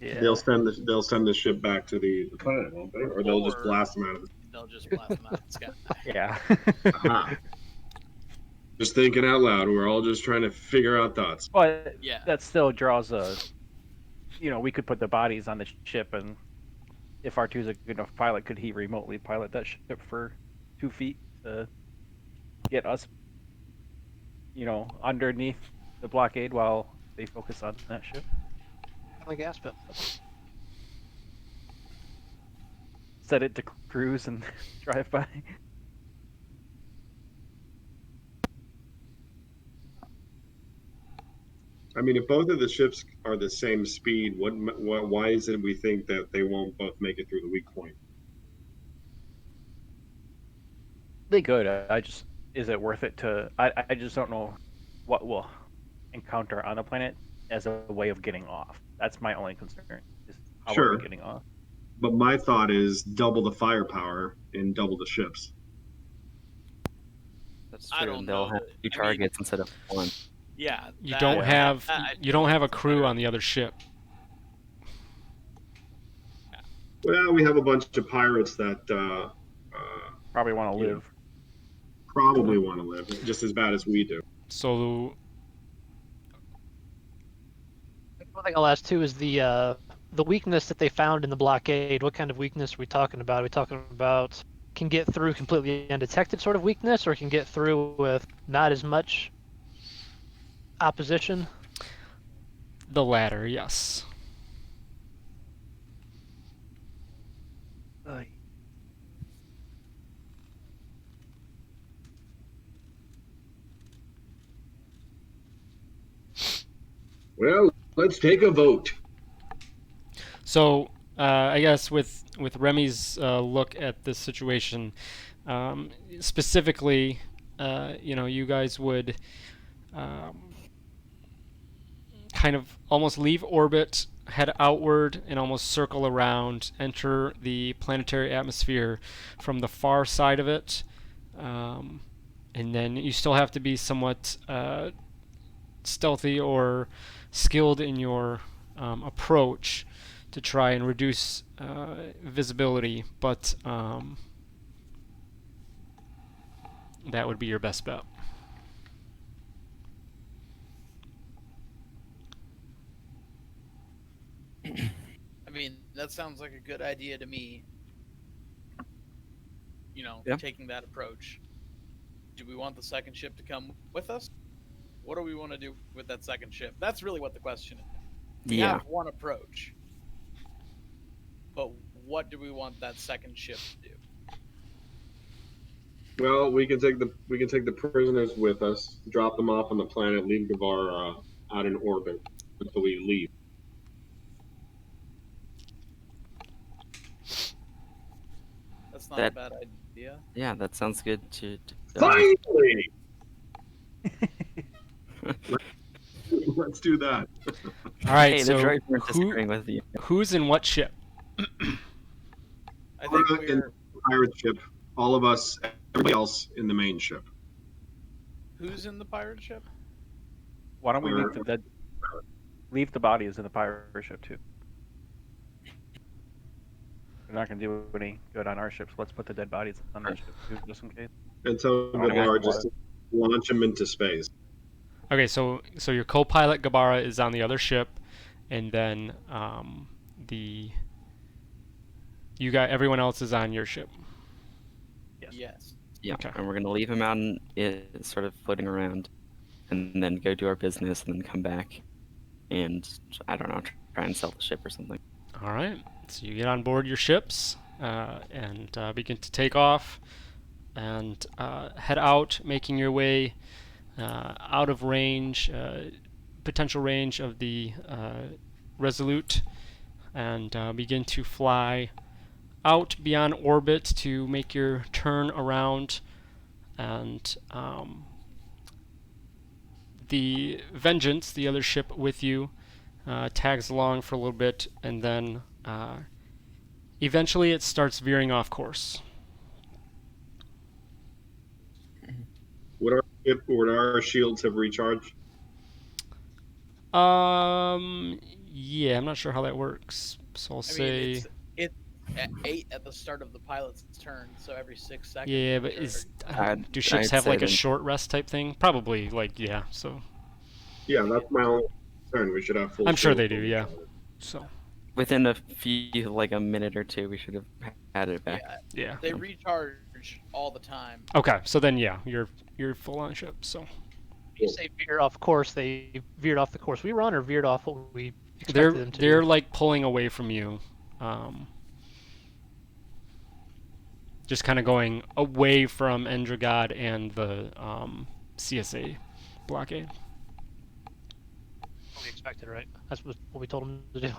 Yeah. They'll send the ship back to the planet, won't they? Or they'll just blast them out of the. They'll just blast them out of the sky. Yeah. Aha. Just thinking out loud. We're all just trying to figure out thoughts. But Yeah. that still draws a. We could put the bodies on the ship, and if R2's a good enough pilot, could he remotely pilot that ship for 2 feet to get us, underneath the blockade while they focus on that ship? On the gas pit. Set it to cruise and drive by. I mean, if both of the ships are the same speed, why is it we think that they won't both make it through the weak point? They could. Is it worth it to? I just don't know what we'll encounter on the planet as a way of getting off. That's my only concern. Is how are we getting off? But my thought is double the firepower and double the ships. That's I true. don't They'll know. have 2 targets instead of 1. Yeah. You don't have a crew on the other ship. Well, we have a bunch of pirates that Probably want to live. Probably want to live just as bad as we do. So One thing I'll ask too is the weakness that they found in the blockade. What kind of weakness are we talking about? Are we talking about can get through completely undetected sort of weakness, or can get through with not as much opposition? the latter, yes. Well, let's take a vote. So I guess with Remy's look at this situation, specifically, you guys would kind of almost leave orbit, head outward, and almost circle around, enter the planetary atmosphere from the far side of it. And then you still have to be somewhat stealthy or skilled in your approach to try and reduce visibility, but that would be your best bet. I mean, that sounds like a good idea to me. Yeah. Taking that approach. Do we want the second ship to come with us? What do we want to do with that second ship? That's really what the question is. We Yeah. have one approach, but what do we want that second ship to do? Well, we can take the prisoners with us, drop them off on the planet, leave Guevara out in orbit until we leave. That's not That- a bad idea. Yeah, that sounds good to Finally! Let's do that. All right, Hey, the so droids weren't disagreeing with you. who's in what ship? I think We're in we're. the pirate ship. All of us, everybody else in the main ship. Who's in the pirate ship? Why don't we We're- leave the dead, leave the bodies in the pirate ship too? They're not going to do any good on our ships. Let's put the dead bodies on our ship too, just in case. And tell I don't Guevara know. just to launch them into space. Okay, so your co-pilot Gabara is on the other ship, and then everyone else is on your ship. Yes. Yeah, Okay. and we're gonna leave him out and sort of floating around, and then go do our business, and then come back, and I don't know, try and sell the ship or something. All right, so you get on board your ships and begin to take off and head out, making your way out of range, potential range of the Resolute, and begin to fly out beyond orbit to make your turn around. And the Vengeance, the other ship with you, tags along for a little bit, and then eventually it starts veering off course. Would our shields have recharged? Yeah, I'm not sure how that works. So I'll I say. mean, it's at 8 at the start of the pilot's turn, so every 6 seconds. Yeah, we but I'd- do ships I'd have say like a then- short rest type thing? Probably, yeah. So Yeah, that's my only concern. We should have full. I'm sure they shields do. when we Yeah. fly. So Within a few, like a minute or two, we should have had it back. Yeah, yeah. they recharge all the time. Okay, so then yeah, you're full on ship. So You say veer off course, they veered off the course we run or veered off what we expected them to. they're like pulling away from you, just kind of going away from Endregaad and the CSA blockade. What we expected, right? That's what we told them to do.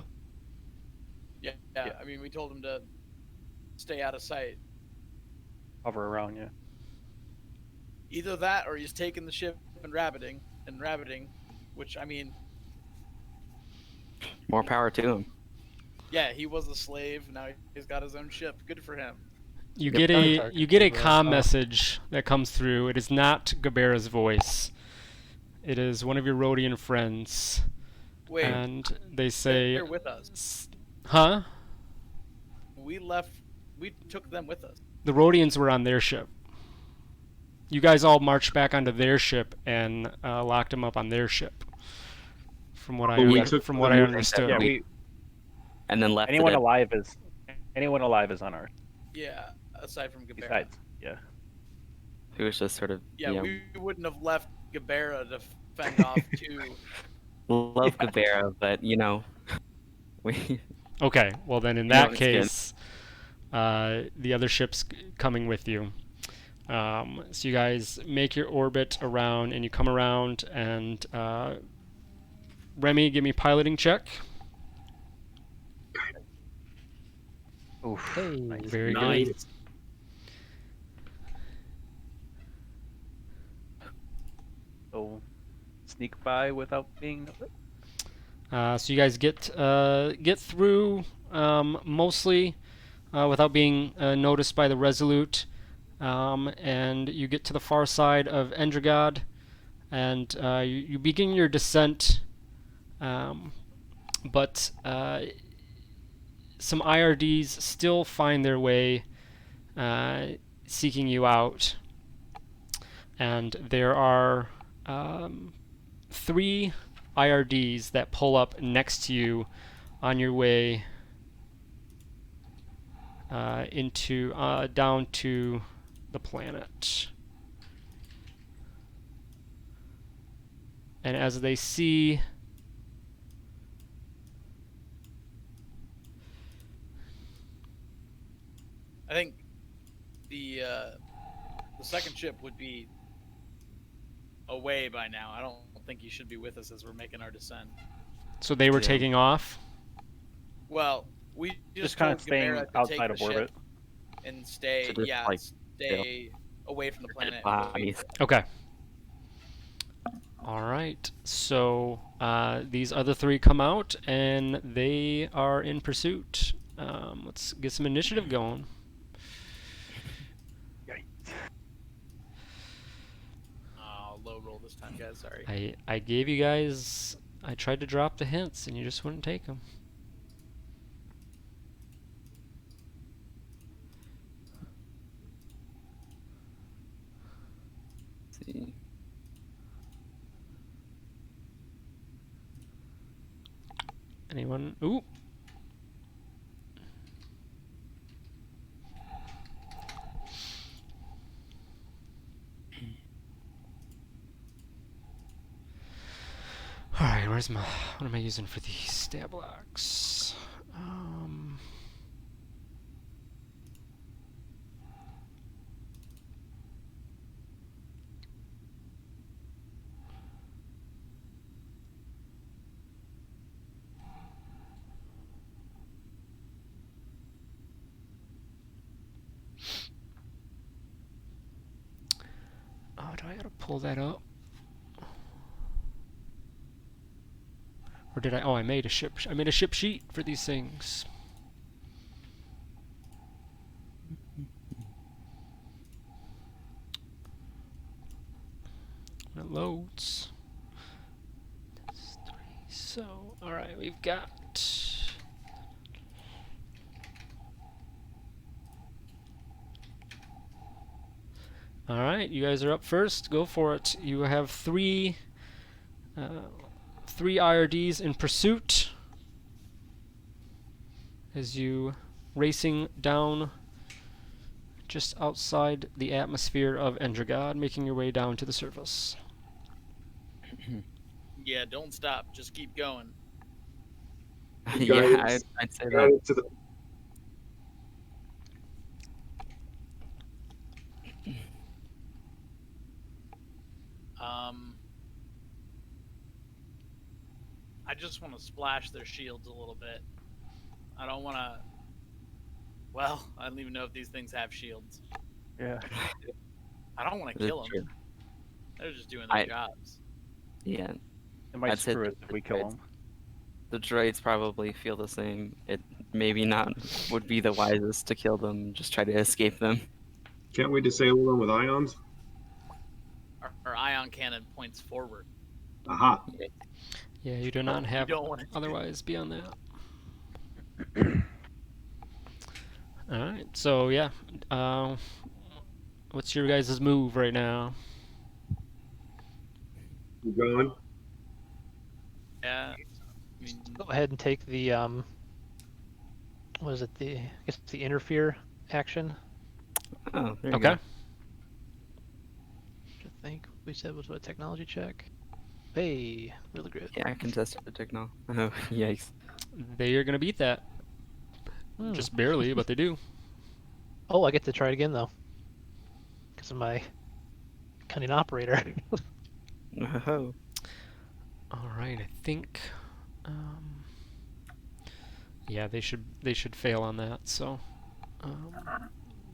Yeah, I mean, we told them to stay out of sight. Hover around, yeah. Either that, or he's taking the ship and rabbiting, which I mean, More power to him. yeah, he was a slave. Now he's got his own ship. Good for him. You Yep. get a Sorry. you get a Yeah. comm message that comes through. It is not Gabera's voice. It is one of your Rhodian friends, Wait, and they say, they're with us. "Huh? We left. We took them with us. The Rhodians were on their ship. You guys all marched back onto their ship and locked them up on their ship." From what But we I took from what I them- understood. Yeah, we- And then left anyone it. alive is on ours. Yeah, aside from Gabera. Besides, yeah. Who was just sort of Yeah, we wouldn't have left Gabera to fend off two. love Gabera, but we Okay, well then in No, that it's good. case, the other ship's coming with you. So you guys make your orbit around, and you come around, and Remy, give me piloting check. Oof. Hey. Nice. Very good. Nice. So, sneak by without being. So you guys get through mostly without being noticed by the Resolute, and you get to the far side of Endregaad, and you begin your descent. But some IRDs still find their way seeking you out, and there are 3 IRDs that pull up next to you on your way into down to the planet. And as they see I think the second ship would be away by now. I don't think you should be with us as we're making our descent. so they were Yeah. taking off. Well, we Just just kind of told staying Gamera to outside take of the orbit. ship and stay, So just, like, stay away from the planet. Bodies. Okay. All right. So these other 3 come out, and they are in pursuit. Let's get some initiative going. Low roll this time, guys. Sorry. I gave you guys. I tried to drop the hints, and you just wouldn't take them. Let's see. Anyone? Ooh. All right, where's my? What am I using for the stab blocks? Oh, do I gotta pull that up? Or did I? Oh, I made a ship. I made a ship sheet for these things. When it loads. That's 3. So, all right, we've got. All right, you guys are up first. Go for it. You have 3 IRDs in pursuit as you racing down just outside the atmosphere of Endregaad, making your way down to the surface. Yeah, don't stop. Just keep going. Yeah, I'd say that. Guidance to the I just want to splash their shields a little bit. I don't want to. Well, I don't even know if these things have shields. Yeah. I don't want to That's kill them. true. They're just doing their I- jobs. Yeah, It might I'd say screw us if we kill it's- them. the droids probably feel the same. It maybe not would be the wisest to kill them. Just try to escape them. Can't we disable them with ions? Our ion cannon points forward. Aha. Yeah, you do not You have don't want to otherwise beyond that. All right, so yeah, what's your guys' move right now? You going? Yeah. I mean, Go ahead and take the what is it? I guess it's the interfere action. Oh, there you Okay. go. Which I think we said was what, a technology check. Hey, really good. Yeah, I can test the techno. Oh, yikes. They are gonna beat that, just barely, but they do. Oh, I get to try it again though, because of my cunning operator. Oh. All right, I think. Yeah, they should fail on that. So,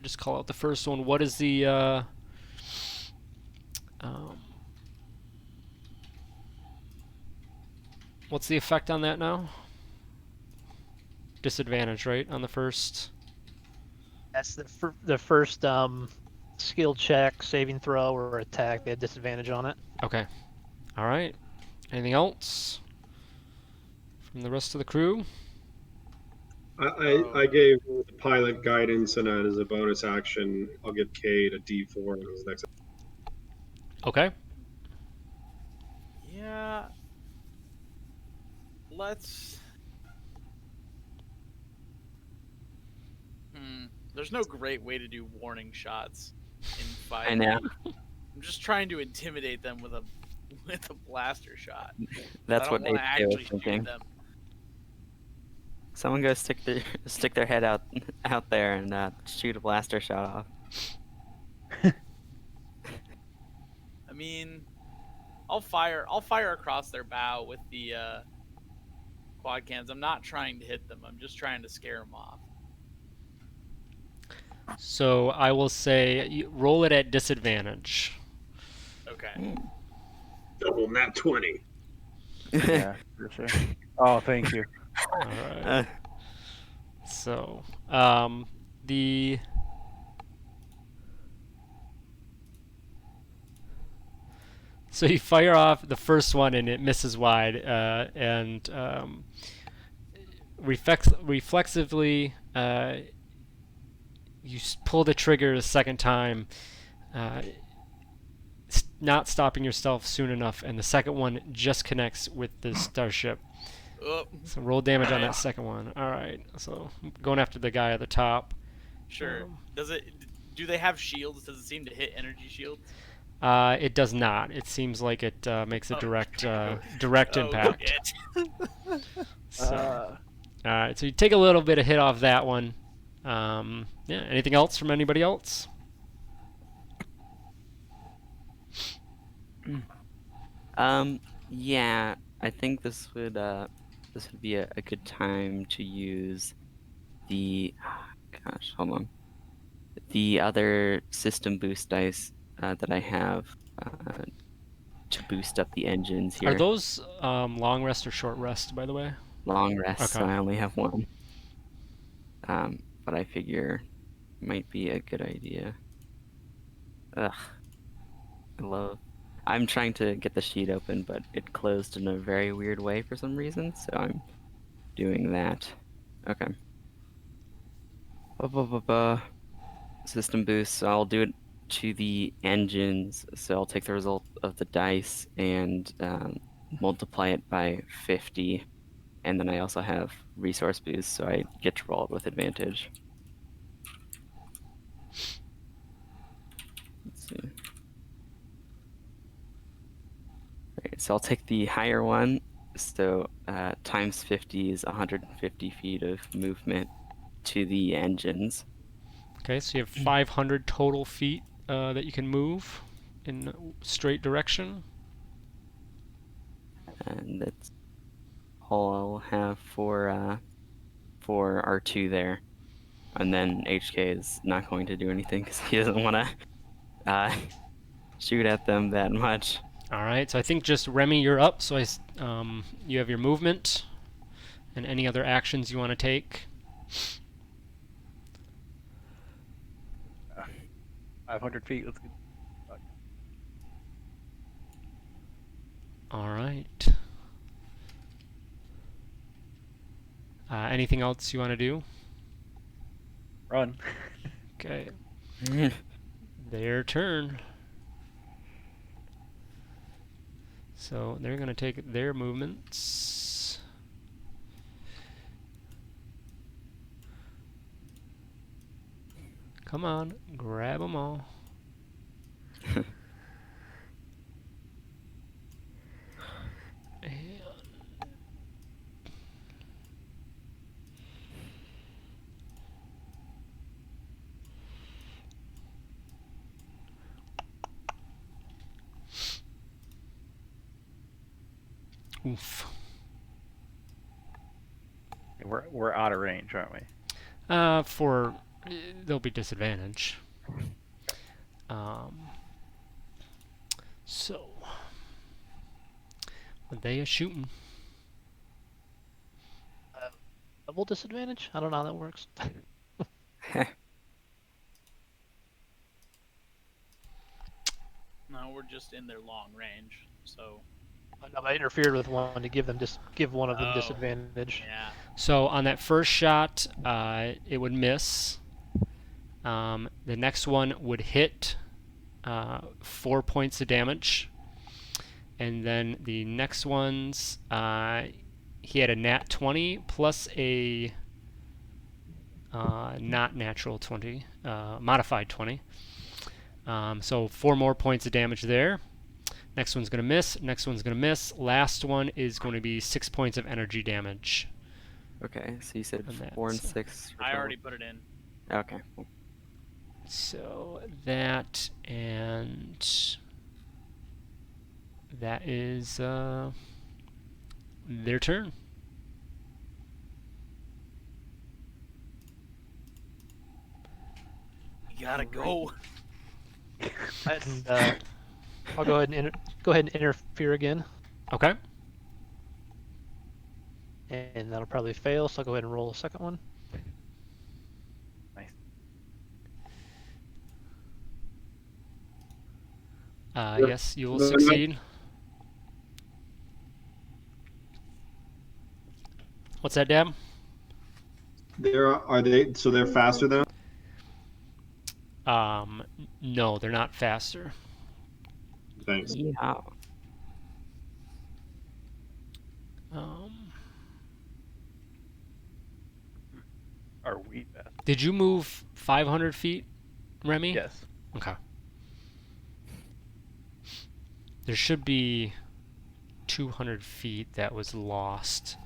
just call out the first one. What is the? What's the effect on that now? Disadvantage, right, on the first? That's the first skill check, saving throw, or attack. They had disadvantage on it. Okay. All right. Anything else from the rest of the crew? I gave the pilot guidance, and as a bonus action, I'll give Cade a D4 on his next. Okay. Yeah. Let's. There's no great way to do warning shots in 5e. I know. I'm just trying to intimidate them with a blaster shot. That's I what don't want to HK was actually shoot thinking. them. Someone go stick their head out there and shoot a blaster shot off. I mean, I'll fire across their bow with the quad cans. I'm not trying to hit them. I'm just trying to scare them off. So I will say roll it at disadvantage. Okay. Double nat 20. Yeah, for sure. Oh, thank you. All right. So the so you fire off the first one and it misses wide, and reflexively you pull the trigger a second time, not stopping yourself soon enough, and the second one just connects with the starship. Oh, So roll damage on that second one. All right. So going after the guy at the top. sure. Do they have shields? Does it seem to hit energy shields? It does not. It seems like it makes a direct Oh, impact. shit. So, all right. So you take a little bit of hit off that one. Yeah. Anything else from anybody else? Yeah, I think this would be a good time to use the hold on, the other system boost dice that I have to boost up the engines here. Are those long rest or short rest, by the way? Long rests? Okay. I only have one, but I figure might be a good idea. Ugh, I'm trying to get the sheet open, but it closed in a very weird way for some reason, so I'm doing that. Okay. System boost, so I'll do it to the engines, so I'll take the result of the dice and multiply it by 50, and then I also have resource boost, so I get to roll it with advantage. Let's see. Right, so I'll take the higher one, so times 50 is 150 feet of movement to the engines. Okay. So you have 500 total feet that you can move in straight direction. And that's all I'll have for R2 there. And then HK is not going to do anything because he doesn't want to shoot at them that much. All right. So I think just Remy, you're up. So you have your movement and any other actions you want to take. 500 feet. Let's get. All right. Anything else you want to do? Run. Okay. Their turn. So they're going to take their movements. Come on, grab them all. Oof. We're out of range, aren't we? There'll be disadvantage. So, when they are shooting. double disadvantage? I don't know how that works. No, we're just in their long range. So. No, I interfered with one to give one of them Oh, disadvantage. yeah. So on that first shot, it would miss. The next one would hit 4 points of damage. And then the next ones, he had a nat 20 plus a not natural 20, modified 20. So 4 more points of damage there. Next one's going to miss. Next one's going to miss. Last one is going to be 6 points of energy damage. Okay, so you said And 4 and that's, 6. for I total. already put it in. Okay. Cool. So that and that is their turn. You gotta go. And I'll go ahead and interfere again, Okay. and that'll probably fail. So I'll go ahead and roll a second one. Nice. Yes, you will succeed. What's that, Dab? Are they? So they're faster than us? No, they're not faster. Thanks. Yeah. Are we fast? Did you move 500 feet, Remy? Yes. Okay. There should be 200 feet that was lost.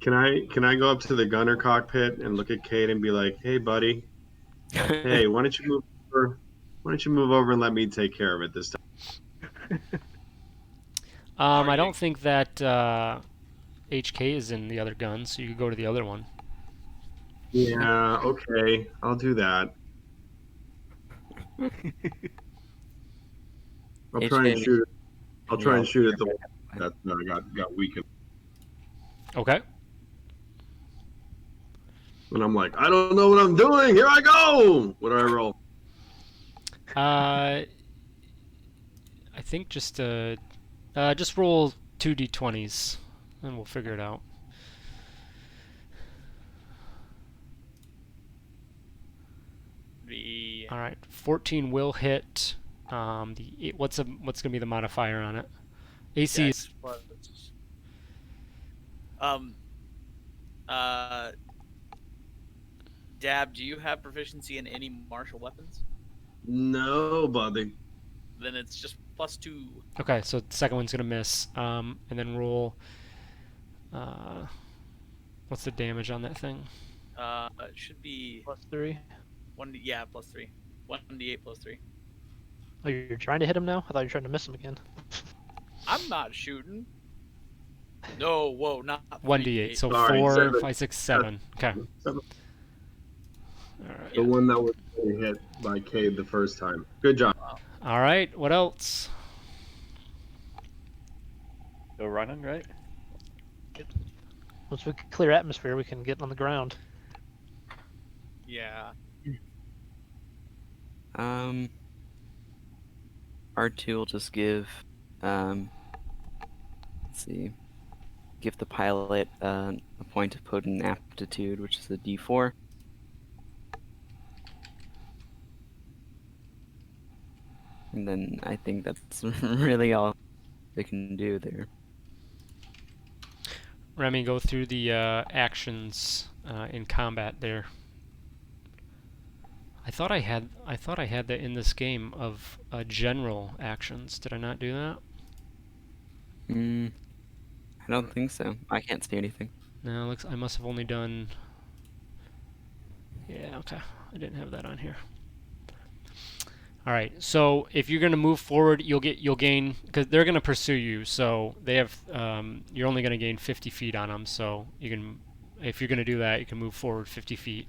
Can I go up to the gunner cockpit and look at Kate and be like, "Hey, buddy, hey, why don't you move over? Why don't you move over and let me take care of it this time?" I don't think that HK is in the other gun, so you could go to the other one. Yeah. Okay. I'll do that. I'll try and HK. shoot. I'll try Yeah. and shoot at the one that got weakened. Okay. And I'm like, I don't know what I'm doing. Here I go. What do I roll? I think just roll 2d20s, and we'll figure it out. All right, 14 will hit. What's gonna be the modifier on it? AC is Plus. Dab, do you have proficiency in any martial weapons? No, buddy. Then it's just +2. okay. So the second one's gonna miss. And then roll. What's the damage on that thing? It should be +3. +3. 1d8 +3. Oh, you're trying to hit him now? I thought you were trying to miss him again. I'm not shooting. No, whoa, not 1d8. So Sorry, 4, seven. 5, 6, 7. Okay. Seven. All right. The one that was hit by Cade the first time. Good job. All right. What else? Still running, right? Once we clear atmosphere, we can get on the ground. Yeah. R2 will just give, let's see, give the pilot a point of potent aptitude, which is a D4. And then I think that's really all they can do there. Remy, go through the actions in combat there. I thought I had that in this game of general actions. Did I not do that? I don't think so. I can't see anything. No, looks I must have only done. Yeah, okay. I didn't have that on here. All right. So if you're gonna move forward, you'll gain because they're gonna pursue you. So they have you're only gonna gain 50 feet on them. So you can, if you're gonna do that, you can move forward 50 feet.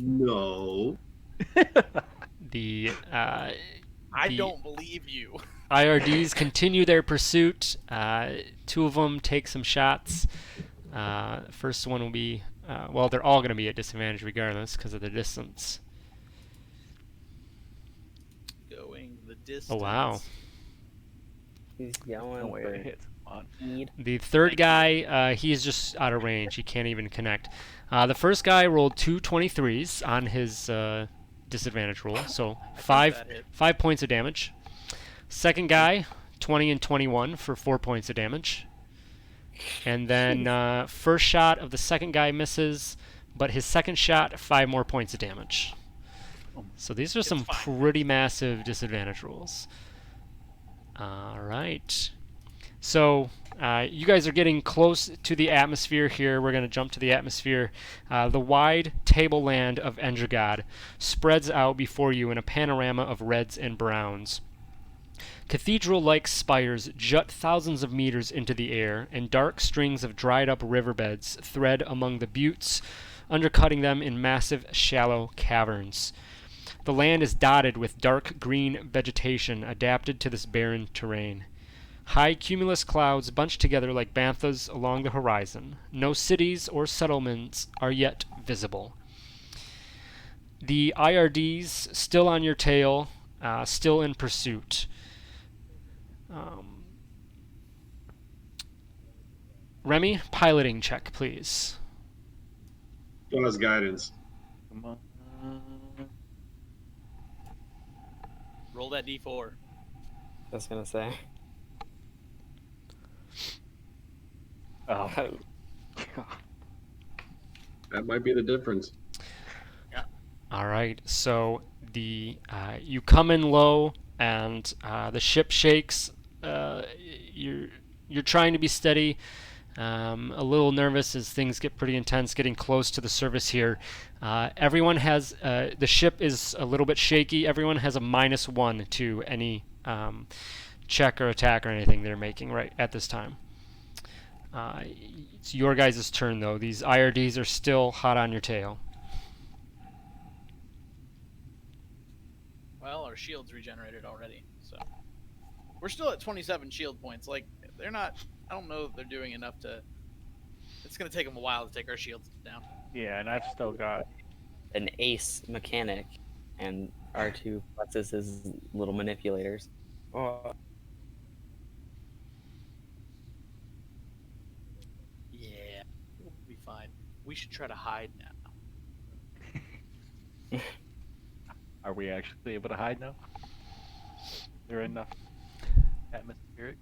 No. The I don't believe you. IRDs continue their pursuit. Two of them take some shots. First one will be, well, they're all going to be at disadvantage regardless because of the distance. Going the distance. Oh, wow. He's going No way for it hits. Come on. speed. The third guy, he's just out of range. He can't even connect. The first guy rolled 2 23s on his disadvantage roll, so that hit. 5 points of damage. Second guy, 20 and 21 for 4 points of damage. And then first shot of the second guy misses, but his second shot, 5 more points of damage. So these are some pretty massive disadvantage rolls. All right. So you guys are getting close to the atmosphere here. We're going to jump to the atmosphere. The wide tableland of Endregaad spreads out before you in a panorama of reds and browns. Cathedral-like spires jut thousands of meters into the air, and dark strings of dried-up riverbeds thread among the buttes, undercutting them in massive, shallow caverns. The land is dotted with dark green vegetation adapted to this barren terrain. High cumulus clouds bunch together like banthas along the horizon. No cities or settlements are yet visible. The IRDs still on your tail, still in pursuit. Remy, piloting check, please. Plus guidance. Come on. Roll that d4. I was gonna say. Oh. That might be the difference. All right, so the you come in low, and the ship shakes. You're trying to be steady. A little nervous as things get pretty intense, getting close to the surface here. Everyone has the ship is a little bit shaky. Everyone has a -1 to any check or attack or anything they're making right at this time. It's your guys' turn though. These IRDs are still hot on your tail. Well, our shield's regenerated already, so we're still at 27 shield points. Like, they're not. I don't know if they're doing enough to. It's gonna take them a while to take our shields down. Yeah, and I've still got. An ace mechanic, and R2 flexes his little manipulators. Oh. Yeah, we'll be fine. We should try to hide now. Are we actually able to hide now? Is there enough atmospheric?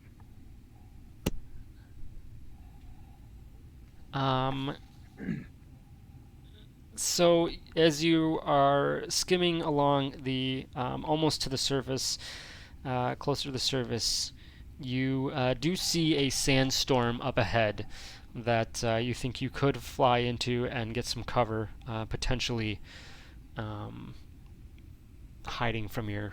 So as you are skimming along the almost to the surface, closer to the surface, you do see a sandstorm up ahead that you think you could fly into and get some cover, potentially hiding from your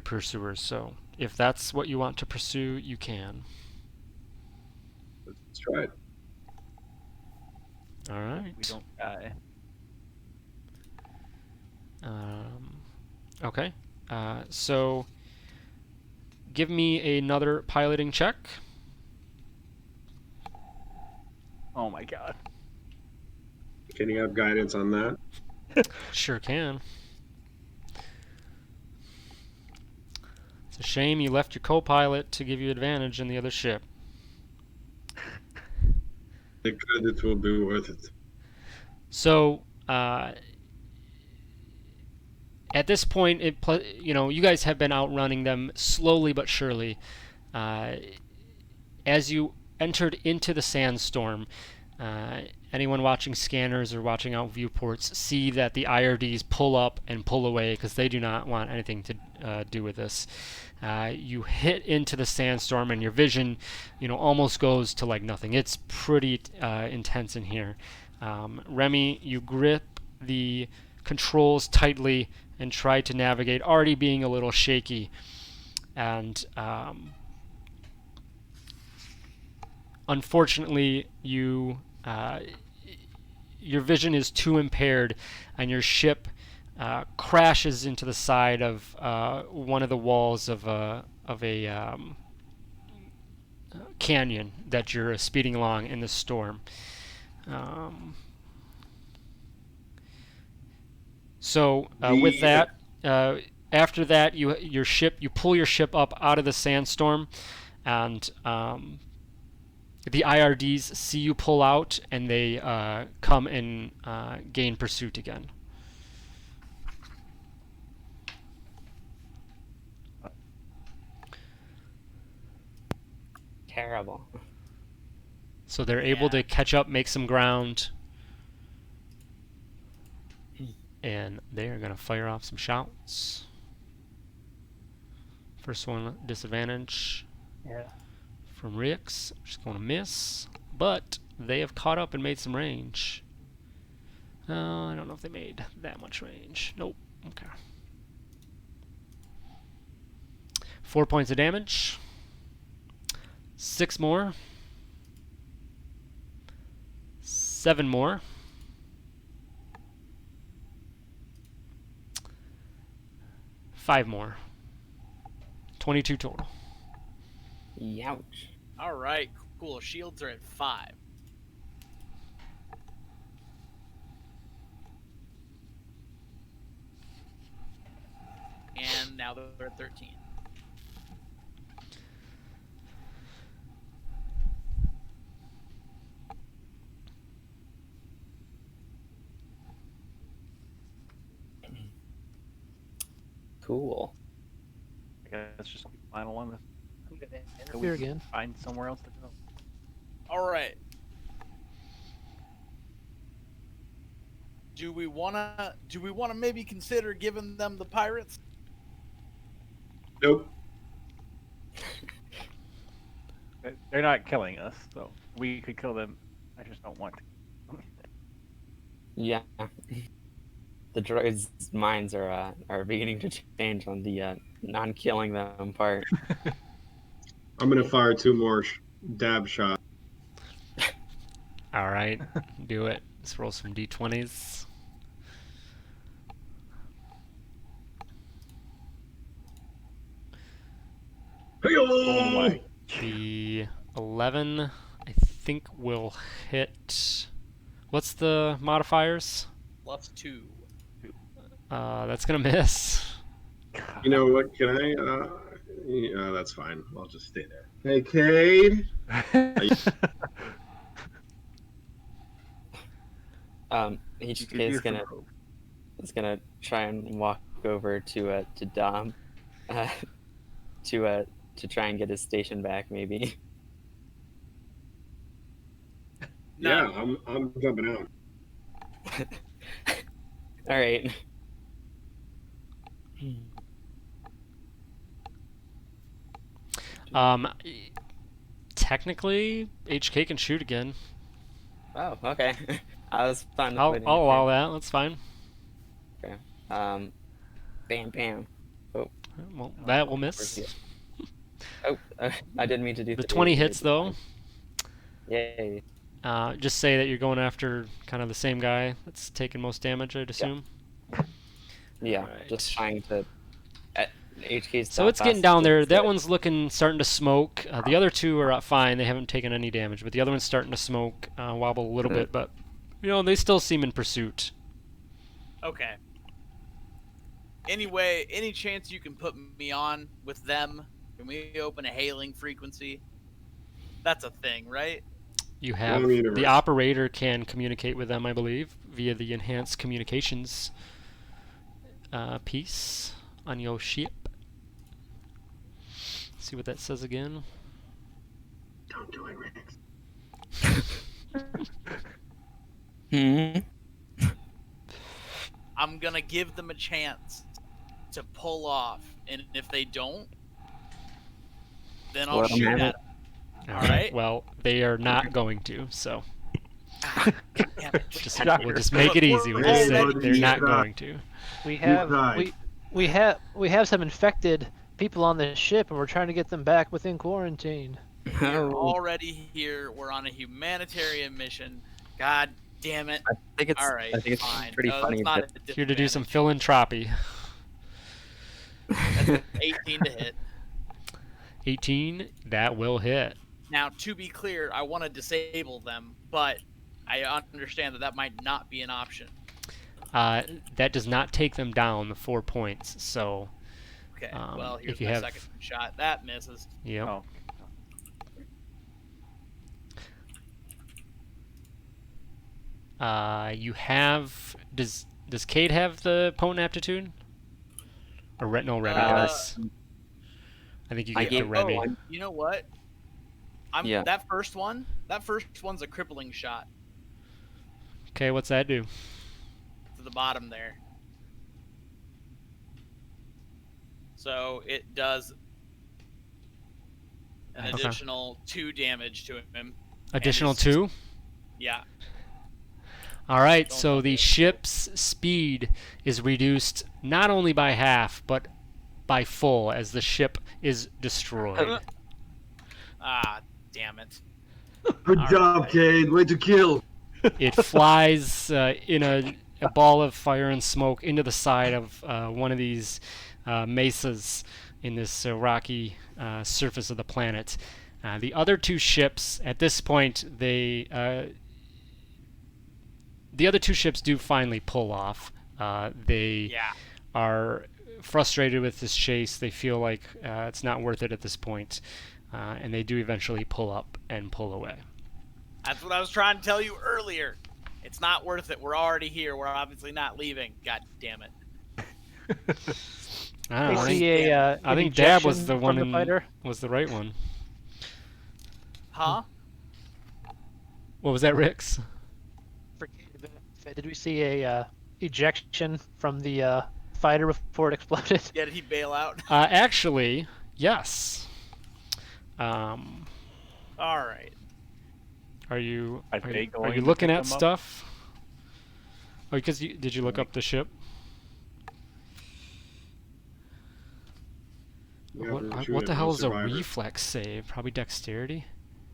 pursuers. So if that's what you want to pursue, you can. Let's try it. All right. We don't die. Okay. So give me another piloting check. Oh my god. Can you have guidance on that? Sure can. It's a shame you left your co-pilot to give you advantage in the other ship. The credit will be worth it. So, at this point, you guys have been outrunning them slowly but surely. As you entered into the sandstorm, anyone watching scanners or watching out viewports see that the IRDs pull up and pull away because they do not want anything to do with this. You hit into the sandstorm and your vision, almost goes to like nothing. It's pretty intense in here. Remy, you grip the controls tightly and try to navigate, already being a little shaky. And unfortunately, you your vision is too impaired, and your ship crashes into the side of one of the walls of a canyon that you're speeding along in the storm. With that, after that, you pull your ship up out of the sandstorm, and the IRDs see you pull out, and they come and gain pursuit again. Terrible. So they're able to catch up, make some ground, and they are going to fire off some shots. First one, disadvantage. Yeah. From Rix. Just going to miss, but they have caught up and made some range. I don't know if they made that much range. Nope. Okay. 4 points of damage. 6 more. 7 more. 5 more. 22 total. Youch. All right, cool. Shields are at 5. And now they're at 13. Cool. I guess just keep final one. I'm gonna So interfere we can again. find somewhere else to go. All right. Do we wanna maybe consider giving them the pirates? Nope. They're not killing us, so we could kill them. I just don't want to. Yeah. The droids' minds are beginning to change on the non-killing them part. I'm gonna fire 2 more dab shots. All right, do it. Let's roll some d20s. Oh my. The 11, I think, will hit. What's the modifiers? +2. That's gonna miss. You know what? Can I? Yeah, that's fine. I'll just stay there. Hey, Cade. HK is gonna try and walk over to Dom, to try and get his station back, maybe. Yeah, I'm jumping out. All right. Technically, HK can shoot again. Oh, okay. I was fine with I'll waiting. allow that. That's fine. Okay. Bam, bam. Oh, Well, that will miss. I didn't mean to do The that. 20 hits though. Yay. Just say that you're going after kind of the same guy that's taking most damage, I'd assume. Yeah, Alright. just trying to. HK's So it's getting down there. That one's starting to smoke. The other two are fine. They haven't taken any damage, but the other one's starting to smoke, wobble a little bit. But they still seem in pursuit. Okay. Anyway, any chance you can put me on with them? Can we open a hailing frequency? That's a thing, right? You have the operator can communicate with them, I believe, via the enhanced communications piece on your ship. See what that says again. Don't do it, Rex. I'm gonna give them a chance to pull off, and if they don't, then I'll Let 'em shoot have at it. them. All right. Well, they are not going to, so Damn it. we'll just make it easy. We'll just say they're not going to. We have tried. we have some infected people on the ship, and we're trying to get them back within quarantine. We're already here. We're on a humanitarian mission. God Damn it. I think it's All right, I think it's fine. pretty No, funny that's not that a Here to do some disadvantage. philanthropy. That's 18 to hit. 18, that will hit. Now, to be clear, I want to disable them, but I understand that might not be an option. That does not take them down the 4 points. So, Okay, if well, here's you my have, second shot. That misses. yep. Oh, You have. Does Cade have the potent aptitude? Or no, Remy Uh, does. I think you I get to gave Remy. one. You know what? Yeah. That first one's a crippling shot Okay, what's that do? to the bottom there. So it does an Okay. additional 2 damage to him. Additional his- 2? Yeah. All right, Don't so tell the me. ship's speed is reduced not only by half, but by full as the ship is destroyed. Ah, damn it. Good All job, right. Cade. Way to kill. It flies in a ball of fire and smoke into the side of one of these mesas in this rocky surface of the planet. The other 2 ships, at this point, the other 2 ships do finally pull off. They Yeah. are frustrated with this chase. They feel like it's not worth it at this point, and they do eventually pull up and pull away. That's what I was trying to tell you earlier. It's not worth it. We're already here. We're obviously not leaving. God damn it. I don't We know, see I an think Dab was ejection the one from the fighter. was the right one. Huh? What was that, Rix? Did we see a ejection from the fighter before it exploded? Yeah, did he bail out? Actually, yes. All right. Are you Are they are going you to looking pick at them up? stuff? Oh, because did you look up the ship? Yeah, What, we're shooting what the at hell no is a survivors. reflex save? Probably dexterity.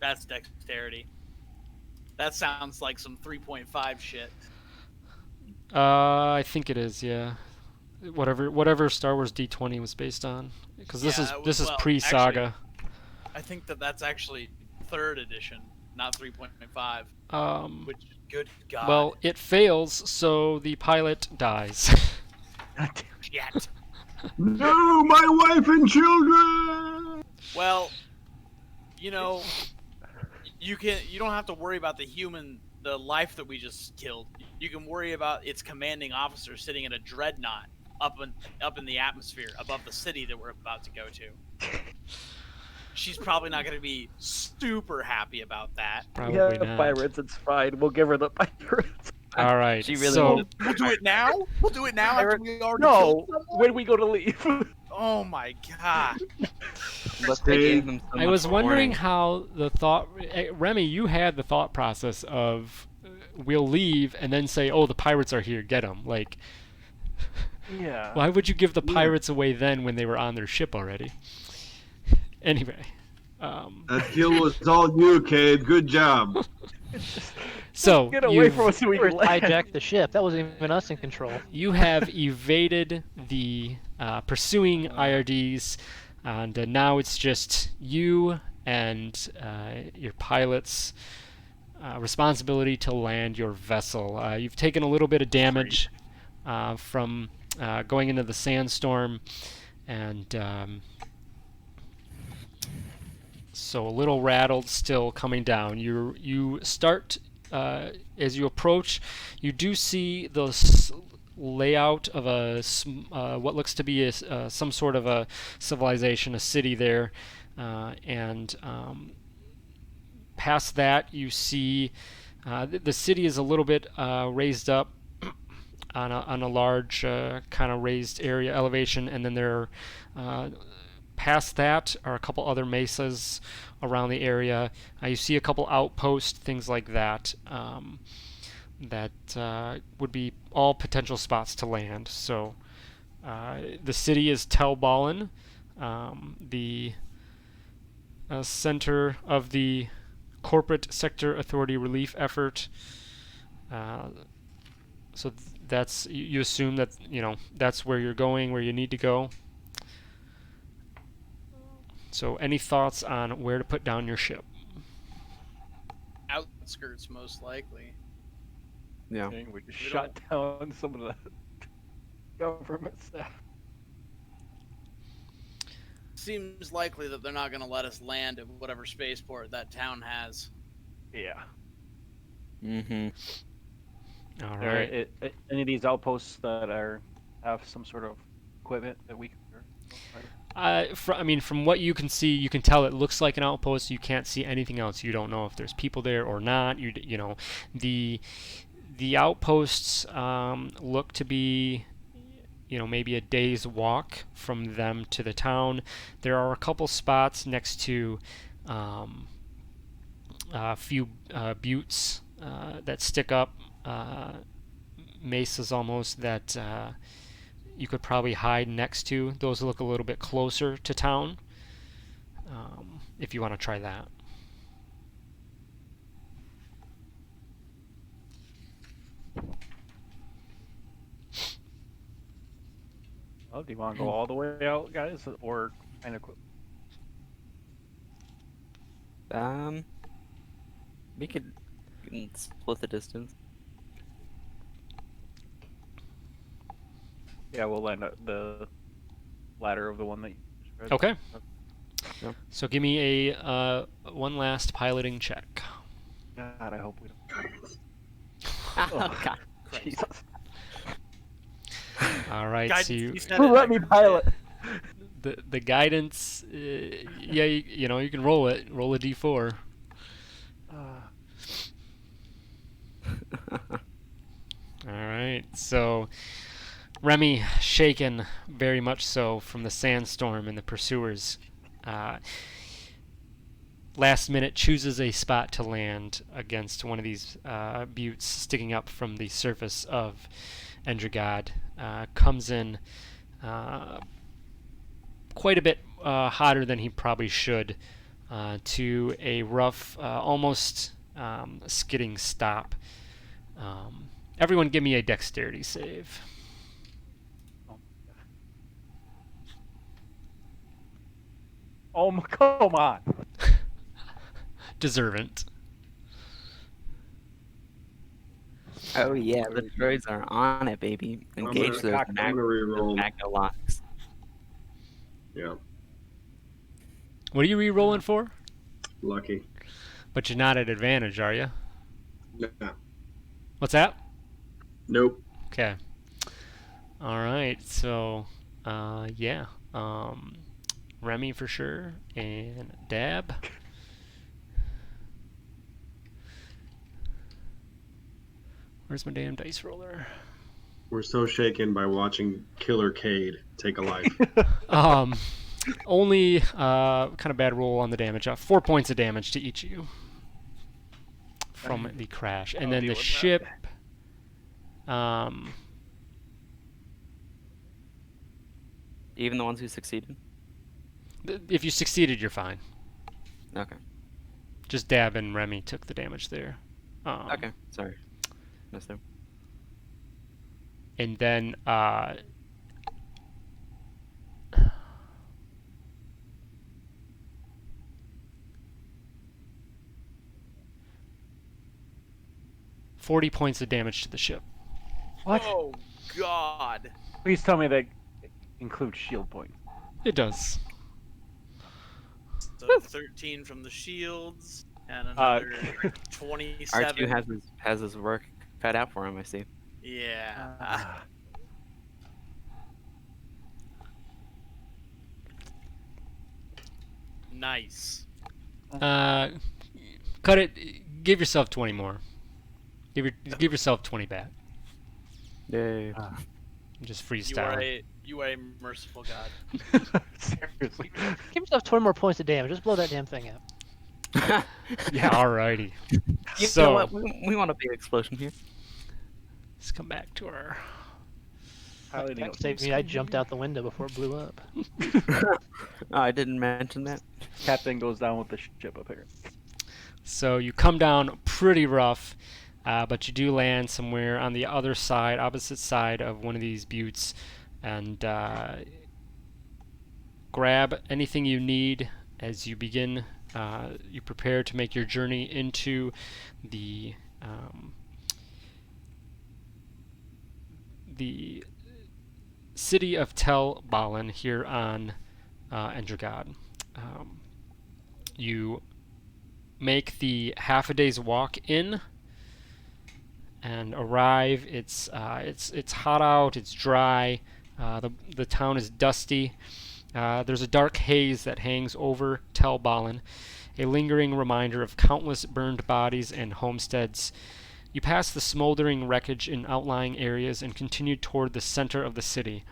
That's dexterity. That sounds like some 3.5 shit. I think it is. Yeah. Whatever Star Wars D20 was based on, because this Yeah, is well, pre-saga. I think that's actually 3rd edition, not 3.5. Which, good God. Well, it fails, so the pilot dies. Shit. No, my wife and children. Well, you know, you don't have to worry about the life that we just killed. You can worry about its commanding officer sitting in a dreadnought up in the atmosphere above the city that we're about to go to. She's probably not going to be super happy about that. Probably yeah, not. pirates. It's fine. We'll give her the pirates. All right. She really so wanted- We'll do it now. We'll do it now after we already No, killed someone? when we go to leave. Oh my God. Look, they gave them so I much was wondering warning. how the thought, Remy, you had the thought process of we'll leave and then say, oh, the pirates are here, get them. Like, Yeah. why would you give the pirates away then when they were on their ship already? Anyway. That kill was all you, Cade. Good job. So Get away you've- from us so we We can land. hijacked the ship. That wasn't even us in control. you have evaded the pursuing IRDs, and now it's just you and your pilot's responsibility to land your vessel. You've taken a little bit of damage from going into the sandstorm, and so a little rattled still coming down. You start as you approach. You do see the layout of what looks to be some sort of a civilization, a city there, and past that you see the city is a little bit raised up on a large kind of raised area elevation, and then there are past that are a couple other mesas around the area. You see a couple outposts, things like that, that would be all potential spots to land. So the city is Tel Ballin, the center of the corporate sector authority relief effort. So that's you assume that that's where you're going, where you need to go. So any thoughts on where to put down your ship? Outskirts, most likely. Yeah. We just shut down some of the government staff. Seems likely that they're not going to let us land at whatever spaceport that town has. Yeah. Mm-hmm. All There, right. any of these outposts that have some sort of equipment that we can. From what you can see, you can tell it looks like an outpost. You can't see anything else. You don't know if there's people there or not. The outposts look to be, maybe a day's walk from them to the town. There are a couple spots next to a few buttes that stick up, mesas almost, that you could probably hide next to. Those look a little bit closer to town, if you want to try that. Oh, do you want to go all the way out, guys, or kind of? We could split the distance. Yeah, we'll land at the ladder of the one that you described. Okay. Yeah. So give me a one last piloting check. God, I hope we don't. Oh, God. Jesus. All right. Guidance, So he said Who it. let me pilot? the guidance, yeah, you can roll it. Roll a d4. All right. So Remy, shaken very much so from the sandstorm and the pursuers, last minute chooses a spot to land against one of these buttes sticking up from the surface of Endregaad. Comes in quite a bit hotter than he probably should, to a rough, almost skidding stop. Everyone give me a dexterity save. Oh, come on. Deservant. Oh yeah, the droids are on it, baby. Engage those I'm gonna reroll. magno locks. Yeah, What are you re-rolling for? lucky. But you're not at advantage, are you? Nah. What's that? Nope. Okay. All right. So, yeah. Remy for sure, and Dab. Where's my damn dice roller? We're so shaken by watching Killer Cade take a life. Only kind of bad roll on the damage. 4 points of damage to each of you from the crash, and I'll then deal the with ship. Even the ones who succeeded. If you succeeded, you're fine. Okay. Just Dab and Remy took the damage there. Okay. Sorry. Missed them. And then 40 points of damage to the ship. What? Oh, God. Please tell me that includes shield points. It does. So 13 from the shields, and another 27. R2 has his work cut out for him, I see. Yeah. Nice. Cut it. Give yourself 20 more. Give yourself 20 back. Yay. Just You are freestyle. a merciful God. Seriously. Give yourself 20 more points of damage. Just blow that damn thing up. Yeah, alrighty. You So know what? We want a big explosion here. let's come back to our. That saved me. I jumped out the window before it blew up. Oh, I didn't mention that. Captain goes down with the ship up here. So you come down pretty rough. but you do land somewhere on the other side, opposite side of one of these buttes, and grab anything you need as you begin. You prepare to make your journey into the city of Tel Balen here on Endregaad. You make the half a day's walk in and arrive. It's hot out. It's dry. The town is dusty. There's a dark haze that hangs over Tel Balen, a lingering reminder of countless burned bodies and homesteads. You pass the smoldering wreckage in outlying areas and continue toward the center of the city.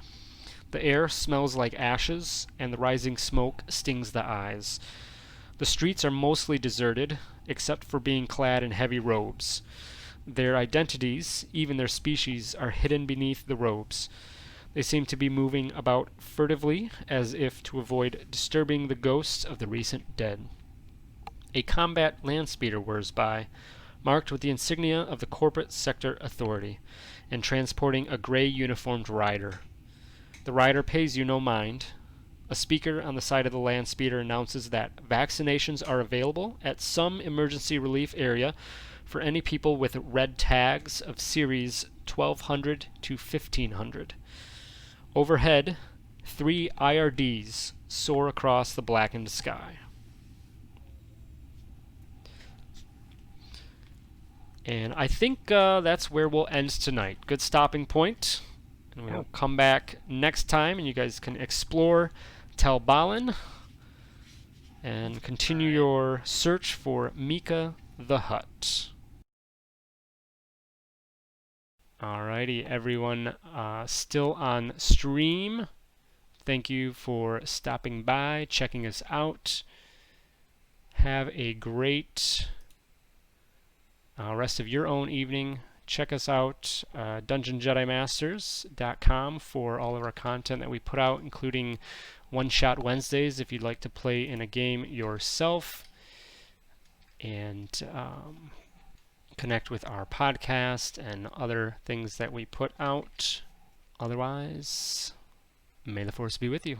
The air smells like ashes, and the rising smoke stings the eyes. The streets are mostly deserted, except for being clad in heavy robes. Their identities, even their species, are hidden beneath the robes. They seem to be moving about furtively, as if to avoid disturbing the ghosts of the recent dead. A combat land speeder whirs by, marked with the insignia of the corporate sector authority, and transporting a gray uniformed rider. The rider pays you no mind. A speaker on the side of the land speeder announces that vaccinations are available at some emergency relief area for any people with red tags of series 1200 to 1500. Overhead, 3 IRDs soar across the blackened sky. And I think that's where we'll end tonight. Good stopping point. And we'll come back next time, and you guys can explore Tel Balen and continue your search for Mika the Hutt. Alrighty, everyone still on stream. Thank you for stopping by, checking us out. Have a great rest of your own evening. Check us out, DungeonJediMasters.com, for all of our content that we put out, including One Shot Wednesdays if you'd like to play in a game yourself, and connect with our podcast and other things that we put out. Otherwise, may the Force be with you.